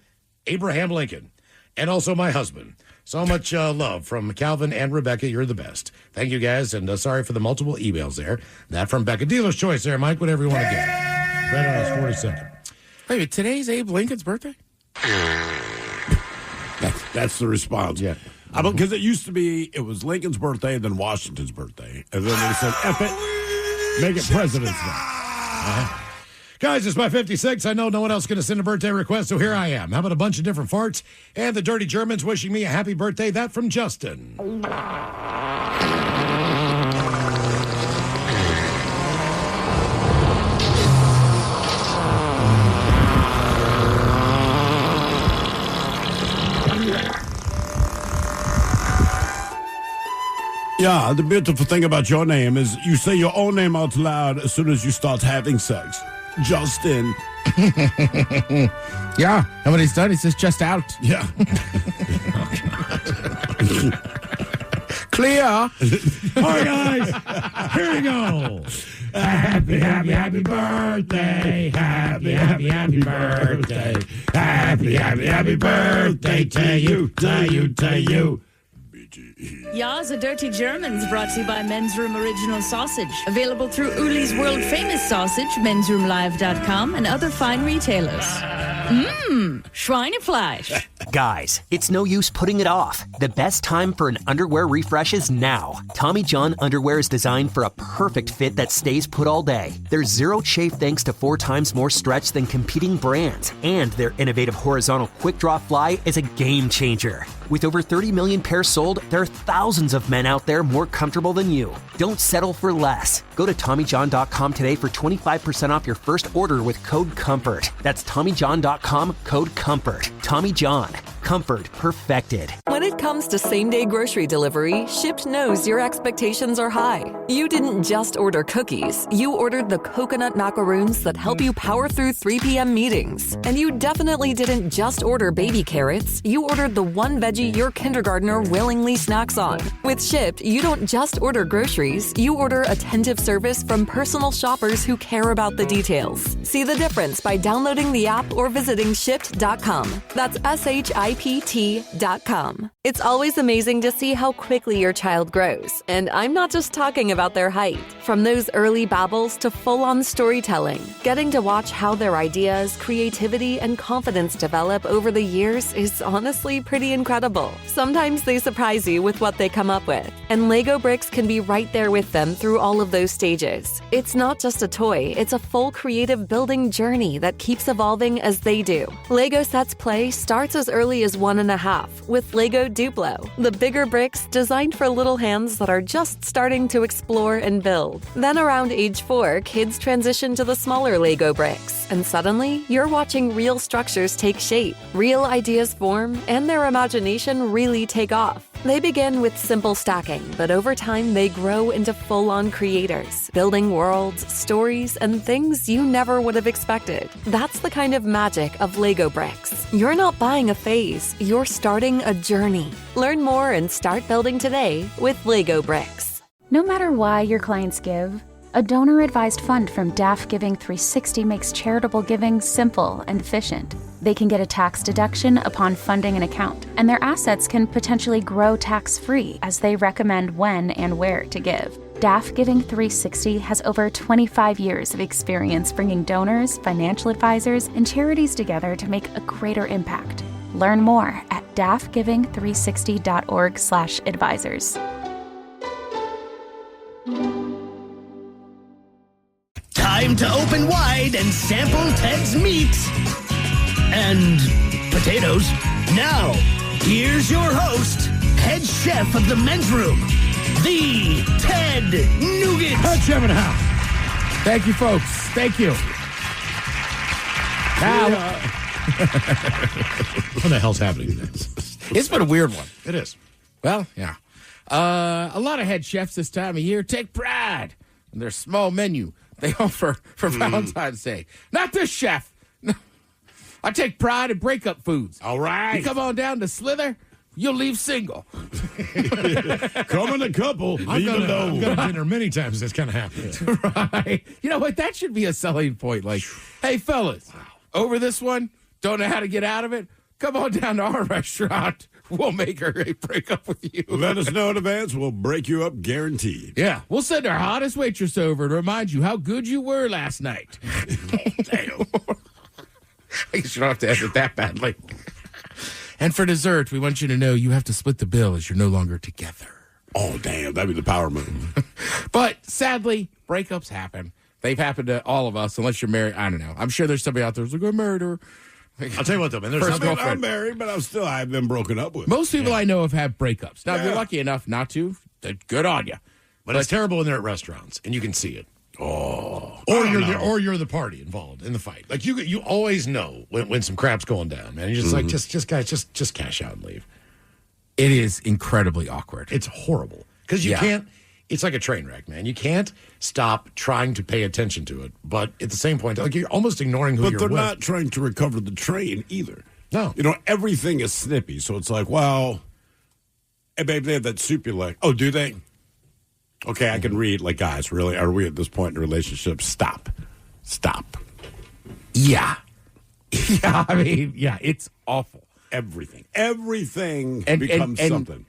Abraham Lincoln, and also my husband. So much love from Calvin and Rebecca. You're the best. Thank you, guys, and sorry for the multiple emails there. That from Becca. Dealer's choice there, Mike, whatever you want to get. Right on his 42nd. Wait a minute, today's Abe Lincoln's birthday? That's the response. Yeah. Because it used to be, it was Lincoln's birthday and then Washington's birthday. And then they said, F it, make it President's Day. Uh-huh. Guys, it's my 56. I know no one else is going to send a birthday request, so here I am. How about a bunch of different farts and the Dirty Germans wishing me a happy birthday? That from Justin. Yeah, the beautiful thing about your name is you say your own name out loud as soon as you start having sex. Justin. Yeah, and when he's done, he says, just out. Yeah. Clear. All right, guys, here we go. Happy, happy, happy birthday. Happy, happy, happy birthday. Happy, happy, happy birthday to you, to you, to you. Ya's a Dirty Germans brought to you by Men's Room Original Sausage. Available through Uli's World Famous Sausage, mensroomlive.com, and other fine retailers. Schweinefleisch. Guys, it's no use putting it off. The best time for an underwear refresh is now. Tommy John underwear is designed for a perfect fit that stays put all day. There's zero chafe thanks to 4 times more stretch than competing brands. And their innovative horizontal quick draw fly is a game changer. With over 30 million pairs sold, there are thousands of men out there more comfortable than you. Don't settle for less. Go to TommyJohn.com today for 25% off your first order with code COMFORT. That's TommyJohn.com, code COMFORT. Tommy John. Comfort perfected. When it comes to same-day grocery delivery, Shipt knows your expectations are high. You didn't just order cookies. You ordered the coconut macaroons that help you power through 3 p.m. meetings. And you definitely didn't just order baby carrots. You ordered the one veggie your kindergartner willingly snacks on. With Shipt, you don't just order groceries. You order attentive service from personal shoppers who care about the details. See the difference by downloading the app or visiting Shipt.com. That's SHIPT.com. KISWPT.com. It's always amazing to see how quickly your child grows. And I'm not just talking about their height. From those early babbles to full-on storytelling, getting to watch how their ideas, creativity, and confidence develop over the years is honestly pretty incredible. Sometimes they surprise you with what they come up with. And Lego bricks can be right there with them through all of those stages. It's not just a toy, it's a full creative building journey that keeps evolving as they do. Lego Sets Play starts as early as 1.5 with Lego Duplo, the bigger bricks designed for little hands that are just starting to explore and build. Then around age 4, kids transition to the smaller Lego bricks, and suddenly you're watching real structures take shape, real ideas form, and their imagination really take off. They begin with simple stacking, but over time they grow into full-on creators, building worlds, stories, and things you never would have expected. That's the kind of magic of Lego bricks. You're not buying a phase, you're starting a journey. Learn more and start building today with Lego bricks. No matter why your clients give, a donor-advised fund from DAF Giving 360 makes charitable giving simple and efficient. They can get a tax deduction upon funding an account, and their assets can potentially grow tax-free as they recommend when and where to give. DAF Giving 360 has over 25 years of experience bringing donors, financial advisors, and charities together to make a greater impact. Learn more at dafgiving360.org/advisors. Time to open wide and sample Ted's meat and potatoes. Now, here's your host, head chef of the men's room, the Ted Nugent. Head chef in the house. Thank you, folks. Thank you. Now, what the hell's happening today? It's been a weird one. It is. Well, yeah. A lot of head chefs this time of year take pride in their small menu they offer for Valentine's Day. Not this chef. No. I take pride in breakup foods. All right. You come on down to Slither, you'll leave single. Come in a couple, leave alone. I've got to dinner many times that's kind of happened. Right. You know what? That should be a selling point. Like, hey, fellas, over this one, don't know how to get out of it? Come on down to our restaurant. We'll make her break up with you. Let us know in advance. We'll break you up guaranteed. Yeah. We'll send our hottest waitress over to remind you how good you were last night. Damn. I guess you don't have to edit that badly. And for dessert, we want you to know you have to split the bill as you're no longer together. Oh, damn. That'd be the power move. But sadly, breakups happen. They've happened to all of us, unless you're married. I don't know. I'm sure there's somebody out there who's like, I'm married her. I'll tell you what, though, man. I'm married, but I've been broken up with. Most people I know have had breakups. Now, if you're lucky enough not to, then good on you. But it's terrible when they're at restaurants, and you can see it. Oh. Or you're the party involved in the fight. Like, you always know when some crap's going down, man. You're just like, just cash out and leave. It is incredibly awkward. It's horrible. Because you can't, it's like a train wreck, man. You can't stop trying to pay attention to it. But at the same point, like, you're almost ignoring who you're with. But they're not trying to recover the train either. No. You know, everything is snippy. So it's like, well, hey, babe, they have that soup you like. Oh, do they? Okay, I can read. Like, guys, really? Are we at this point in a relationship? Stop. Yeah. Yeah, I mean, yeah, it's awful. Everything becomes something.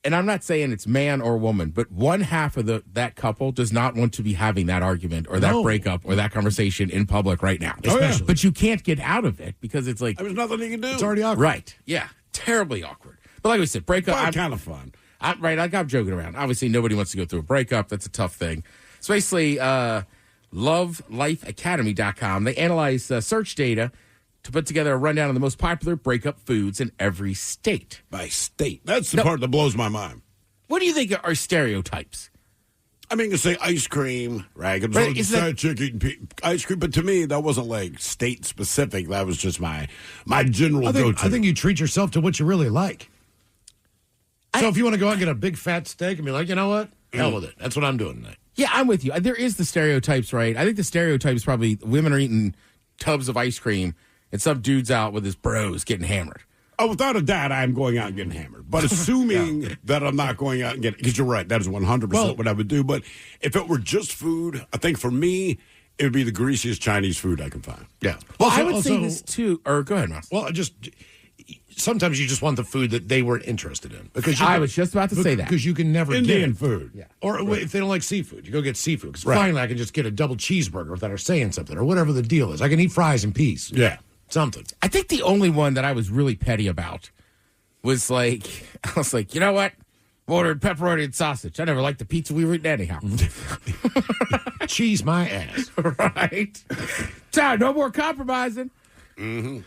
And I'm not saying it's man or woman, but one half of that couple does not want to be having that argument or that breakup or that conversation in public right now. Especially. But you can't get out of it because it's like... There's nothing you can do. It's already awkward. Right. Yeah. Terribly awkward. But like we said, breakup... But kind of fun. Right. Like, I'm joking around. Obviously, nobody wants to go through a breakup. That's a tough thing. So basically, LoveLifeAcademy.com, they analyze search data to put together a rundown of the most popular breakup foods in every state. By state. That's the part that blows my mind. What do you think are stereotypes? I mean, you say ice cream, right? Right, Chicken, ice cream, but to me, that wasn't like state specific. That was just my general go-to. I think you treat yourself to what you really like. So if you want to go out and get a big fat steak and be like, you know what? Hell with it. That's what I'm doing tonight. Yeah, I'm with you. There is the stereotypes, right? I think the stereotype is probably women are eating tubs of ice cream and some dude's out with his bros getting hammered. Oh, without a doubt, I'm going out and getting hammered. But assuming that I'm not going out and getting... Because you're right, that is 100% what I would do. But if it were just food, I think for me, it would be the greasiest Chinese food I can find. Yeah. Well, I would say this too... Or go ahead, Ross. Well, sometimes you just want the food that they weren't interested in. Because I was just about to say that. Because you can never Indian get food. Yeah. Or if they don't like seafood, you go get seafood. Because Right. finally I can just get a double cheeseburger without her saying something or whatever the deal is. I can eat fries in peace. Yeah. Something. I think the only one that I was really petty about was like, I was like, you know what? Ordered pepperoni and sausage. I never liked the pizza we were eating anyhow. Cheese my ass. Right? So, no more compromising. Mm-hmm.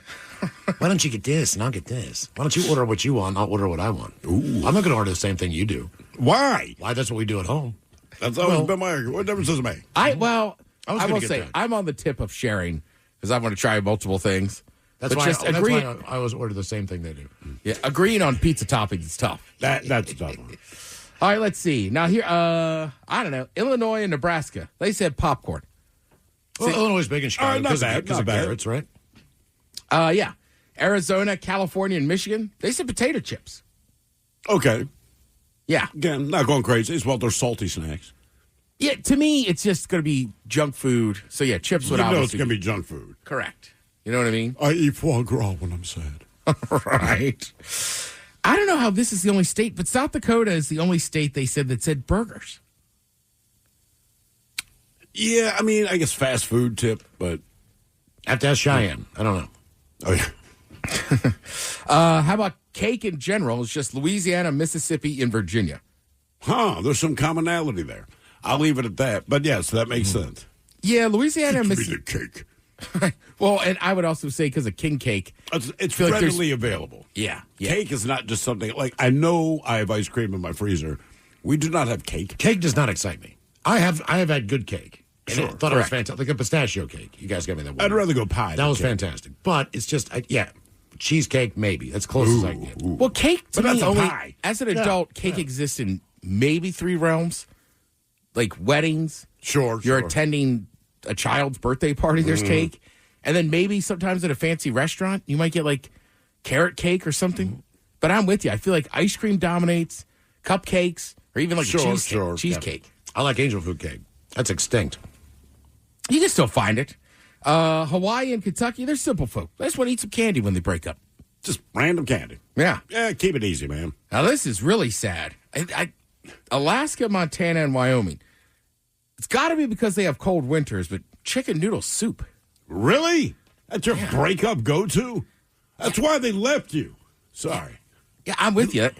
Why don't you get this and I'll get this? Why don't you order what you want? I'll order what I want. Ooh. I'm not going to order the same thing you do. Why? Why? That's what we do at home. That's always been my argument. What difference does it make? I was will gonna get say, that. I'm on the tip of sharing because I want to try multiple things. That's But why, just that's agree- why I always order the same thing they do. Yeah, agreeing on pizza toppings is tough. That's a tough one. All right, let's see. Now here, I don't know, Illinois and Nebraska. They said popcorn. Well, Illinois is big in Chicago not bad, because not of bad. carrots, right? Yeah. Arizona, California, and Michigan. They said potato chips. Okay. Yeah. Again, not going crazy. It's about their salty snacks. Yeah, to me, it's just going to be junk food. So yeah, chips would You know it's obviously going to be junk food. correct. You know what I mean? I eat foie gras when I'm sad. Right. I don't know how this is the only state, but South Dakota is the only state they said that said burgers. Yeah, I mean, I guess fast food tip, but I have to ask Cheyenne. I don't know. oh yeah. How about cake in general? It's just Louisiana, Mississippi, and Virginia. Huh, there's some commonality there. I'll leave it at that. But yes, that makes sense. Yeah, Louisiana, and Give me Mississippi. the cake. Well, and I would also say because of king cake. It's feel like there's- readily available. Yeah. Cake is not just something like I know I have ice cream in my freezer. We do not have cake. Cake does not excite me. I have had good cake. And Sure, I thought it was correct. fantastic. Like a pistachio cake. You guys got me that one. I'd rather go pie. That than was cake. fantastic. But it's just, cheesecake, maybe. That's close as I can get. Well, cake to But that's me a only pie. as an adult, cake exists in maybe 3 realms, like weddings. Sure, You're sure. attending a child's birthday party. There's cake, and then maybe sometimes at a fancy restaurant you might get like carrot cake or something. But I'm with you. I feel like ice cream dominates, cupcakes, or even like Sure, a sure. cheesecake. I like angel food cake. That's extinct. You can still find it. Hawaii and Kentucky, they're simple folk. They just want to eat some candy when they break up. Just random candy. Yeah. Yeah, keep it easy, man. Now, this is really sad. Alaska, Montana, and Wyoming. It's got to be because they have cold winters, but chicken noodle soup. Really? That's your breakup go-to? That's why they left you. Sorry. Yeah, I'm with you.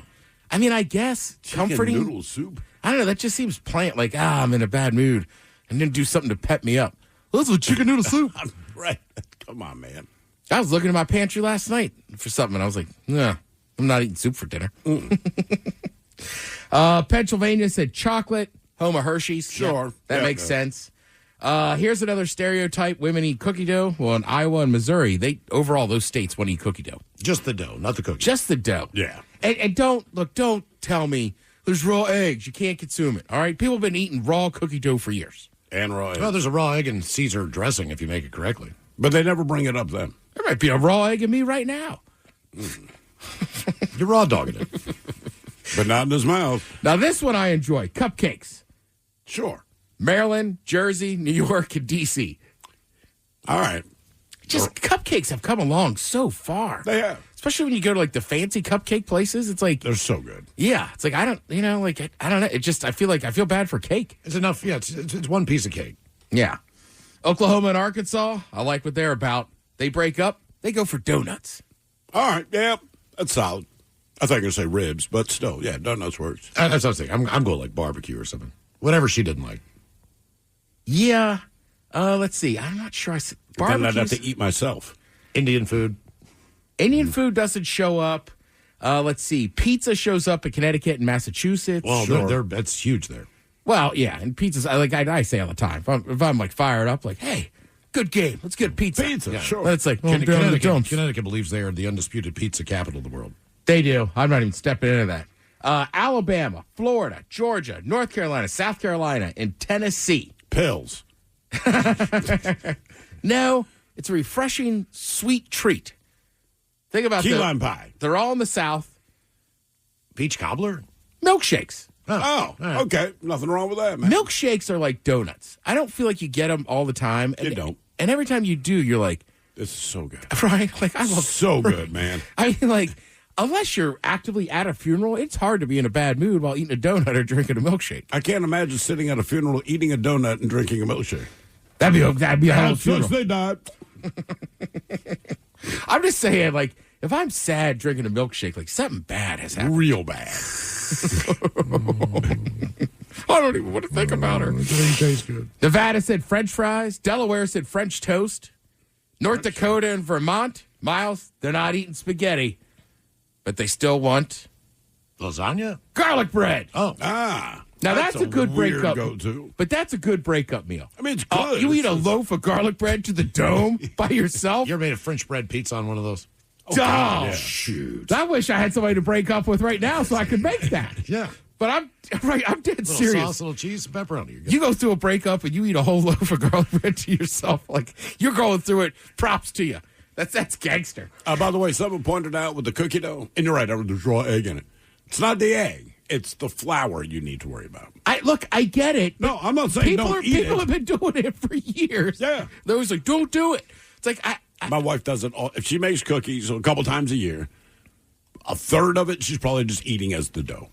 I mean, I guess Chicken comforting. noodle soup. I don't know. That just seems plain. Like, I'm in a bad mood. And then do something to pep me up. Let's do chicken noodle soup. Right. Come on, man. I was looking in my pantry last night for something, and I was like, nah, I'm not eating soup for dinner. Pennsylvania said chocolate, home of Hershey's. Sure. Yeah, that Yeah, makes yeah. sense. Here's another stereotype. Women eat cookie dough. Well, in Iowa and Missouri, overall, those states want to eat cookie dough. Just the dough, not the cookie. Just the dough. Yeah. And don't tell me there's raw eggs. You can't consume it. All right? People have been eating raw cookie dough for years. And raw egg. Well, there's a raw egg and Caesar dressing if you make it correctly. But they never bring it up then. There might be a raw egg in me right now. You're raw dogging it. But not in his mouth. Now, this one I enjoy. Cupcakes. Sure. Maryland, Jersey, New York, and D.C. All right. Just cupcakes have come along so far. They have. Especially when you go to like the fancy cupcake places. It's like, They're so good. yeah, it's like, I don't know. It just, I feel bad for cake. It's enough. Yeah, it's one piece of cake. Yeah. Oklahoma and Arkansas, I like what they're about. They break up, they go for donuts. All right. Yeah. That's solid. I thought you were going to say ribs, but still, yeah, donuts works. That's what I was thinking. I'm going like barbecue or something. Whatever she didn't like. Yeah. Let's see. I'm not sure. Then I'd have to eat myself. Indian food. Indian food doesn't show up. Let's see. Pizza shows up in Connecticut and Massachusetts. Well, Sure. that's huge there. Well, yeah, and pizzas. I say all the time. If I'm like fired up, like, hey, good game. Let's get pizza. Pizza, sure. And it's like, I'm down in the dumps. Connecticut believes they are the undisputed pizza capital of the world. They do. I'm not even stepping into that. Alabama, Florida, Georgia, North Carolina, South Carolina, and Tennessee. Pills. No, it's a refreshing, sweet treat. Think about Key lime pie. They're all in the South. Peach cobbler? Milkshakes. Oh, okay. Nothing wrong with that, man. Milkshakes are like donuts. I don't feel like you get them all the time. You don't. And every time you do, you're like, This is so good. Right? Like, I love so good, man. I mean, like, unless you're actively at a funeral, it's hard to be in a bad mood while eating a donut or drinking a milkshake. I can't imagine sitting at a funeral, eating a donut, and drinking a milkshake. That'd be a whole funeral. They died. I'm just saying, like, if I'm sad drinking a milkshake, like, something bad has happened. Real bad. I don't even want to think about her. It tastes good. Nevada said French fries. Delaware said French toast. North Dakota and Vermont, Miles, they're not eating spaghetti, but they still want lasagna, garlic bread. Oh, ah. Now that's a good weird breakup. go-to. But that's a good breakup meal. I mean, it's good. You eat a loaf of garlic bread to the dome by yourself? You ever made a French bread pizza on one of those? Oh, God, yeah. shoot! I wish I had somebody to break up with right now so I could make that. Yeah. But I'm dead Little serious. sauce, little cheese, and pepperoni. You're good. You go through a breakup and you eat a whole loaf of garlic bread to yourself. Like, you're going through it. Props to you. That's gangster. By the way, someone pointed out with the cookie dough, and you're right, there's raw egg in it. It's not the egg. It's the flour you need to worry about. I get it. No, I'm not saying people don't eat People it. have been doing it for years. Yeah. They're always like, don't do it. It's like, My wife does it all. If she makes cookies a couple times a year, a third of it she's probably just eating as the dough.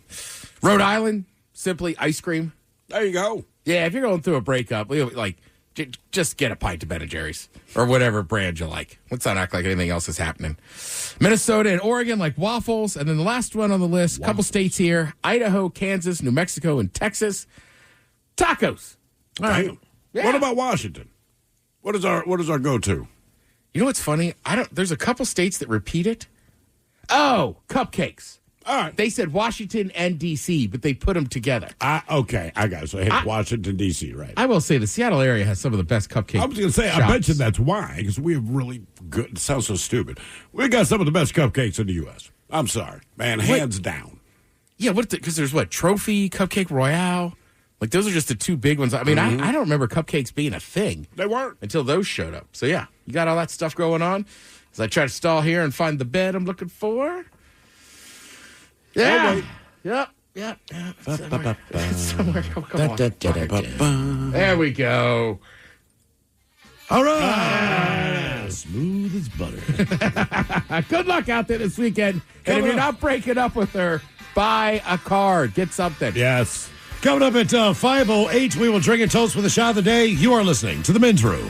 Rhode Island, simply ice cream. There you go. Yeah, if you're going through a breakup, like, just get a pint of Ben & Jerry's or whatever brand you like. Let's not act like anything else is happening. Minnesota and Oregon like waffles. And then the last one on the list, a couple states here, Idaho, Kansas, New Mexico, and Texas. Tacos. All right. Yeah. What about Washington? What is our go-to? You know what's funny? There's a couple states that repeat it. Oh, cupcakes. All right. They said Washington and D.C., but they put them together. Okay, I got it. So I hit Washington, D.C., right? I will say the Seattle area has some of the best cupcakes. I was going to say, shops. I bet you that's why, because we have really good, it sounds so stupid. We got some of the best cupcakes in the U.S. I'm sorry, man, hands down. Yeah, because there's Trophy, Cupcake Royale. Like, those are just the two big ones. I mean, I don't remember cupcakes being a thing. They weren't. Until those showed up. So, yeah, you got all that stuff going on. As I try to stall here and find the bed I'm looking for. Yeah. Yep. Somewhere. Come on. There we go. All right. Smooth as butter. Good luck out there this weekend. And if you're not breaking up with her, buy a card. Get something. Yes. Coming up at 5:08, we will drink a toast with a shot of the day. You are listening to The Men's Room.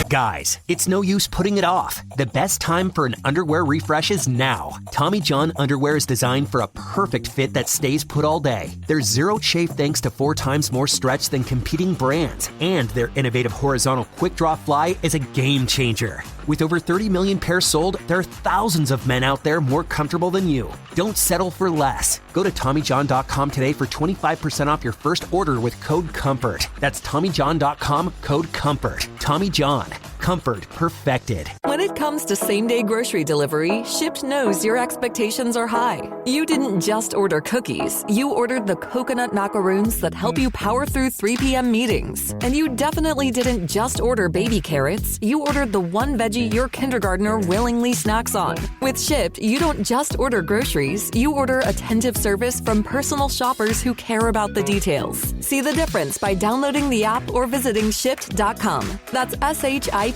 Guys, it's no use putting it off. The best time for an underwear refresh is now. Tommy John underwear is designed for a perfect fit that stays put all day. There's zero chafe thanks to 4 times more stretch than competing brands. And their innovative horizontal quick draw fly is a game changer. With over 30 million pairs sold, there are thousands of men out there more comfortable than you. Don't settle for less. Go to TommyJohn.com today for 25% off your first order with code COMFORT. That's TommyJohn.com, code COMFORT. Tommy John. Comfort perfected. When it comes to same-day grocery delivery, Shipt knows your expectations are high. You didn't just order cookies. You ordered the coconut macaroons that help you power through 3 p.m. meetings. And you definitely didn't just order baby carrots. You ordered the one veggie your kindergartner willingly snacks on. With Shipt, you don't just order groceries. You order attentive service from personal shoppers who care about the details. See the difference by downloading the app or visiting Shipt.com. That's SHIPT.com.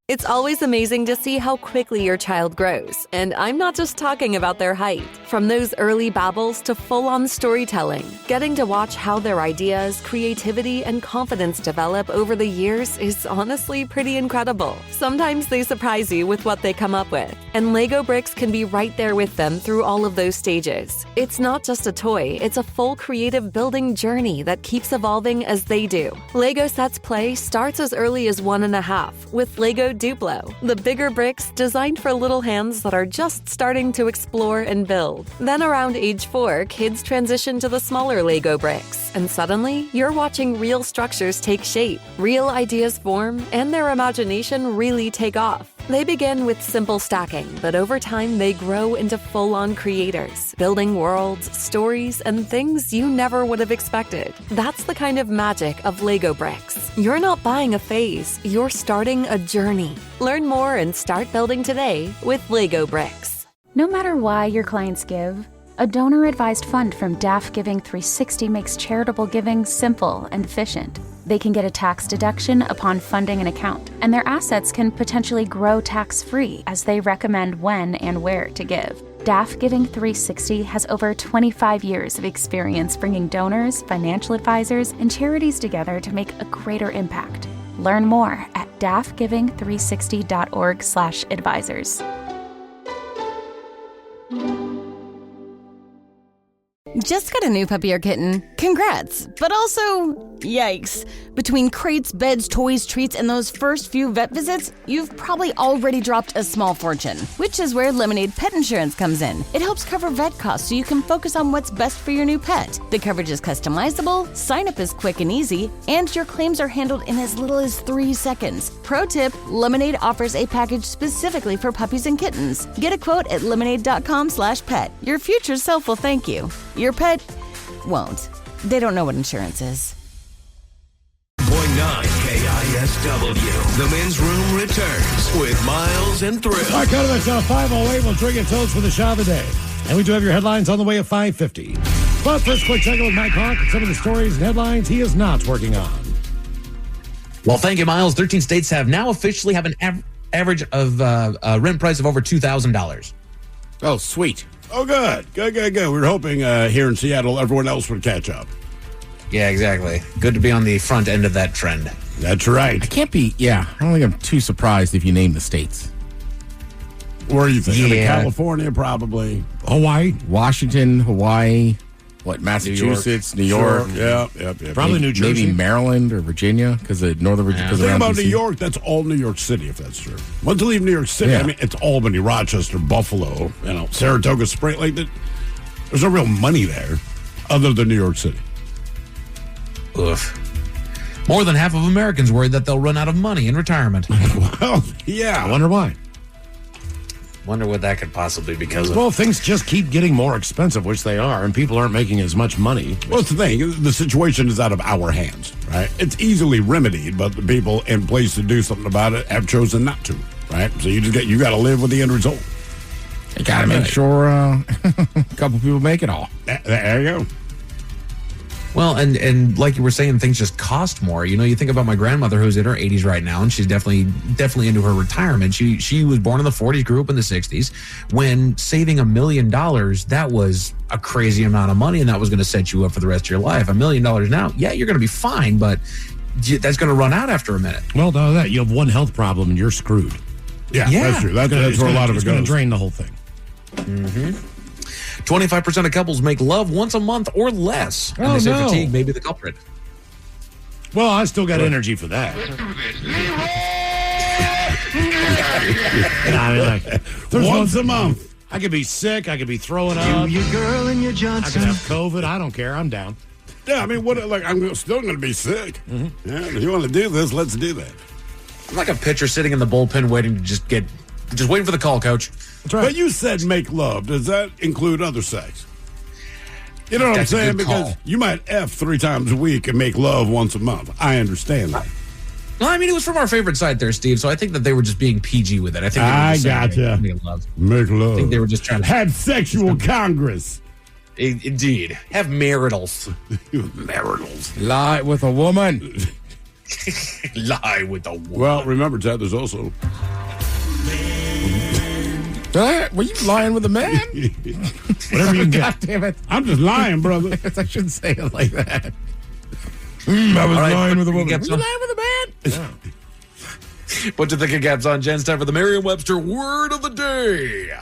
It's always amazing to see how quickly your child grows. And I'm not just talking about their height. From those early babbles to full-on storytelling, getting to watch how their ideas, creativity, and confidence develop over the years is honestly pretty incredible. Sometimes they surprise you with what they come up with. And Lego bricks can be right there with them through all of those stages. It's not just a toy, it's a full creative building journey that keeps evolving as they do. Lego Sets Play starts as early as 1.5 with Lego Duplo, the bigger bricks designed for little hands that are just starting to explore and build. Then around age 4, kids transition to the smaller Lego bricks, and suddenly you're watching real structures take shape, real ideas form, and their imagination really take off. They begin with simple stacking, but over time they grow into full-on creators, building worlds, stories, and things you never would have expected. That's the kind of magic of Lego bricks. You're not buying a phase, you're starting a journey. Learn more and start building today with Lego bricks. No matter why your clients give, A donor-advised fund from DAF Giving 360 makes charitable giving simple and efficient. They can get a tax deduction upon funding an account, and their assets can potentially grow tax-free as they recommend when and where to give. DAF Giving 360 has over 25 years of experience bringing donors, financial advisors, and charities together to make a greater impact. Learn more at dafgiving360.org/advisors. Just got a new puppy or kitten. Congrats. But also, yikes. Between crates, beds, toys, treats, and those first few vet visits, you've probably already dropped a small fortune, which is where Lemonade Pet Insurance comes in. It helps cover vet costs so you can focus on what's best for your new pet. The coverage is customizable, sign-up is quick and easy, and your claims are handled in as little as 3 seconds. Pro tip, Lemonade offers a package specifically for puppies and kittens. Get a quote at lemonade.com/pet. Your future self will thank you. Your pet won't. They don't know what insurance is. 0.9 KISW. The men's room returns with Miles and Thrill. All right, cut to 508. We'll drink and toast for the shot of the day. And we do have your headlines on the way at 5:50. But first, quick check with Mike Hawk and some of the stories and headlines he is not working on. Well, thank you, Miles. 13 states have now officially have an average of a rent price of over $2,000. Oh, sweet. Oh, good. Good. We were hoping here in Seattle everyone else would catch up. Yeah, exactly. Good to be on the front end of that trend. That's right. I don't think I'm too surprised if you name the states. Where are you thinking? Yeah. California, probably. Hawaii, Washington, Hawaii, Massachusetts, New York. Sure. Yep. Probably New Jersey. Maybe Maryland or Virginia, because of Northern Virginia. The thing about New York, that's all New York City, if that's true. Once you leave New York City, I mean, it's Albany, Rochester, Buffalo, Saratoga, Springs. Like that. There's no real money there other than New York City. Oof. More than half of Americans worried that they'll run out of money in retirement. Well, yeah. I wonder why. Wonder what that could possibly be because of. Well, things just keep getting more expensive, which they are, and people aren't making as much money. Well, it's the thing. The situation is out of our hands, right? It's easily remedied, but the people in place to do something about it have chosen not to, right? So you got to live with the end result. You got to make sure a couple people make it all. There you go. Well, and like you were saying, things just cost more. You think about my grandmother who's in her 80s right now, and she's definitely into her retirement. She was born in the 40s, grew up in the 60s. When saving $1 million, that was a crazy amount of money, and that was going to set you up for the rest of your life. $1 million now, yeah, you're going to be fine, but that's going to run out after a minute. Well, no, that you have one health problem and you're screwed. Yeah. That's true. That's where a lot of it goes. It's going to drain the whole thing. Mm-hmm. 25% of couples make love once a month or less. And they say fatigue may be the culprit. Well, I still got energy for that. Once a month. I could be sick. I could be throwing up. You girl and your Johnson. I could have COVID. I don't care. I'm down. Yeah, I mean, I'm still going to be sick. Mm-hmm. Yeah, if you want to do this, let's do that. I'm like a pitcher sitting in the bullpen waiting to just waiting for the call, coach. That's right. But you said make love. Does that include other sex? You know what I'm saying? Because you might F 3 times a week and make love once a month. I understand that. Well, I mean, it was from our favorite site there, Steve, so I think that they were just being PG with it. I think I gotcha. Make love. I think they were just trying to have sexual congress. Indeed. Have maritals. Maritals. Lie with a woman. Lie with a woman. Well, remember, Ted, there's also... Were you lying with a man? Whatever you get. God damn it. I'm just lying, brother. I shouldn't say it like that. I was lying with a woman. Were you lying with a man? Yeah. Put your thinking caps on, Jen. It's time for the Merriam-Webster Word of the Day.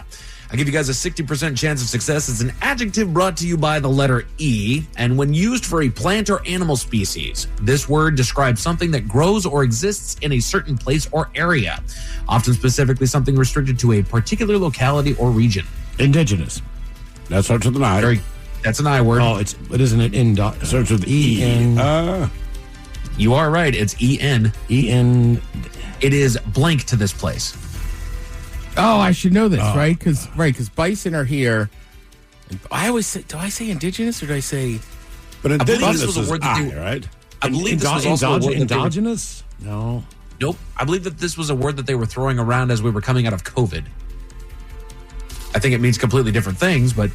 I give you guys a 60% chance of success. It's an adjective brought to you by the letter E, and when used for a plant or animal species, this word describes something that grows or exists in a certain place or area, often specifically something restricted to a particular locality or region. Indigenous. That starts with an I. That's an I word. Oh, isn't it starts with E-N. You are right. It's E-N. E-N. It is blank to this place. Oh, I should know this, right? Because bison are here. I always say, do I say indigenous or do I say? But indigenous was a word that right? I believe this was also a word endogenous. No. Nope. I believe that this was a word that they were throwing around as we were coming out of COVID. I think it means completely different things, but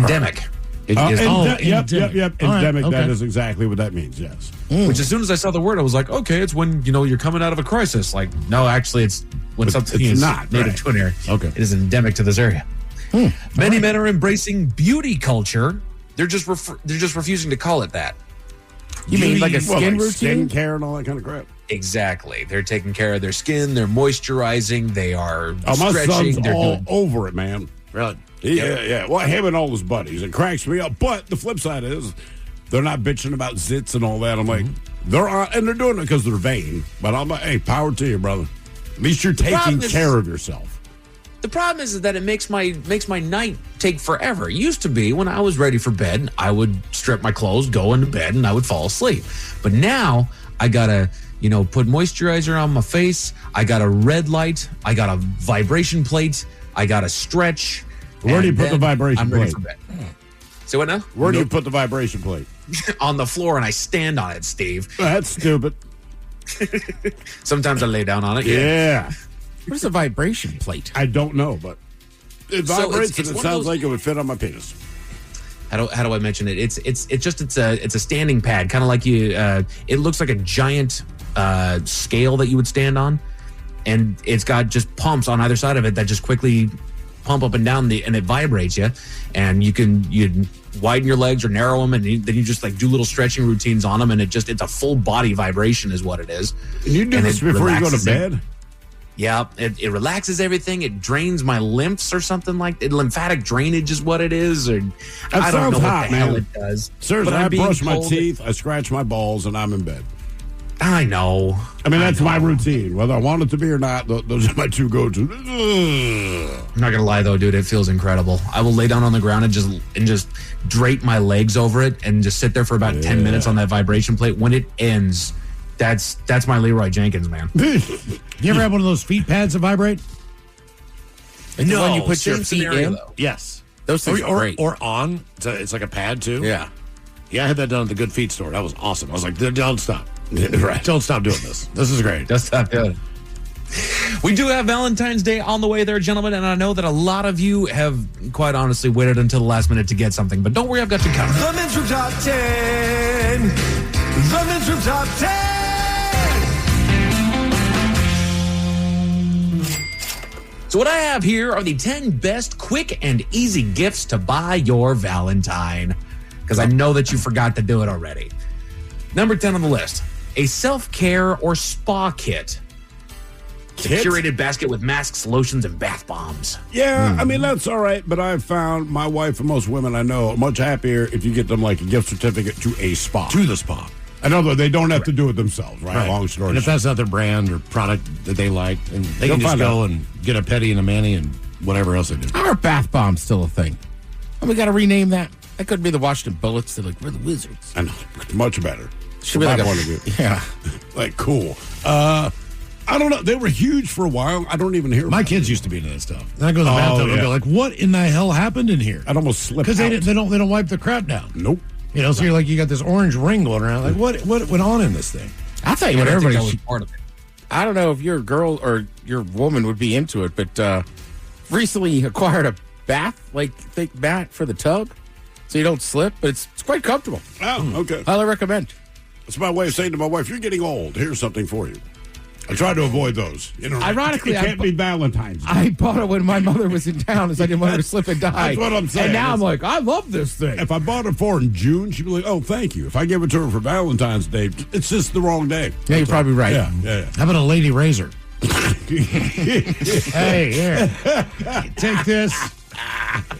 endemic. It is Yep. endemic. Endemic. All right, That okay. is exactly what that means. Yes. Which, as soon as I saw the word, I was like, okay, it's when you're coming out of a crisis. Like, no, actually, it's when But something it's is not, native right. to an area. Okay. It is endemic to this area. Many men are embracing beauty culture. They're just refusing to call it that. You mean like a skin routine? Skin care and all that kind of crap. Exactly. They're taking care of their skin. They're moisturizing. They are Oh, my stretching. son's They're all doing. over it, man. Really? Yeah. Well, him and all his buddies. It cracks me up. But the flip side is they're not bitching about zits and all that. I'm like, and they're doing it because they're vain. But I'm like, hey, power to you, brother. At least you're taking problem is- care of yourself. The problem is that it makes my night take forever. It used to be when I was ready for bed, I would strip my clothes, go into bed, and I would fall asleep. But now I gotta, put moisturizer on my face. I got a red light. I got a vibration plate. I got to stretch. Where do you and put the then vibration I'm ready plate? for bed. So what now? Where do you put the vibration plate? On the floor, and I stand on it, Steve. That's stupid. Sometimes I lay down on it. Yeah. What is a vibration plate? I don't know, but it So vibrates it's and it one of sounds those- like it would fit on my penis. How do I mention it? It's a standing pad, kind of like you. It looks like a giant scale that you would stand on, and it's got just pumps on either side of it that just quickly pump up and down and it vibrates you, and you widen your legs or narrow them, and then you just like do little stretching routines on them, and it's a full body vibration is what it is. And you do this before you go to bed? Yeah, it relaxes everything. It drains my lymphs or something like that. Lymphatic drainage is what it is. Or That I don't sounds know hot, what the hell man. it does. Seriously, But I'm I being brush my told teeth, I scratch my balls, and I'm in bed. I know. I mean, that's my routine. Whether I want it to be or not, those are my two go-to. I'm not gonna lie though, dude. It feels incredible. I will lay down on the ground and just drape my legs over it and just sit there for about 10 minutes on that vibration plate. When it ends, that's my Leroy Jenkins, man. You ever have one of those feet pads that vibrate? Like the one you put your certain feet scenario, in? though. Yes. Those things are great. Or on. It's like a pad, too. Yeah. Yeah, I had that done at the Good Feet store. That was awesome. I was like, don't stop. Right. Don't stop doing this. This is great. Just stop doing it. We do have Valentine's Day on the way there, gentlemen, and I know that a lot of you have, quite honestly, waited until the last minute to get something, but don't worry, I've got you covered. The Men's Room Top 10. The Men's Room Top 10. So what I have here are the 10 best quick and easy gifts to buy your Valentine, because I know that you forgot to do it already. Number 10 on the list, a self-care or spa kit. It's a curated basket with masks, lotions, and bath bombs. Yeah, I mean, that's all right, but I've found my wife and most women I know are much happier if you get them like a gift certificate to a spa. To the spa. I know that they don't have to do it themselves, right? Long story And if short. that's not their brand or product that they like, and they They'll can just find go out. and get a petty and a mani and whatever else they do. Are bath bombs still a thing? And we got to rename that. That could be the Washington Bullets. They're like, we're the Wizards. I know, it's much better. Should be From like my a- point of view. Yeah. Like, cool. I don't know. They were huge for a while. I don't even hear My about kids it. used to be into that stuff. And I go to the bathtub and yeah. go like, what in the hell happened in here? I'd almost slip Because out. they don't wipe the crap down. Nope. You know, so you're like, you got this orange ring going around. Like, what went on in this thing? I'll tell you I what, don't think everybody that was should. part of it. I don't know if your girl or your woman would be into it, but recently acquired a thick bat for the tub, so you don't slip. But it's quite comfortable. Oh, okay. Highly recommend. That's my way of saying to my wife, you're getting old. Here's something for you. I try to avoid those. You know, Ironically, it can't be Valentine's Day. I bought it when my mother was in town, as I didn't want her to slip and die. That's what I'm saying. And now I'm like, I love this thing. If I bought it for her in June, she'd be like, oh, thank you. If I give it to her for Valentine's Day, it's just the wrong day. Yeah, you're probably right. Yeah. How about a lady razor? Hey, here. Take this.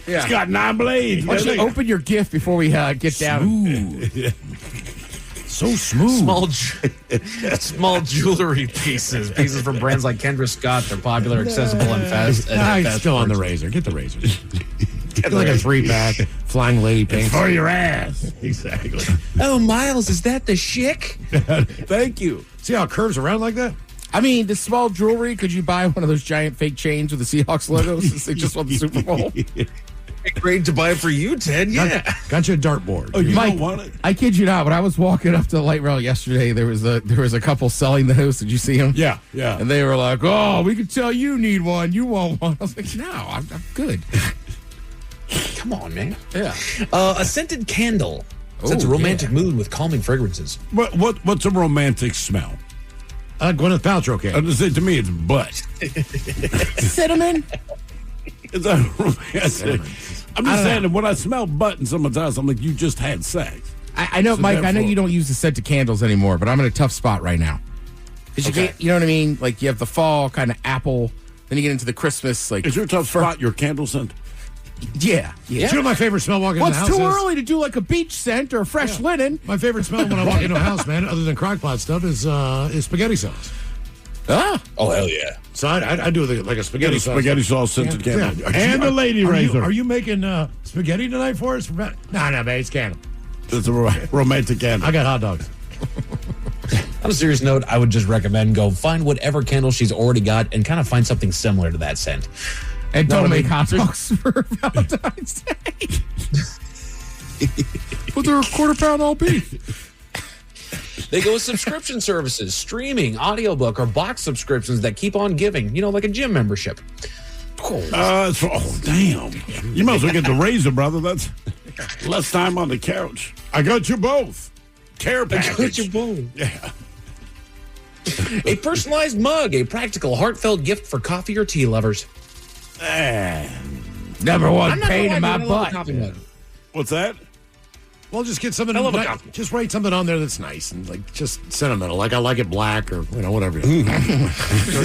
Yeah. It's got 9 blades. Why don't you open your gift before we get down? So smooth. Small jewelry pieces from brands like Kendra Scott. They're popular, accessible, and fast. I'm fast still on the purchase. razor. Get the razor. Get like a 3-pack. Flying lady paint. For your ass. Exactly. Oh, Miles, is that the chic? Thank you. See how it curves around like that? I mean, the small jewelry, could you buy one of those giant fake chains with the Seahawks logo since they just won the Super Bowl? Great to buy for you, Ted. Yeah. Got you a dartboard. Oh, you Mike, don't want it? I kid you not. When I was walking up to the light rail yesterday, there was a couple selling those. Did you see them? Yeah. And they were like, "Oh, we can tell you need one. You want one?" I was like, "No, I'm good." Come on, man. Yeah. A scented candle sets a romantic mood with calming fragrances. What's a romantic smell? Gwyneth Paltrow cake. To me, it's butt. Cinnamon. Is that romantic? I'm just saying that when I smell butt in someone's house, I'm like, you just had sex. I know, So Mike, I know therefore- you don't use the scented candles anymore, but I'm in a tough spot right now. Because you get, you know what I mean? Like, you have the fall kind of apple, then you get into the Christmas, like... Is your tough spot your candle scent? Yeah. You know my favorite smell walking Well, in the it's house too is? early to do like a beach scent or fresh linen. My favorite smell when I walk into a house, man, other than crockpot stuff, is spaghetti sauce. Ah. Oh, hell yeah. So I do like a spaghetti sauce. Spaghetti sauce scented candle. Yeah. And the lady razor. Are you making spaghetti tonight for us? No, babe, it's candle. It's a romantic candle. I got hot dogs. On a serious note, I would just recommend go find whatever candle she's already got and kind of find something similar to that scent. And don't make hot dogs for Valentine's Day. But they're a quarter-pound all beef. They go with subscription services, streaming, audiobook, or box subscriptions that keep on giving, like a gym membership. Damn. You might as well get the razor, brother. That's less time on the couch. I got you both. Care package. I got you both. Yeah. A personalized mug, a practical, heartfelt gift for coffee or tea lovers. Number one I'm not pain gonna in lie, my dude, I love a butt. coffee mug. What's that? Well, just get something. I love a coffee. Just write something on there that's nice and like just sentimental. Like I like it black or whatever. Or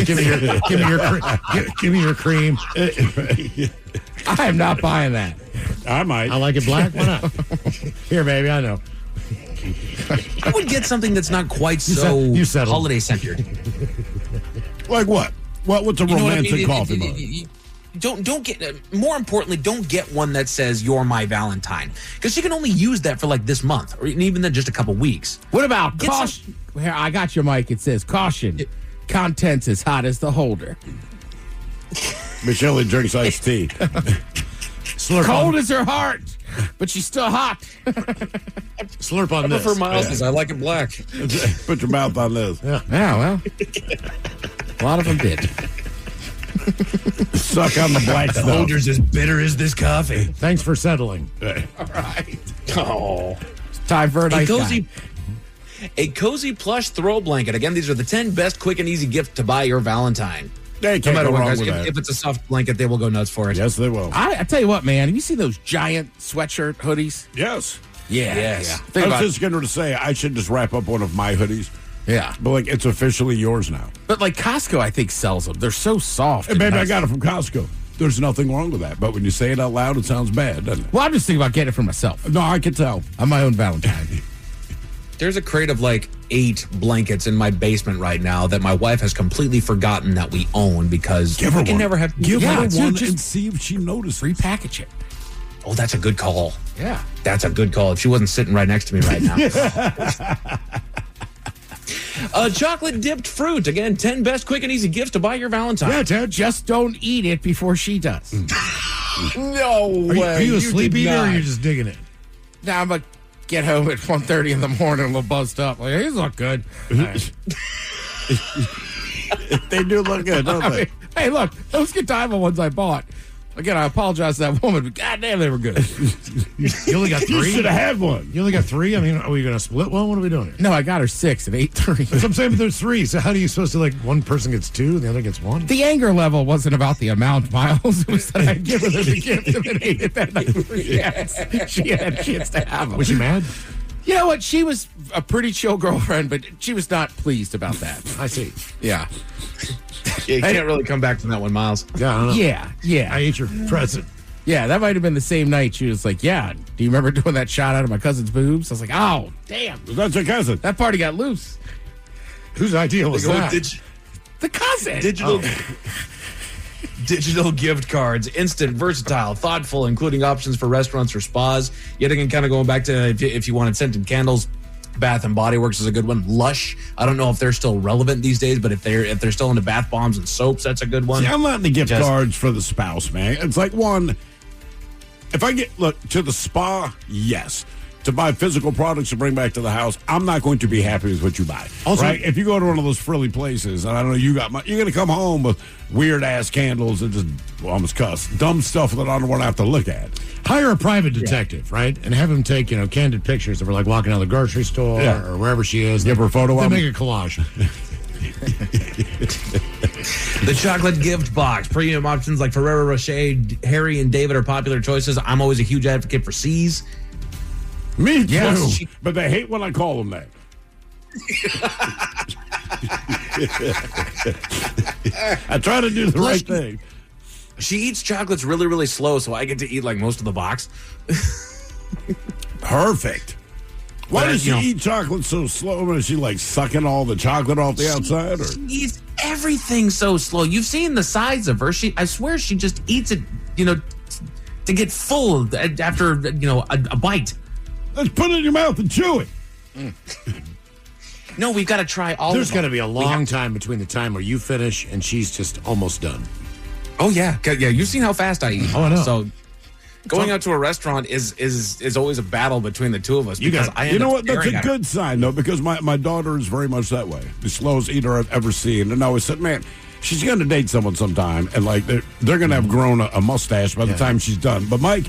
give me your cream. I am not buying that. I might. I like it black. Why not? Here, baby. I know. I would get something that's not quite so you settled. holiday centered. Like what? What's a You know what I romantic mean? coffee mug? Don't get. More importantly, don't get one that says "You're my Valentine," because she can only use that for like this month, or even then just a couple weeks. What about Get caution? Here, I got your mic. It says caution. Contents as hot as the holder. Michelle drinks iced tea. Cold as her heart, but she's still hot. Slurp on I this. prefer Miles because I like it black. Put your mouth on this. Yeah, well, a lot of them did. Suck on the black The stuff. holder's as bitter as this coffee. Thanks for settling. All right. Oh, It's time for a nice guy. A cozy plush throw blanket. Again, these are the 10 best quick and easy gifts to buy your Valentine. They No can't matter go what, wrong guys. with that. If it's a soft blanket, they will go nuts for it. Yes, they will. I tell you what, man. Have you seen those giant sweatshirt hoodies? Yes. Yeah. Yes. Yeah. I Think was about just going to say, I should just wrap up one of my hoodies. Yeah. But, like, it's officially yours now. But like Costco, I think sells them. They're so soft. Hey, and baby, I nice. got it from Costco. There's nothing wrong with that. But when you say it out loud, it sounds bad, doesn't it? Well, I'm just thinking about getting it for myself. No, I can tell. I'm my own Valentine. There's a crate of like 8 blankets in my basement right now that my wife has completely forgotten that we own because Give her we can one. never have. Give Yeah, her dude, one just and see if she notices. Repackage it. Oh, that's a good call. Yeah. That's a good call. If she wasn't sitting right next to me right now. Chocolate dipped fruit. Again, 10 best quick and easy gifts to buy your Valentine. Yeah, Ted. Just don't eat it before she does. No way. Are you a sleep did eater or are not. you just digging it? Now I'm gonna get home at 1:30 in the morning, a little buzzed up. Like, he's not good. They do look good, don't they? Hey, look, those Godiva ones I bought. Again, I apologize to that woman, but goddamn, they were good. You only got 3? You should have had one. You only got 3? I mean, are we going to split one? What are we doing here? No, I got her 6 at 8:30. That's what I'm saying, but there's 3. So how are you supposed to, like, one person gets 2 and the other gets 1? The anger level wasn't about the amount, Miles. It was that I'd given her the gift and then ate it that night. Yes, she had kids to have them. Was she mad? You know what? She was a pretty chill girlfriend, but she was not pleased about that. I see. Yeah. Yeah, you can't really come back from that one, Miles. Yeah, I don't know. Yeah. I ate your present. Yeah, that might have been the same night. She was like, yeah, do you remember doing that shot out of my cousin's boobs? I was like, oh, damn. That's your cousin. That party got loose. Whose idea was that? The cousin. Digital gift cards, instant, versatile, thoughtful, including options for restaurants or spas. Yet again, kind of going back to if you wanted scented candles, Bath and Body Works is a good one. Lush, I don't know if they're still relevant these days, but if they're still into bath bombs and soaps, that's a good one. See, I'm not into gift cards for the spouse, man. It's like one. If I get to the spa, yes. to buy physical products to bring back to the house, I'm not going to be happy with what you buy. Also, right? If you go to one of those frilly places, and I don't know, you're going to come home with weird-ass candles and just, almost cuss, dumb stuff that I don't want to have to look at. Hire a private detective, right? And have him take, candid pictures of her, like walking out of the grocery store or wherever she is. Give her a photo of make a collage. The chocolate gift box. Premium options like Ferrero Rocher, Harry, and David are popular choices. I'm always a huge advocate for C's. Me too, but they hate when I call them that. I try to do the right thing. She eats chocolates really, really slow, so I get to eat like most of the box. Perfect. Why does she eat chocolate so slow? Is she like sucking all the chocolate off the outside? Or? She eats everything so slow. You've seen the size of her. I swear she just eats it, to get full after, a bite. Let's put it in your mouth and chew it. No, we've got to try all There's of them. got to be a long time between the time where you finish and she's just almost done. Oh, yeah. Yeah, you've seen how fast I eat. Oh, I know. So going out to a restaurant is always a battle between the two of us. You know what? That's a good sign, though, because my daughter is very much that way. The slowest eater I've ever seen. And I always said, man, she's going to date someone sometime, and like they're going to have grown a mustache by the time she's done. But Mike,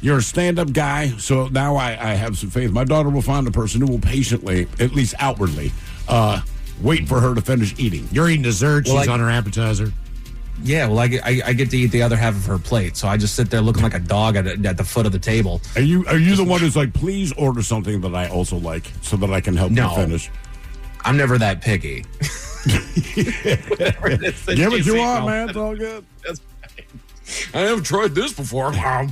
you're a stand-up guy, so now I have some faith. My daughter will find a person who will patiently, at least outwardly, wait for her to finish eating. You're eating dessert. She's on her appetizer. Yeah, well, I get to eat the other half of her plate, so I just sit there looking like a dog at the foot of the table. Are you the one who's like, please order something that I also like so that I can help you finish? I'm never that picky. Give what you want, man. It's all good. That's fine. I haven't tried this before, Mom.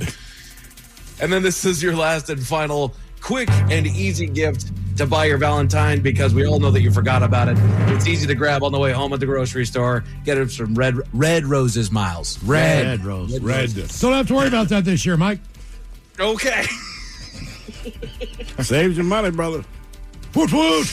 And then this is your last and final quick and easy gift to buy your Valentine, because we all know that you forgot about it. It's easy to grab on the way home at the grocery store. Get it some red roses, Miles. Red roses. Don't have to worry about that this year, Mike. Okay. Saves your money, brother. Woot woot.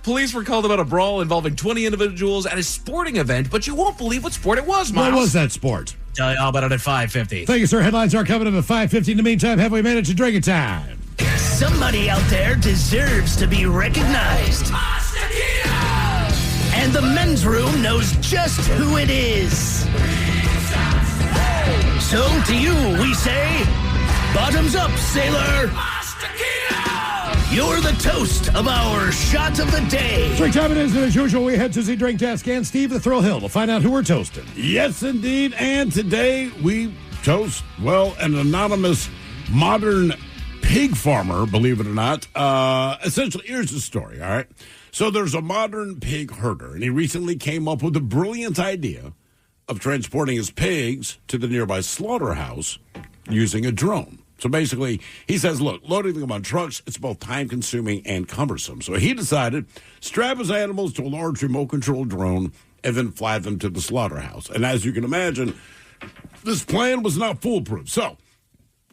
Police were called about a brawl involving 20 individuals at a sporting event, but you won't believe what sport it was, Miles. What was that sport? Tell you all about it at 5:50. Thank you, sir. Headlines are coming up at 5:50. In the meantime, have we made it to drinking time? Somebody out there deserves to be recognized. And the men's room knows just who it is. So to you, we say, bottoms up, sailor. You're the toast of our shot of the day. Drink time it is, and as usual, we head to the drink desk and Steve the Thrill Hill to find out who we're toasting. Yes, indeed. And today we toast, an anonymous modern pig farmer, believe it or not. Essentially, here's the story, all right? So there's a modern pig herder, and he recently came up with a brilliant idea of transporting his pigs to the nearby slaughterhouse using a drone. So basically, he says, look, loading them on trucks, it's both time-consuming and cumbersome. So he decided, strap his animals to a large remote-controlled drone and then fly them to the slaughterhouse. And as you can imagine, this plan was not foolproof. So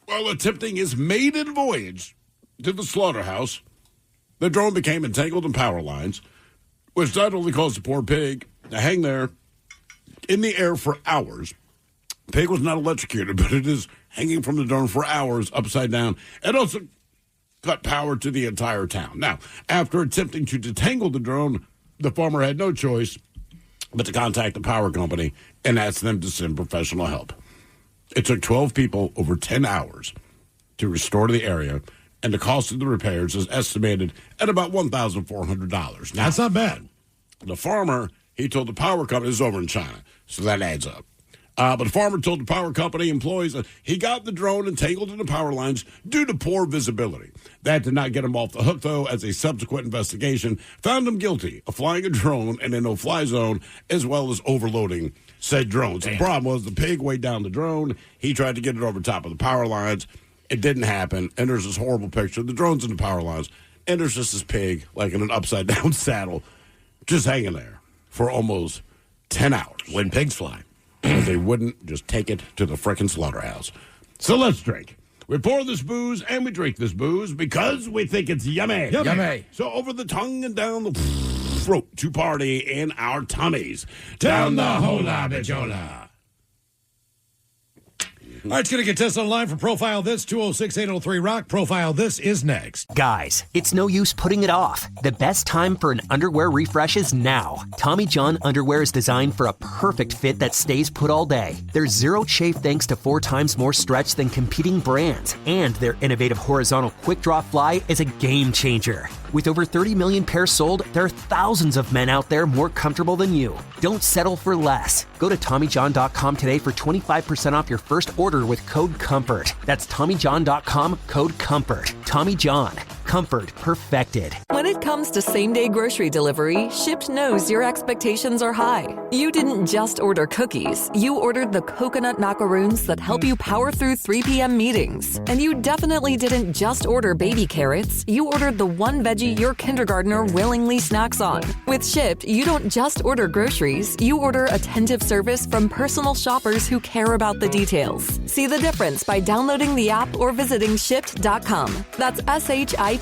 while attempting his maiden voyage to the slaughterhouse, the drone became entangled in power lines, which not only caused the poor pig to hang there in the air for hours. Pig was not electrocuted, but it is hanging from the drone for hours upside down, and also cut power to the entire town. Now, after attempting to detangle the drone, the farmer had no choice but to contact the power company and ask them to send professional help. It took 12 people over 10 hours to restore the area, and the cost of the repairs is estimated at about $1,400. Now, that's not bad. The farmer, he told the power company, this is over in China, so that adds up. But the farmer told the power company employees that he got the drone entangled in the power lines due to poor visibility. That did not get him off the hook, though, as a subsequent investigation found him guilty of flying a drone in a no-fly zone, as well as overloading said drones. Damn. The problem was the pig weighed down the drone. He tried to get it over top of the power lines. It didn't happen, and there's this horrible picture. The drone's in the power lines, and there's just this pig, like in an upside-down saddle, just hanging there for almost 10 hours. When pigs fly. Because they wouldn't just take it to the frickin' slaughterhouse. So let's drink. We pour this booze and we drink this booze because we think it's yummy. Yummy. So over the tongue and down the throat to party in our tummies. Down the hola bichola. All right, it's going to get tested online for Profile This, 206-803-ROCK. Profile This is next. Guys, it's no use putting it off. The best time for an underwear refresh is now. Tommy John underwear is designed for a perfect fit that stays put all day. There's zero chafe thanks to 4 times more stretch than competing brands. And their innovative horizontal quick draw fly is a game changer. With over 30 million pairs sold, there are thousands of men out there more comfortable than you. Don't settle for less. Go to TommyJohn.com today for 25% off your first order with code COMFORT. That's TommyJohn.com, code COMFORT. Tommy John. Comfort perfected. When it comes to same-day grocery delivery, Shipt knows your expectations are high. You didn't just order cookies. You ordered the coconut macaroons that help you power through 3 p.m. meetings. And you definitely didn't just order baby carrots. You ordered the one veggie your kindergartner willingly snacks on. With Shipt, you don't just order groceries. You order attentive service from personal shoppers who care about the details. See the difference by downloading the app or visiting Shipt.com. That's SHIPT.com.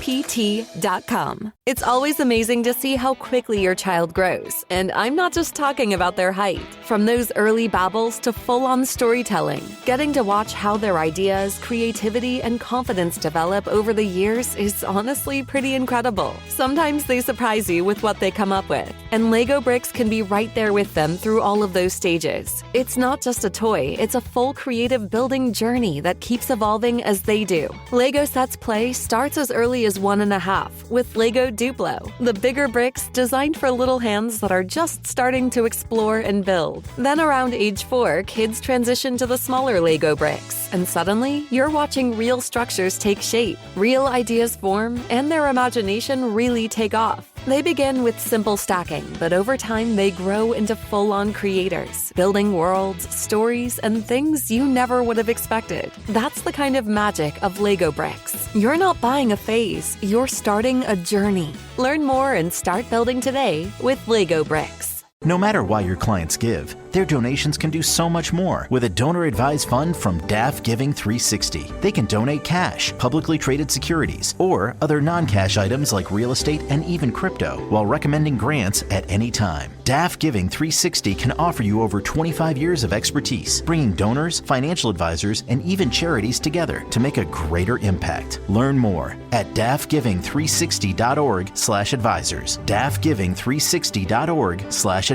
It's always amazing to see how quickly your child grows. And I'm not just talking about their height. From those early babbles to full-on storytelling, getting to watch how their ideas, creativity, and confidence develop over the years is honestly pretty incredible. Sometimes they surprise you with what they come up with. And Lego bricks can be right there with them through all of those stages. It's not just a toy, it's a full creative building journey that keeps evolving as they do. Lego Sets Play starts as early as 1.5 with Lego Duplo, the bigger bricks designed for little hands that are just starting to explore and build. Then around age 4, kids transition to the smaller Lego bricks, and suddenly you're watching real structures take shape, real ideas form, and their imagination really take off. They begin with simple stacking, but over time they grow into full-on creators, building worlds, stories, and things you never would have expected. That's the kind of magic of Lego bricks. You're not buying a phase, you're starting a journey. Learn more and start building today with Lego bricks. No matter why your clients give, their donations can do so much more with a donor-advised fund from DAF Giving 360. They can donate cash, publicly traded securities, or other non-cash items like real estate and even crypto, while recommending grants at any time. DAF Giving 360 can offer you over 25 years of expertise, bringing donors, financial advisors, and even charities together to make a greater impact. Learn more at dafgiving360.org/advisors. dafgiving360.org/advisors.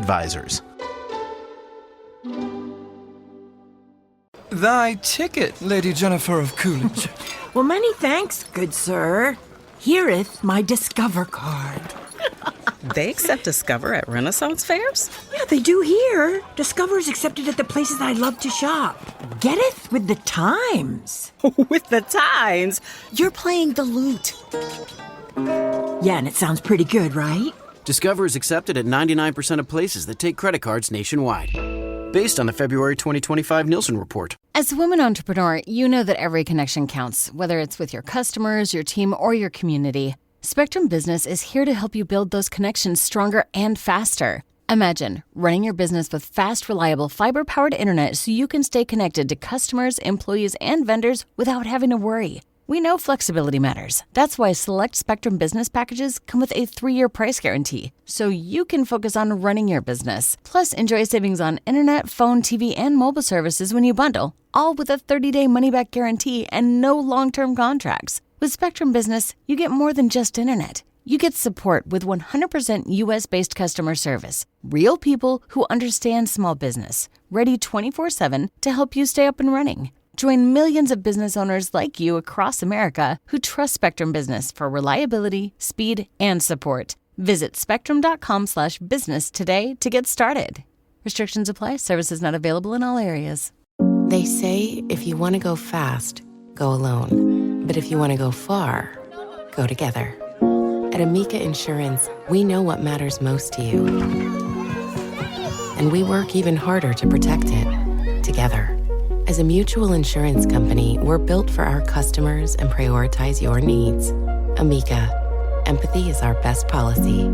Thy ticket, Lady Jennifer of Coolidge. Well, many thanks, good sir. Hereeth my Discover card. They accept Discover at Renaissance fairs? Yeah, they do here. Discover's accepted at the places I love to shop. Getteth with the times. With the times? You're playing the lute. Yeah, and it sounds pretty good, right? Discover is accepted at 99% of places that take credit cards nationwide. Based on the February 2025 Nielsen report. As a woman entrepreneur, you know that every connection counts, whether it's with your customers, your team, or your community. Spectrum Business is here to help you build those connections stronger and faster. Imagine running your business with fast, reliable, fiber-powered internet so you can stay connected to customers, employees, and vendors without having to worry. We know flexibility matters. That's why select Spectrum Business packages come with a 3-year price guarantee, so you can focus on running your business. Plus, enjoy savings on internet, phone, TV, and mobile services when you bundle, all with a 30-day money-back guarantee and no long-term contracts. With Spectrum Business, you get more than just internet. You get support with 100% U.S.-based customer service. Real people who understand small business, ready 24/7 to help you stay up and running. Join millions of business owners like you across America who trust Spectrum Business for reliability, speed, and support. Visit spectrum.com/business today to get started. Restrictions apply. Services not available in all areas. They say if you want to go fast, go alone. But if you want to go far, go together. At Amica Insurance, we know what matters most to you. And we work even harder to protect it, together. As a mutual insurance company, we're built for our customers and prioritize your needs. Amica, empathy is our best policy.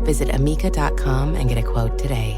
Visit amica.com and get a quote today.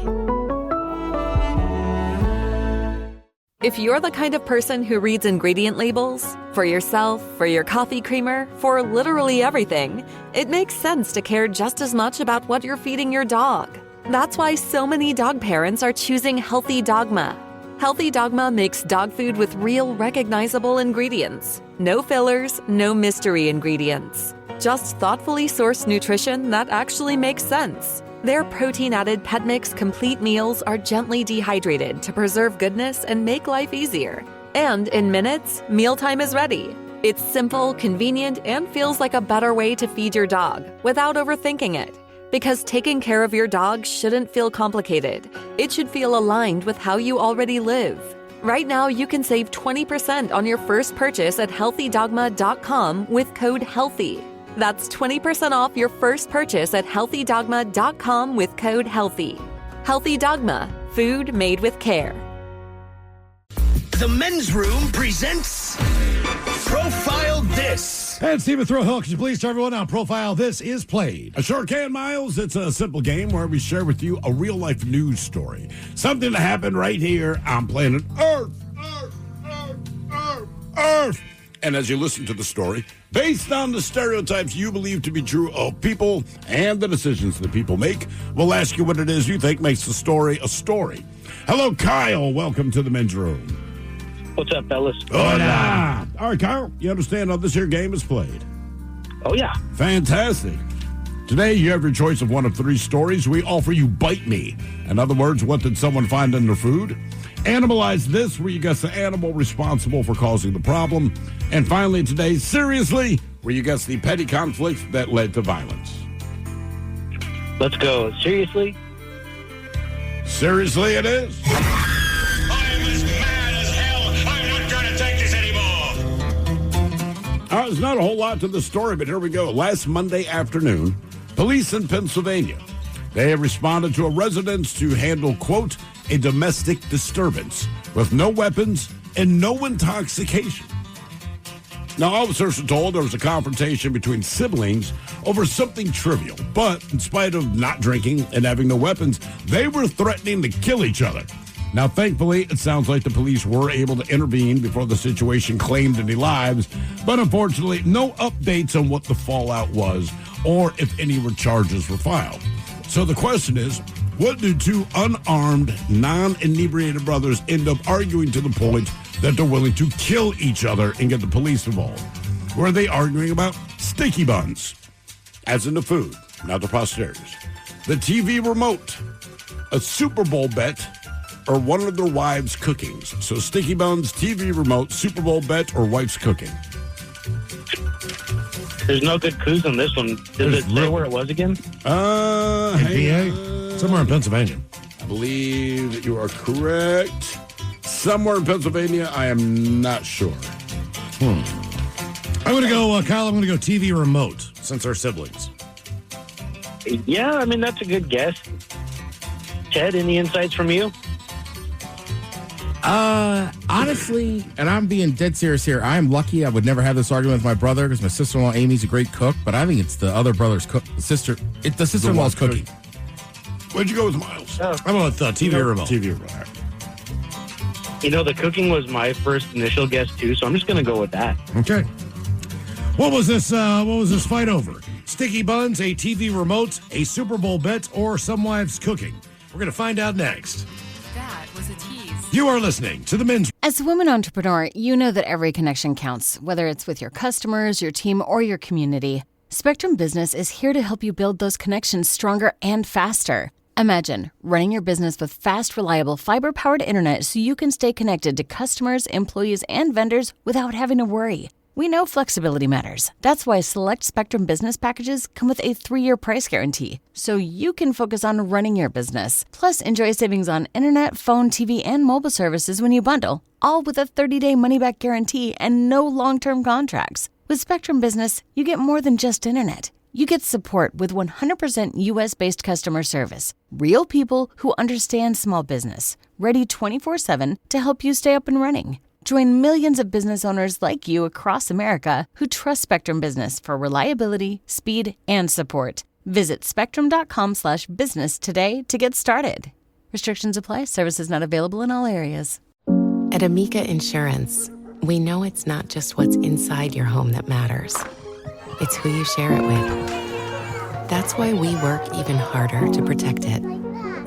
If you're the kind of person who reads ingredient labels, for yourself, for your coffee creamer, for literally everything, it makes sense to care just as much about what you're feeding your dog. That's why so many dog parents are choosing Healthy Dogma. Healthy Dogma makes dog food with real, recognizable ingredients. No fillers, no mystery ingredients. Just thoughtfully sourced nutrition that actually makes sense. Their protein-added pet mix complete meals are gently dehydrated to preserve goodness and make life easier. And in minutes, mealtime is ready. It's simple, convenient, and feels like a better way to feed your dog without overthinking it. Because taking care of your dog shouldn't feel complicated. It should feel aligned with how you already live. Right now, you can save 20% on your first purchase at healthydogma.com with code HEALTHY. That's 20% off your first purchase at healthydogma.com with code HEALTHY. Healthy Dogma, food made with care. The Men's Room presents Profile This. And Stephen Throwhill, could you please tell everyone how Profile This is played? I sure can, Miles. It's a simple game where we share with you a real-life news story. Something that happened right here on planet Earth. Earth. And as you listen to the story, based on the stereotypes you believe to be true of people and the decisions that people make, we'll ask you what it is you think makes the story a story. Hello, Kyle. Welcome to the Men's Room. What's up, fellas? Hola. All right, Kyle, you understand how this here game is played? Oh, yeah. Fantastic. Today, you have your choice of one of three stories. We offer you Bite Me. In other words, what did someone find in their food? Animalize This, where you guess the animal responsible for causing the problem. And finally, today, Seriously, where you guess the petty conflict that led to violence. Let's go. Seriously? Seriously, it is. There's not a whole lot to the story, but here we go. Last Monday afternoon, police in Pennsylvania, they have responded to a residence to handle, quote, a domestic disturbance with no weapons and no intoxication. Now, officers are told there was a confrontation between siblings over something trivial, but in spite of not drinking and having no weapons, they were threatening to kill each other. Now, thankfully, it sounds like the police were able to intervene before the situation claimed any lives, but unfortunately, no updates on what the fallout was or if any charges were filed. So the question is, what do two unarmed, non-inebriated brothers end up arguing to the point that they're willing to kill each other and get the police involved? Were they arguing about sticky buns, as in the food, not the posteriors, the TV remote, a Super Bowl bet, or one of their wives' cookings? So sticky buns, TV remote, Super Bowl bet, or wife's cooking? There's no good clues on this one. Does it say where it was again? PA? Somewhere in Pennsylvania. I believe that you are correct. Somewhere in Pennsylvania. I am not sure. I'm going to go, Kyle, I'm going to go TV remote, since they're siblings. Yeah, I mean, that's a good guess. Ted, any insights from you? Honestly, and I'm being dead serious here, I'm lucky I would never have this argument with my brother because my sister-in-law Amy's a great cook, but I think it's the other brother's the sister-in-law's cooking. Where'd you go with Miles? I'm going with TV remote. TV remote. You know, the cooking was my first initial guess, too, so I'm just going to go with that. Okay. What was this fight over? Sticky buns, a TV remote, a Super Bowl bet, or some wives cooking? We're going to find out next. That was a tease. You are listening to the Men's. As a woman entrepreneur, you know that every connection counts, whether it's with your customers, your team, or your community. Spectrum Business is here to help you build those connections stronger and faster. Imagine running your business with fast, reliable, fiber-powered internet so you can stay connected to customers, employees, and vendors without having to worry. We know flexibility matters. That's why select Spectrum Business packages come with a 3-year price guarantee, so you can focus on running your business. Plus, enjoy savings on internet, phone, TV, and mobile services when you bundle, all with a 30-day money-back guarantee and no long-term contracts. With Spectrum Business, you get more than just internet. You get support with 100% U.S.-based customer service. Real people who understand small business, ready 24/7 to help you stay up and running. Join millions of business owners like you across America who trust Spectrum Business for reliability, speed, and support. Visit spectrum.com/business today to get started. Restrictions apply. Services not available in all areas. At Amica Insurance, we know it's not just what's inside your home that matters. It's who you share it with. That's why we work even harder to protect it.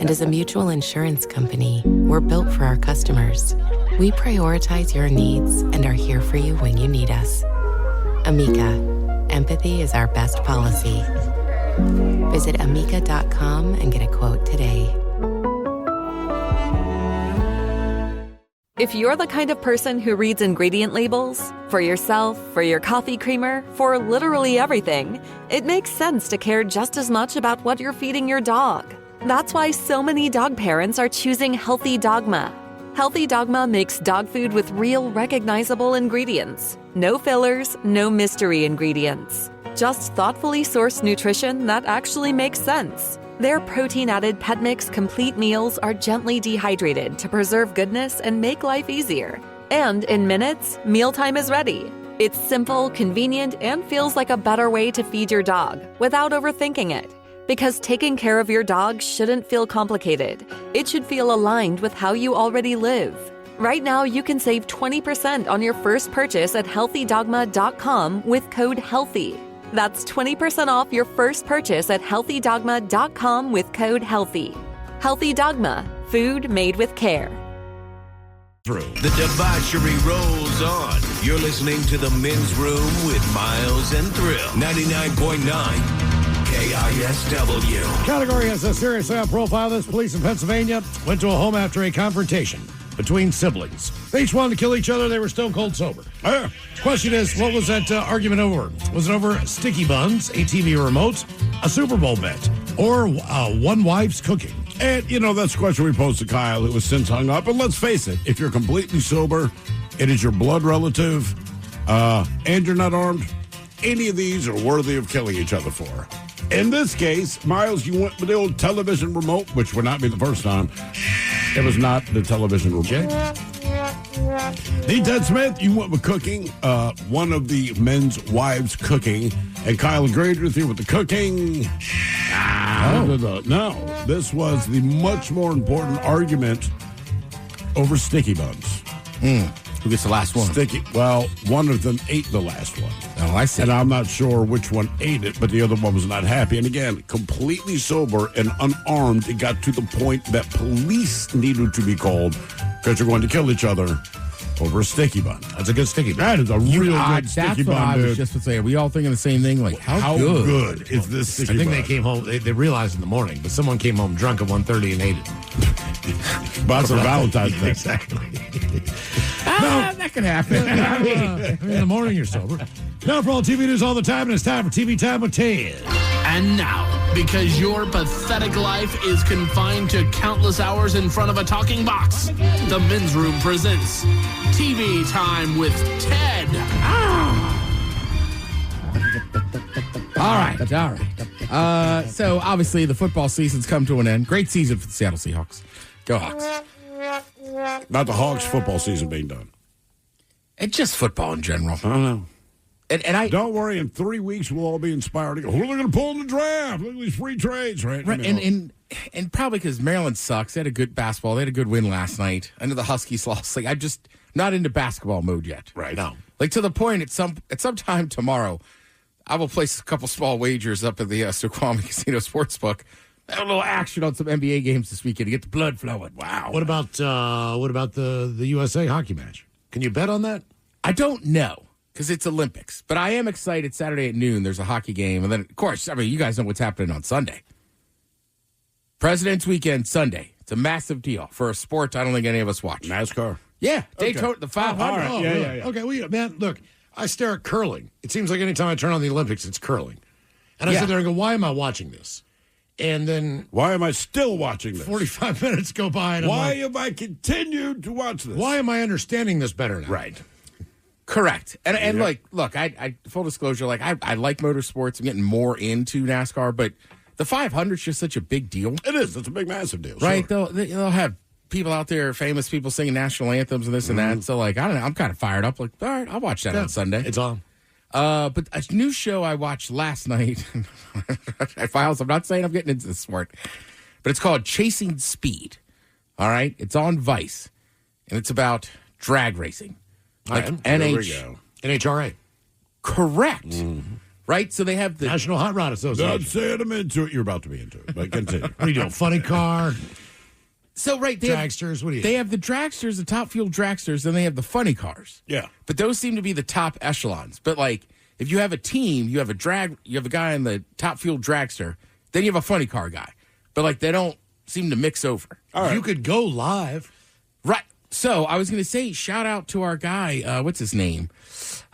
And as a mutual insurance company, we're built for our customers. We prioritize your needs and are here for you when you need us. Amica, empathy is our best policy. Visit amica.com and get a quote today. If you're the kind of person who reads ingredient labels, for yourself, for your coffee creamer, for literally everything, it makes sense to care just as much about what you're feeding your dog. That's why so many dog parents are choosing Healthy Dogma. Healthy Dogma makes dog food with real, recognizable ingredients. No fillers, no mystery ingredients. Just thoughtfully sourced nutrition that actually makes sense. Their protein-added pet mix complete meals are gently dehydrated to preserve goodness and make life easier. And in minutes, mealtime is ready. It's simple, convenient, and feels like a better way to feed your dog without overthinking it. Because taking care of your dog shouldn't feel complicated. It should feel aligned with how you already live. Right now, you can save 20% on your first purchase at healthydogma.com with code HEALTHY. That's 20% off your first purchase at healthydogma.com with code HEALTHY. Healthy Dogma, food made with care. The debauchery rolls on. You're listening to The Men's Room with Miles and Thrill. 99.9 KISW. Category has a serious profile. This police in Pennsylvania went to a home after a confrontation between siblings. They each wanted to kill each other. They were stone cold sober. Question is, what was that argument over? Was it over sticky buns, a TV remote, a Super Bowl bet, or one wife's cooking? And, that's a question we posed to Kyle, who was since hung up. And let's face it, if you're completely sober, it is your blood relative, and you're not armed, any of these are worthy of killing each other for. In this case, Miles, you went with the old television remote, which would not be the first time. It was not the television remote. Ted Smith, you went with cooking, one of the men's wives cooking, and Kyle agreed with you with the cooking. No, this was the much more important argument over sticky buns. Who gets the last one? Well, one of them ate the last one. Oh, I see. And I'm not sure which one ate it, but the other one was not happy. And again, completely sober and unarmed, it got to the point that police needed to be called because you're going to kill each other over a sticky bun. That's a good sticky bun. That is a real good sticky bun, I dude. was just to say. Are we all thinking the same thing? Like, how good is this sticky bun? I think they came home, they realized in the morning, but someone came home drunk at 1:30 and ate it. Bought some Valentine's Day. Exactly. That can happen. In the morning, you're sober. Now for all TV news all the time, and it's time for TV Time with Ted. And now, because your pathetic life is confined to countless hours in front of a talking box, the Men's Room presents TV Time with Ted. All right. So, obviously, the football season's come to an end. Great season for the Seattle Seahawks. Go Hawks. Not the Hawks football season being done. It's just football in general. I don't know. And I don't worry. In 3 weeks, we'll all be inspired to go. Who are they going to pull in the draft? Look at these free trades, right? And probably because Maryland sucks. They had a good basketball. They had a good win last night. I know the Huskies lost. Like, I'm just not into basketball mode yet. Right. No. Like, to the point, at some time tomorrow, I will place a couple small wagers up at the Snoqualmie Casino Sportsbook. Have a little action on some NBA games this weekend to get the blood flowing. Wow. What about the USA hockey match? Can you bet on that? I don't know because it's Olympics, but I am excited. Saturday at noon, there's a hockey game, and then of course, you guys know what's happening on Sunday. President's Weekend Sunday. It's a massive deal for a sport I don't think any of us watch. NASCAR. Yeah, Daytona, the 500. All right. Yeah. Okay, well, man, look, I stare at curling. It seems like anytime I turn on the Olympics, it's curling, and I sit there and go, "Why am I watching this?" And then, why am I still watching this? 45 minutes go by, and why have I continued to watch this? Why am I understanding this better now? Right. Correct. And like, look, I full disclosure, like I like motorsports. I'm getting more into NASCAR, but the 500 is just such a big deal. It is. It's a big, massive deal. Right. Sure. They'll have people out there, famous people singing national anthems and this and that. So, like, I don't know. I'm kind of fired up. Like, all right, I'll watch that on Sunday. It's on. But a new show I watched last night, I'm not saying I'm getting into the sport, but it's called Chasing Speed. All right? It's on Vice, and it's about drag racing. Like NHRA. Correct. Mm-hmm. right? So they have the National Hot Rod Association. Don't say it, I'm into it. You're about to be into it, but continue. What are you doing, funny car? So, right, dragsters, what do you They have the dragsters, the top fuel dragsters, and they have the funny cars. Yeah. But those seem to be the top echelons. But, like, if you have a team, you have a guy in the top fuel dragster, then you have a funny car guy. But, like, they don't seem to mix over. All right. You could go live. Right. So, I was going to say, shout out to our guy, what's his name?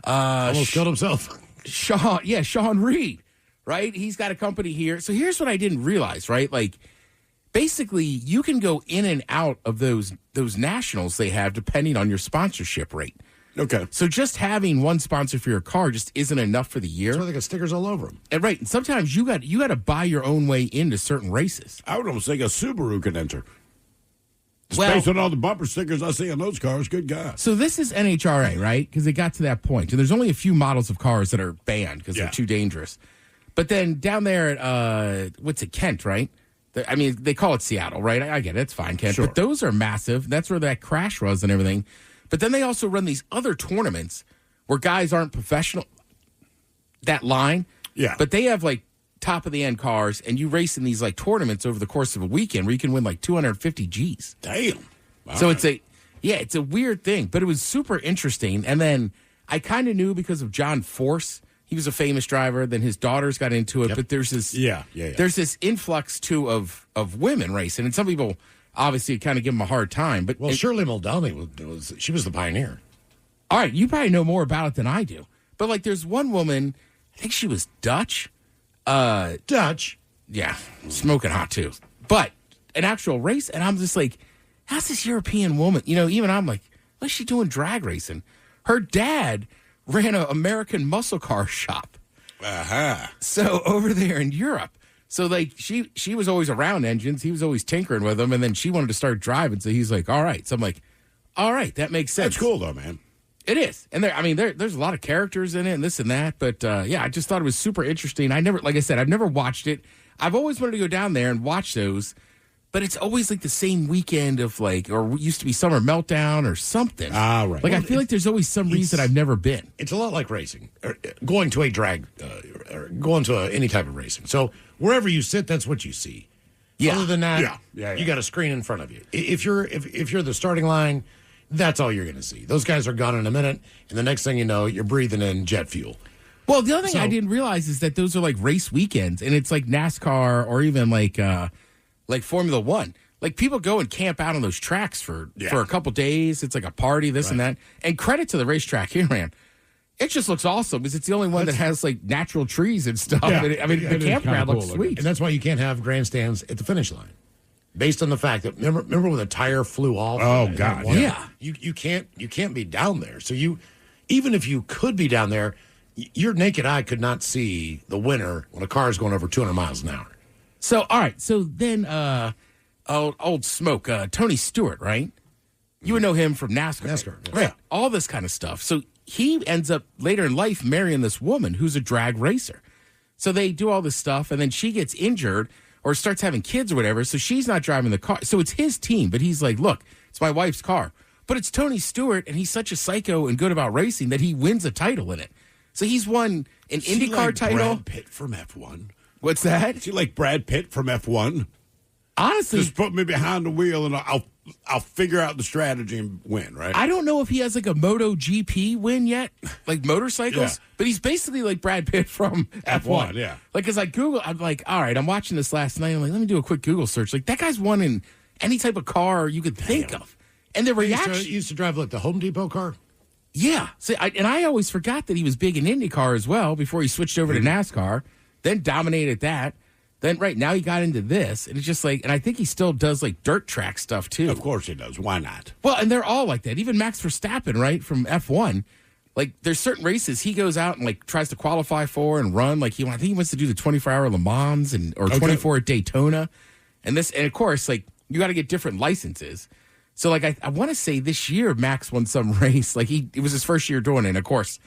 Almost killed himself. Sean Reed, right? He's got a company here. So, here's what I didn't realize, right? Like, basically, you can go in and out of those nationals they have depending on your sponsorship rate. Okay. So just having one sponsor for your car just isn't enough for the year. That's why they got stickers all over them. And right. And sometimes you got to buy your own way into certain races. I would almost think a Subaru could enter. Just Well- based on all the bumper stickers I see on those cars, good guy. So this is NHRA, right? Because they got to that point. And there's only a few models of cars that are banned because they're too dangerous. But then down there at, Kent, right? I mean, they call it Seattle, right? I get it. It's fine, Kent. Sure. But those are massive. That's where that crash was and everything. But then they also run these other tournaments where guys aren't professional. That line. Yeah. But they have, like, top-of-the-end cars, and you race in these, like, tournaments over the course of a weekend where you can win, like, 250 Gs. Damn. So it's a weird thing. But it was super interesting. And then I kind of knew because of John Force. He was a famous driver. Then his daughters got into it. Yep. But there's this there's this influx too of women racing, and some people obviously kind of give him a hard time. But Shirley Muldowney was the pioneer. All right, you probably know more about it than I do. But like, there's one woman, I think she was Dutch. Dutch, yeah, smoking hot too. But an actual race, and I'm just like, how's this European woman? You know, even I'm like, what's she doing drag racing? Her dad ran an American muscle car shop. So over there in Europe. So like she was always around engines. He was always tinkering with them. And then she wanted to start driving. So he's like, all right. So I'm like, all right, that makes sense. That's cool though, man. It is. And there's a lot of characters in it and this and that. But I just thought it was super interesting. I've never watched it. I've always wanted to go down there and watch those. But it's always like the same weekend of like, or used to be Summer Meltdown or something. Ah, right. Like, I feel like there's always some reason I've never been. It's a lot like racing, or going to a drag, or going to any type of racing. So wherever you sit, that's what you see. Yeah. Other than that, you got a screen in front of you. If you're the starting line, that's all you're going to see. Those guys are gone in a minute, and the next thing you know, you're breathing in jet fuel. Well, the other thing I didn't realize is that those are like race weekends, and it's like NASCAR or even like Formula One. Like, people go and camp out on those tracks for a couple days. It's like a party, this and that. And credit to the racetrack here, man. It just looks awesome because it's the only one that has like natural trees and stuff. Yeah. The campground looks sweet. And that's why you can't have grandstands at the finish line. Based on the fact that remember when the tire flew off? Oh God. Yeah. You can't be down there. So even if you could be down there, your naked eye could not see the winner when a car is going over 200 miles an hour. So, all right. So then, old smoke, Tony Stewart, right? You would know him from NASCAR. Right. All this kind of stuff. So he ends up later in life marrying this woman who's a drag racer. So they do all this stuff, and then she gets injured or starts having kids or whatever. So she's not driving the car. So it's his team, but he's like, look, it's my wife's car. But it's Tony Stewart, and he's such a psycho and good about racing that he wins a title in it. So he's won an IndyCar title. Brad Pitt from F1. What's that? Is he like Brad Pitt from F1? Honestly, just put me behind the wheel and I'll figure out the strategy and win, right? I don't know if he has like a MotoGP win yet, like motorcycles, but he's basically like Brad Pitt from F1. Yeah. Like, as I Google, I'm like, all right, I'm watching this last night. I'm like, let me do a quick Google search. Like, that guy's won in any type of car you could think of. And the reaction. He used to drive like the Home Depot car? Yeah. See, I always forgot that he was big in IndyCar as well before he switched over to NASCAR, then dominated that. Then right now he got into this, and it's just like, and I think he still does like dirt track stuff too. Of course he does. Why not? Well, and they're all like that. Even Max Verstappen, right, from F1. Like, there's certain races he goes out and like tries to qualify for and run. Like, I think he wants to do the 24-hour Le Mans or 24 at Daytona, and of course, like, you got to get different licenses. So like, I want to say this year Max won some race. Like, it was his first year doing it. And of course,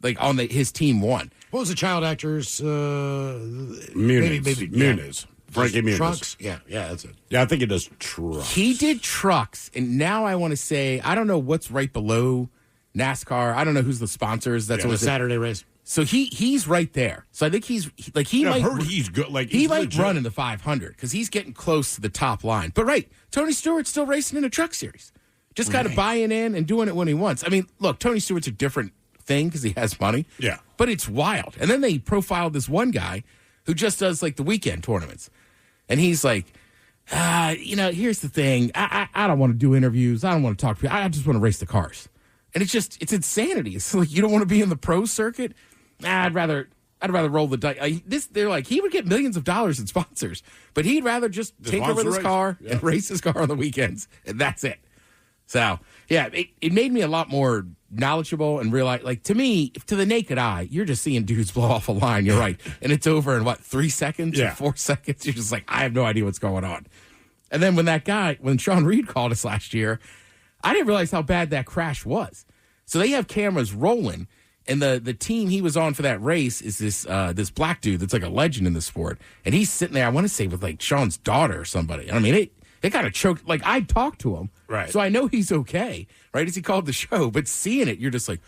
like his team won. What was the child actor's Muniz. Muniz. Frankie Muniz. Trucks? Yeah, that's it. Yeah, I think he does trucks. He did trucks, and now I want to say, I don't know what's right below NASCAR. I don't know who's the sponsors. That's the Saturday race. So he's right there. So I think he's like I've heard he's good. Like he might legit. run in the 500 because he's getting close to the top line. But right, Tony Stewart's still racing in a truck series, just kind of buying in and doing it when he wants. I mean, look, Tony Stewart's a different thing because he has money. Yeah, but it's wild. And then they profiled this one guy who just does like the weekend tournaments, and he's like, here's the thing. I don't want to do interviews. I don't want to talk to people. I just want to race the cars. And it's insanity. It's like, you don't want to be in the pro circuit. I'd rather roll the dice. They're like, he would get millions of dollars in sponsors, but he'd rather just tinker with his car and race his car on the weekends, and that's it. So yeah, it made me a lot more knowledgeable and realize, like, to me, to the naked eye, you're just seeing dudes blow off a line. You're right, and it's over in 3 seconds or 4 seconds. You're just like, I have no idea what's going on. And then when Sean Reed called us last year, I didn't realize how bad that crash was. So they have cameras rolling, and the team he was on for that race is this black dude that's like a legend in the sport, and he's sitting there, I want to say, with like Sean's daughter or somebody. I mean, it kind of choked. Like, I talked to him, right? So I know he's okay, right? As he called the show, but seeing it, you're just like,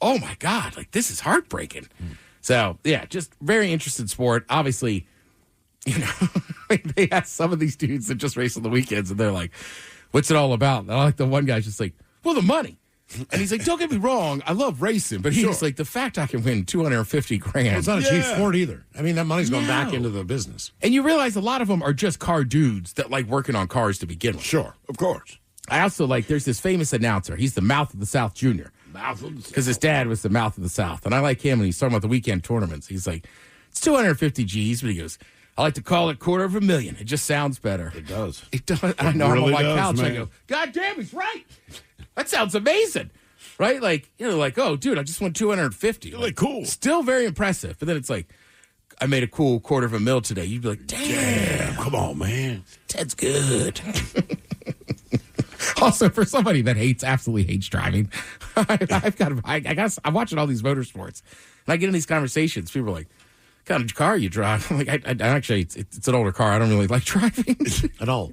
oh my god, like, this is heartbreaking. So yeah, just very interesting sport. Obviously, they have some of these dudes that just race on the weekends, and they're like, what's it all about? And I like the one guy's just like, well, the money. And he's like, don't get me wrong, I love racing, but he's like, the fact I can win $250 grand. Well, it's not a cheap sport either. I mean, that money's going back into the business. And you realize a lot of them are just car dudes that like working on cars to begin with. Sure, of course. I also like, there's this famous announcer. He's the Mouth of the South Jr. Mouth of the South. Because his dad was the Mouth of the South. And I like him, and he's talking about the weekend tournaments. He's like, it's 250 G's, but he goes, I like to call it $250,000. It just sounds better. It does. It does. I know. Really I'm on my does, couch. man. I go, God damn, he's right. That sounds amazing. Right? Like, like, oh, dude, I just won 250. You're like, cool. Still very impressive. But then it's like, I made a cool $250,000 today. You'd be like, damn. Come on, man. Ted's good. Also, for somebody that absolutely hates driving, I'm watching all these motorsports, and I get in these conversations. People are like, what kind of car you drive? I'm like, I actually, it's an older car. I don't really like driving at all.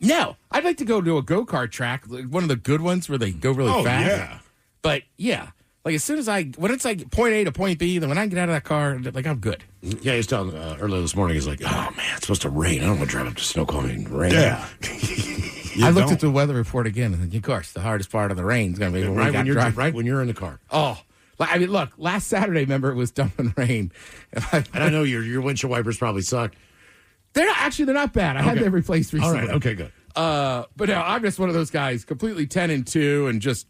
No, I'd like to go to a go-kart track, like one of the good ones where they go really fast. Yeah. But yeah, like as soon as when it's like point A to point B, then when I get out of that car, like, I'm good. Yeah, he's telling earlier this morning, he's like, oh man, it's supposed to rain. I don't want to drive up to Snoqualmie and rain. Yeah. I looked at the weather report again, and of course, the hardest part of the rain is going to be right when you're in the car. Oh, I mean, look, last Saturday, remember, it was dumping rain. And I know your windshield wipers probably suck. They're not bad. I had them replaced recently. All right, okay, good. But no, I'm just one of those guys, completely 10-2 and just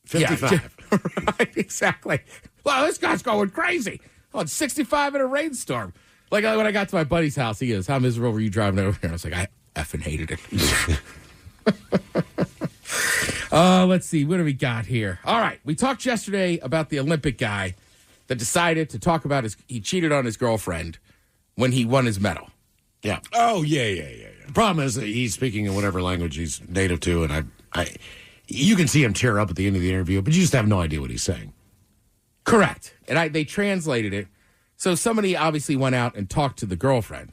55. Yeah, right, exactly. Well, this guy's going crazy. Oh, it's 65 in a rainstorm. Like when I got to my buddy's house, he goes, how miserable were you driving over here? I was like, I effing hated it. Let's see. What do we got here? All right. We talked yesterday about the Olympic guy that decided to talk about he cheated on his girlfriend when he won his medal. Yeah. Oh, yeah. The problem is that he's speaking in whatever language he's native to, and you can see him tear up at the end of the interview, but you just have no idea what he's saying. Correct. And they translated it. So somebody obviously went out and talked to the girlfriend.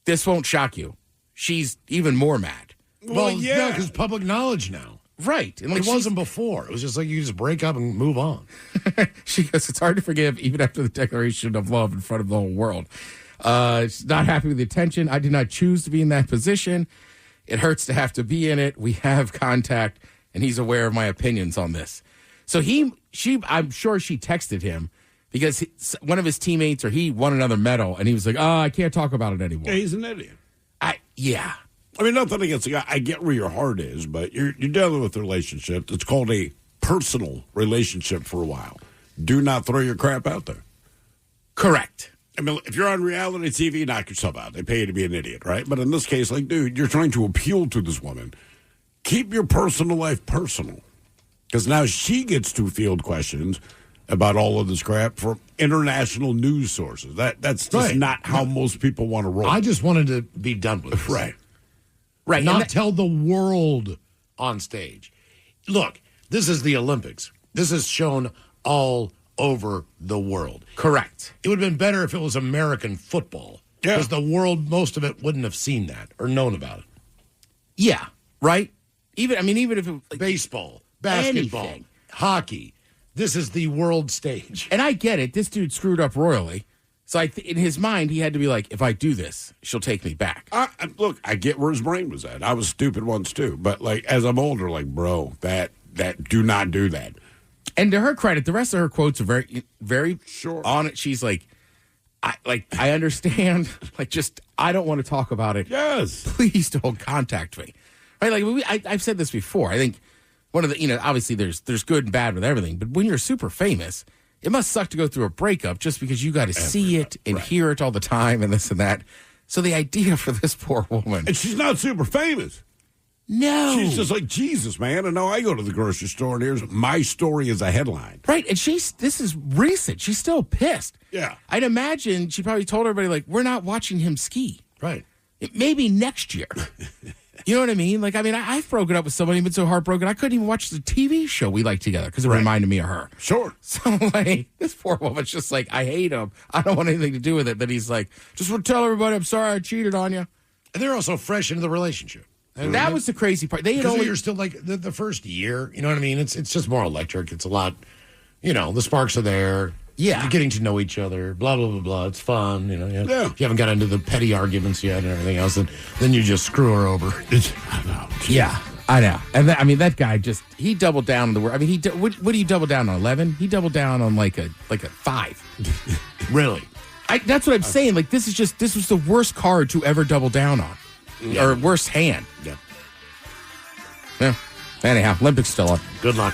This won't shock you. She's even more mad. Well, yeah, because public knowledge now. Right. And it wasn't before. It was just like you just break up and move on. She goes, it's hard to forgive even after the declaration of love in front of the whole world. She's not happy with the attention. I did not choose to be in that position. It hurts to have to be in it. We have contact, and he's aware of my opinions on this. So I'm sure she texted him because one of his teammates he won another medal, and he was like, oh, I can't talk about it anymore. Yeah, he's an idiot. Yeah. I mean, nothing against the guy. I get where your heart is, but you're dealing with a relationship. It's called a personal relationship for a while. Do not throw your crap out there. Correct. I mean, if you're on reality TV, knock yourself out. They pay you to be an idiot, right? But in this case, like, dude, you're trying to appeal to this woman. Keep your personal life personal. Because now she gets to field questions about all of this crap from international news sources. That's just not how most people want to roll. I just wanted to be done with this. Right. Right. Not tell the world on stage. Look, this is the Olympics. This is shown all over the world. Correct. It would have been better if it was American football. Yeah. Because the world, most of it, wouldn't have seen that or known about it. Yeah. Right? Even if it was baseball, basketball, anything. hockey, This is the world stage. And I get it. This dude screwed up royally. So in his mind, he had to be like, if I do this, she'll take me back. Look, I get where his brain was at. I was stupid once too. But like as I'm older, like, bro, that do not do that. And to her credit, the rest of her quotes are very, very sure on it. She's like, I understand. I don't want to talk about it. Yes. Please don't contact me. Right? Like I've said this before. I think one of the, obviously there's good and bad with everything, but when you're super famous, it must suck to go through a breakup just because you got to see it and hear it all the time and this and that. So the idea for this poor woman. And she's not super famous. No. She's just like, Jesus, man. And now I go to the grocery store and here's my story as a headline. Right. And this is recent. She's still pissed. Yeah. I'd imagine she probably told everybody, like, we're not watching him ski. Right. Maybe next year. You know what I mean? Like, I've broken up with somebody, been so heartbroken, I couldn't even watch the TV show we liked together because it reminded me of her. Sure. So, like, this poor woman's just like, I hate him. I don't want anything to do with it. But he's like, just want to tell everybody I'm sorry I cheated on you. And they're also fresh into the relationship. And that was the crazy part. They had only... You're still like the first year, you know what I mean? It's just more electric. It's a lot, the sparks are there. Yeah. You're getting to know each other, blah, blah, blah, blah. It's fun, Yeah. If you haven't got into the petty arguments yet and everything else, then you just screw her over. Yeah, I know. And that guy he doubled down on the word. What do you double down on, 11? He doubled down on like a 5. Really? That's what I'm saying. Like, this was the worst card to ever double down on. Yeah. Or worst hand. Yeah. Yeah. Anyhow, Olympics still on. Good luck.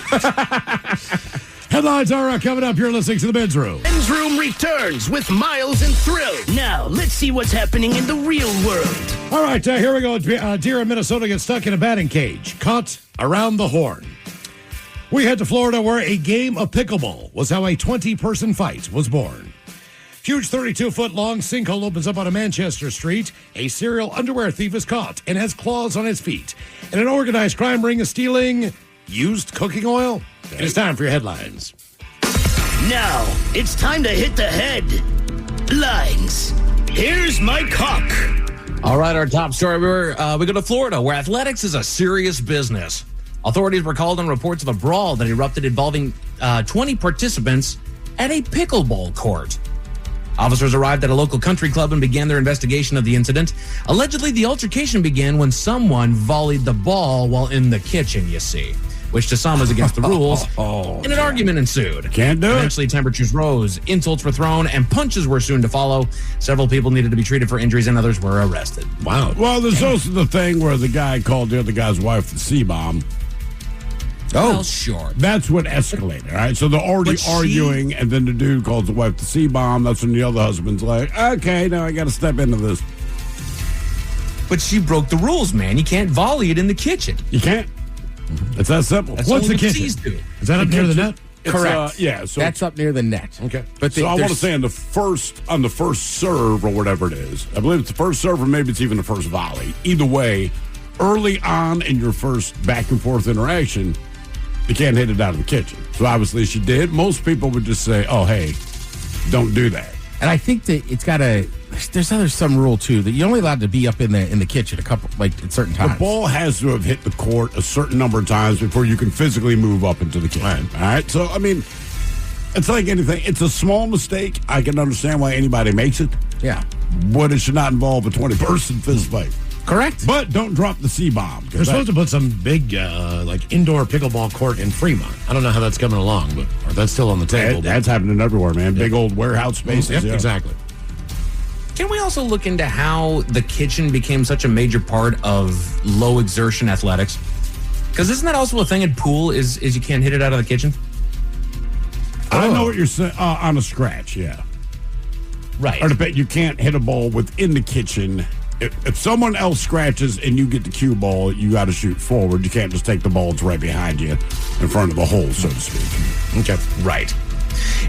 Headlines are coming up. You're listening to The Men's Room. Men's Room returns with Miles and Thrill. Now, let's see what's happening in the real world. All right, here we go. Deer in Minnesota gets stuck in a batting cage. Caught around the horn. We head to Florida where a game of pickleball was how a 20-person fight was born. Huge 32-foot-long sinkhole opens up on a Manchester street. A serial underwear thief is caught and has claws on his feet. And an organized crime ring is stealing used cooking oil. It is time for your headlines. Now, it's time to hit the headlines. Here's Mike Hawk. All right, our top story. We go to Florida, where athletics is a serious business. Authorities were called on reports of a brawl that erupted involving 20 participants at a pickleball court. Officers arrived at a local country club and began their investigation of the incident. Allegedly, the altercation began when someone volleyed the ball while in the kitchen, you see, which to some is against the rules, and an argument ensued. Can't do it. Eventually, temperatures rose, insults were thrown, and punches were soon to follow. Several people needed to be treated for injuries, and others were arrested. Wow. Well, there's also the thing where the guy called the other guy's wife the C-bomb. Oh, well, sure. That's what escalated, all right? So they're already arguing, and then the dude calls the wife the C-bomb. That's when the other husband's like, okay, now I got to step into this. But she broke the rules, man. You can't volley it in the kitchen. You can't. It's that simple. That's What's what the kitchen? do. Is that up near the net? Correct. Yeah. So that's up near the net. Okay. But so I want to say on the first serve or whatever it is, I believe it's the first serve or maybe it's even the first volley. Either way, early on in your first back and forth interaction, you can't hit it out of the kitchen. So obviously she did. Most people would just say, oh, hey, don't do that. And I think that there's some rule too that you're only allowed to be up in the kitchen at certain times. The ball has to have hit the court a certain number of times before you can physically move up into the kitchen. All right. So it's like anything. It's a small mistake. I can understand why anybody makes it. Yeah. But it should not involve a 20-person fist fight. Correct. But don't drop the C-bomb. They're supposed to put some big, indoor pickleball court in Fremont. I don't know how that's coming along, but that's still on the table. That's happening everywhere, man. Big old warehouse spaces. Yep, yeah. Exactly. Can we also look into how the kitchen became such a major part of low exertion athletics? Because isn't that also a thing at pool is you can't hit it out of the kitchen? I know what you're saying. On a scratch, yeah. Right. Or you can't hit a ball within the kitchen. If someone else scratches and you get the cue ball, you got to shoot forward. You can't just take the ball that's right behind you in front of the hole, so to speak. Okay. Right.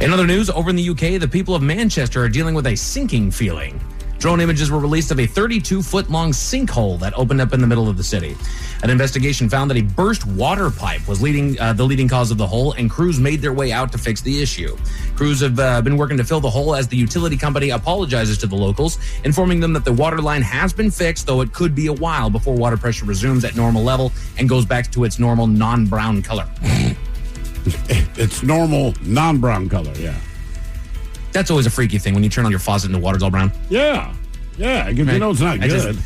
In other news, over in the UK, the people of Manchester are dealing with a sinking feeling. Drone images were released of a 32-foot-long sinkhole that opened up in the middle of the city. An investigation found that a burst water pipe was the leading cause of the hole, and crews made their way out to fix the issue. Crews have been working to fill the hole as the utility company apologizes to the locals, informing them that the water line has been fixed, though it could be a while before water pressure resumes at normal level and goes back to its normal non-brown color. It's normal, non-brown color, yeah. That's always a freaky thing when you turn on your faucet and the water's all brown. Yeah. Yeah, because you know it's not good.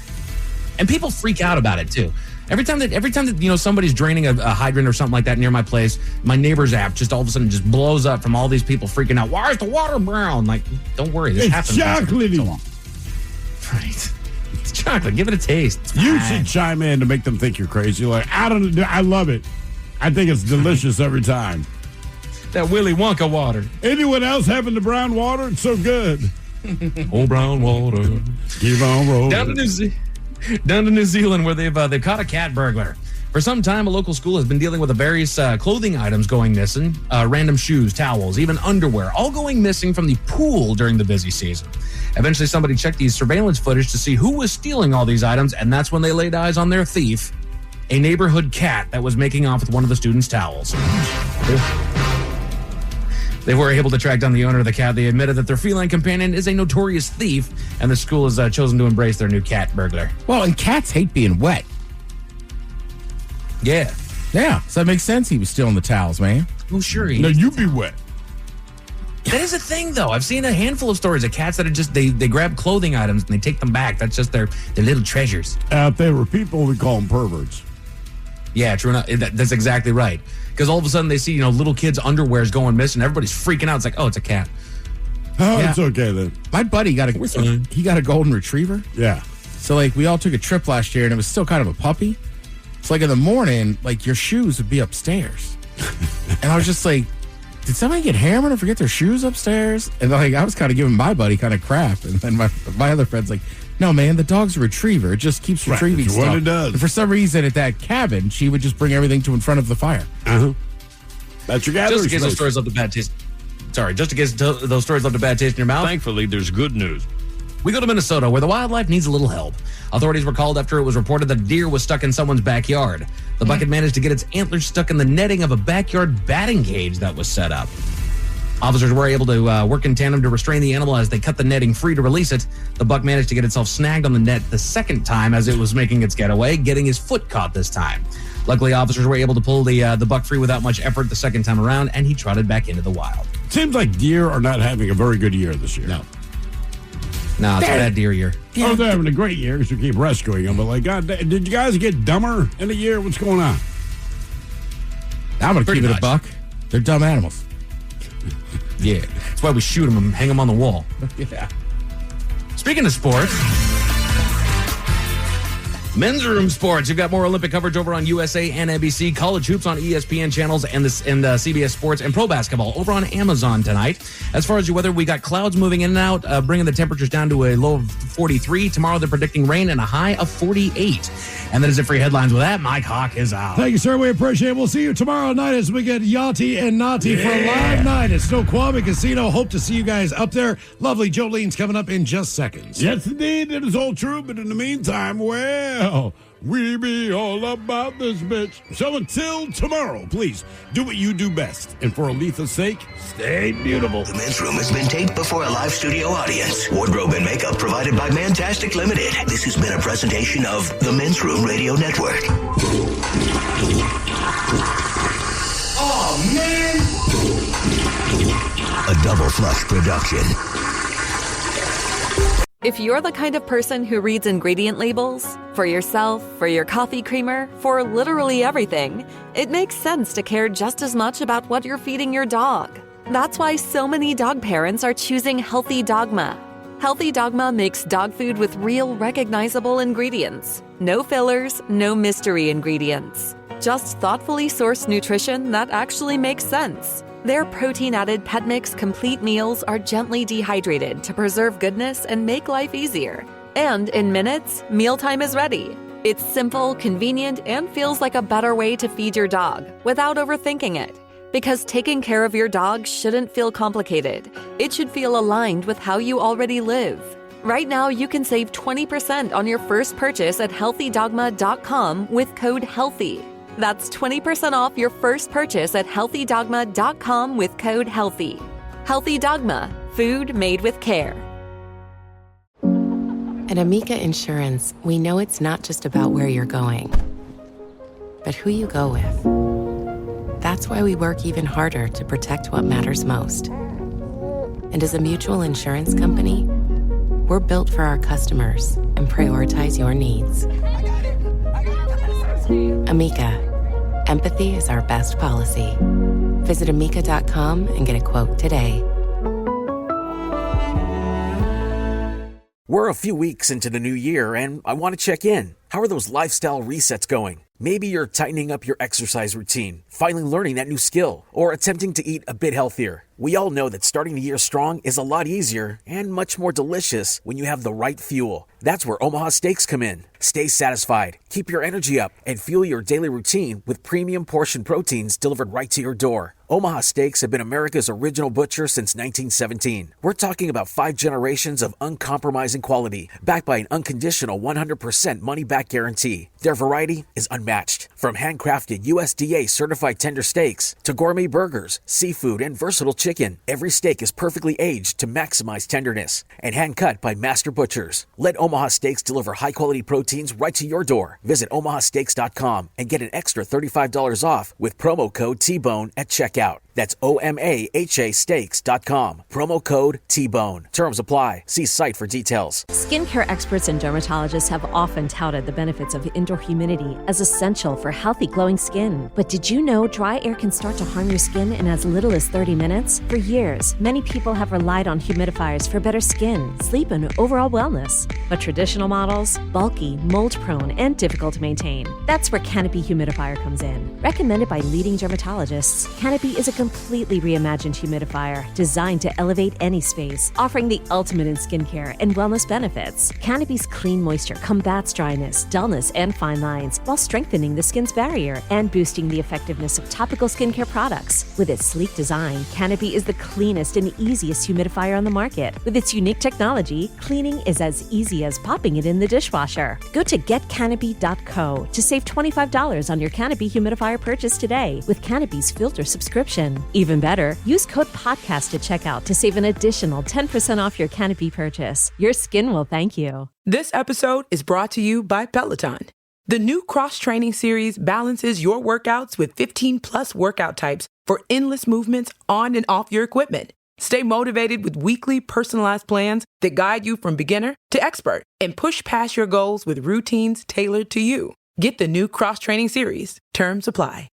And people freak out about it, too. Every time that somebody's draining a hydrant or something like that near my place, my neighbor's app just all of a sudden just blows up from all these people freaking out. Why is the water brown? Like, don't worry, this happens. It's chocolatey. Right. It's chocolate. Give it a taste. You should chime in to make them think you're crazy. Like, I love it. I think it's delicious every time. That Willy Wonka water. Anyone else having the brown water? It's so good. Old brown water. Keep on rolling. Down to New Zealand, where they've caught a cat burglar. For some time, a local school has been dealing with the various clothing items going missing, random shoes, towels, even underwear, all going missing from the pool during the busy season. Eventually, somebody checked these surveillance footage to see who was stealing all these items, and that's when they laid eyes on their thief, a neighborhood cat that was making off with one of the students' towels. They were able to track down the owner of the cat. They admitted that their feline companion is a notorious thief, and the school has chosen to embrace their new cat burglar. Well, and cats hate being wet. Yeah. Yeah, so that makes sense he was stealing the towels, man. Oh, sure. No, you be wet. That is a thing, though. I've seen a handful of stories of cats that are just, they grab clothing items and they take them back. That's just their little treasures. If they were people, we call them perverts. Yeah, true enough. That's exactly right. Because all of a sudden they see, little kids' underwear's going missing. Everybody's freaking out. It's like, oh, it's a cat. Oh, yeah. It's okay then. My buddy got a golden retriever. Yeah. So, we all took a trip last year, and it was still kind of a puppy. So, in the morning, your shoes would be upstairs. And I was just like, did somebody get hammered and forget their shoes upstairs? And, I was kind of giving my buddy kind of crap. And then my other friend's like, no, man, the dog's a retriever. It just keeps retrieving stuff. What it does. And for some reason, at that cabin, she would just bring everything to in front of the fire. Uh-huh. That's your gathering. Just in case those stories left a bad taste. Sorry, just in case those stories left a bad taste in your mouth. Thankfully, there's good news. We go to Minnesota, where the wildlife needs a little help. Authorities were called after it was reported that a deer was stuck in someone's backyard. The buck had managed to get its antlers stuck in the netting of a backyard batting cage that was set up. Officers were able to work in tandem to restrain the animal as they cut the netting free to release it. The buck managed to get itself snagged on the net the second time as it was making its getaway, getting his foot caught this time. Luckily, officers were able to pull the buck free without much effort the second time around, and he trotted back into the wild. Seems like deer are not having a very good year this year. No, it's a bad deer year. Oh, they're having a great year because we keep rescuing them. But God, did you guys get dumber in a year? What's going on? I'm going to keep it a buck. They're dumb animals. Yeah, that's why we shoot them and hang them on the wall. Yeah. Speaking of sports, men's room sports. You've got more Olympic coverage over on USA and NBC, college hoops on ESPN channels and CBS Sports, and pro basketball over on Amazon tonight. As far as your weather, we got clouds moving in and out, bringing the temperatures down to a low of 43. Tomorrow they're predicting rain and a high of 48. And that is it for your headlines. With that, Mike Hawk is out. Thank you, sir. We appreciate it. We'll see you tomorrow night as we get Yachty and Naughty for a live night at Snoqualmie Casino. Hope to see you guys up there. Lovely Jolene's coming up in just seconds. Yes, indeed. It is all true. But in the meantime, well, we be all about this bitch. So until tomorrow, please do what you do best. And for Aletha's sake, stay beautiful. The men's room has been taped before a live studio audience. Wardrobe and makeup provided by Mantastic Limited. This has been a presentation of the Men's Room Radio Network. Oh, man! A Double Flush production. If you're the kind of person who reads ingredient labels, for yourself, for your coffee creamer, for literally everything, it makes sense to care just as much about what you're feeding your dog. That's why so many dog parents are choosing Healthy Dogma. Healthy Dogma makes dog food with real, recognizable ingredients. No fillers, no mystery ingredients. Just thoughtfully sourced nutrition that actually makes sense. Their protein-added pet mix complete meals are gently dehydrated to preserve goodness and make life easier. And in minutes, mealtime is ready. It's simple, convenient, and feels like a better way to feed your dog without overthinking it. Because taking care of your dog shouldn't feel complicated. It should feel aligned with how you already live. Right now, you can save 20% on your first purchase at healthydogma.com with code HEALTHY. That's 20% off your first purchase at healthydogma.com with code HEALTHY. Healthy Dogma, food made with care. At Amica Insurance, we know it's not just about where you're going, but who you go with. That's why we work even harder to protect what matters most. And as a mutual insurance company, we're built for our customers and prioritize your needs. Amica, empathy is our best policy. Visit amica.com and get a quote today. We're a few weeks into the new year, and I want to check in. How are those lifestyle resets going? Maybe you're tightening up your exercise routine, finally learning that new skill, or attempting to eat a bit healthier. We all know that starting the year strong is a lot easier and much more delicious when you have the right fuel. That's where Omaha Steaks come in. Stay satisfied, keep your energy up, and fuel your daily routine with premium portion proteins delivered right to your door. Omaha Steaks have been America's original butcher since 1917. We're talking about 5 generations of uncompromising quality, backed by an unconditional 100% money-back guarantee. Their variety is unmatched. From handcrafted USDA-certified tender steaks to gourmet burgers, seafood, and versatile chicken, every steak is perfectly aged to maximize tenderness and hand-cut by master butchers. Let Omaha Steaks deliver high-quality proteins right to your door. Visit omahasteaks.com and get an extra $35 off with promo code T-Bone at checkout. That's OMAHA steaks.com. Promo code T-Bone. Terms apply. See site for details. Skincare experts and dermatologists have often touted the benefits of indoor humidity as essential for healthy, glowing skin. But did you know dry air can start to harm your skin in as little as 30 minutes? For years, many people have relied on humidifiers for better skin, sleep, and overall wellness. But traditional models, bulky, mold-prone, and difficult to maintain. That's where Canopy Humidifier comes in. Recommended by leading dermatologists, Canopy is a completely reimagined humidifier designed to elevate any space, offering the ultimate in skincare and wellness benefits. Canopy's clean moisture combats dryness, dullness, and fine lines while strengthening the skin's barrier and boosting the effectiveness of topical skincare products. With its sleek design, Canopy is the cleanest and easiest humidifier on the market. With its unique technology, cleaning is as easy as popping it in the dishwasher. Go to getcanopy.co to save $25 on your Canopy humidifier purchase today with Canopy's filter subscription. Even better, use code PODCAST at checkout to save an additional 10% off your Canopy purchase. Your skin will thank you. This episode is brought to you by Peloton. The new cross-training series balances your workouts with 15-plus workout types for endless movements on and off your equipment. Stay motivated with weekly personalized plans that guide you from beginner to expert and push past your goals with routines tailored to you. Get the new cross-training series. Terms apply.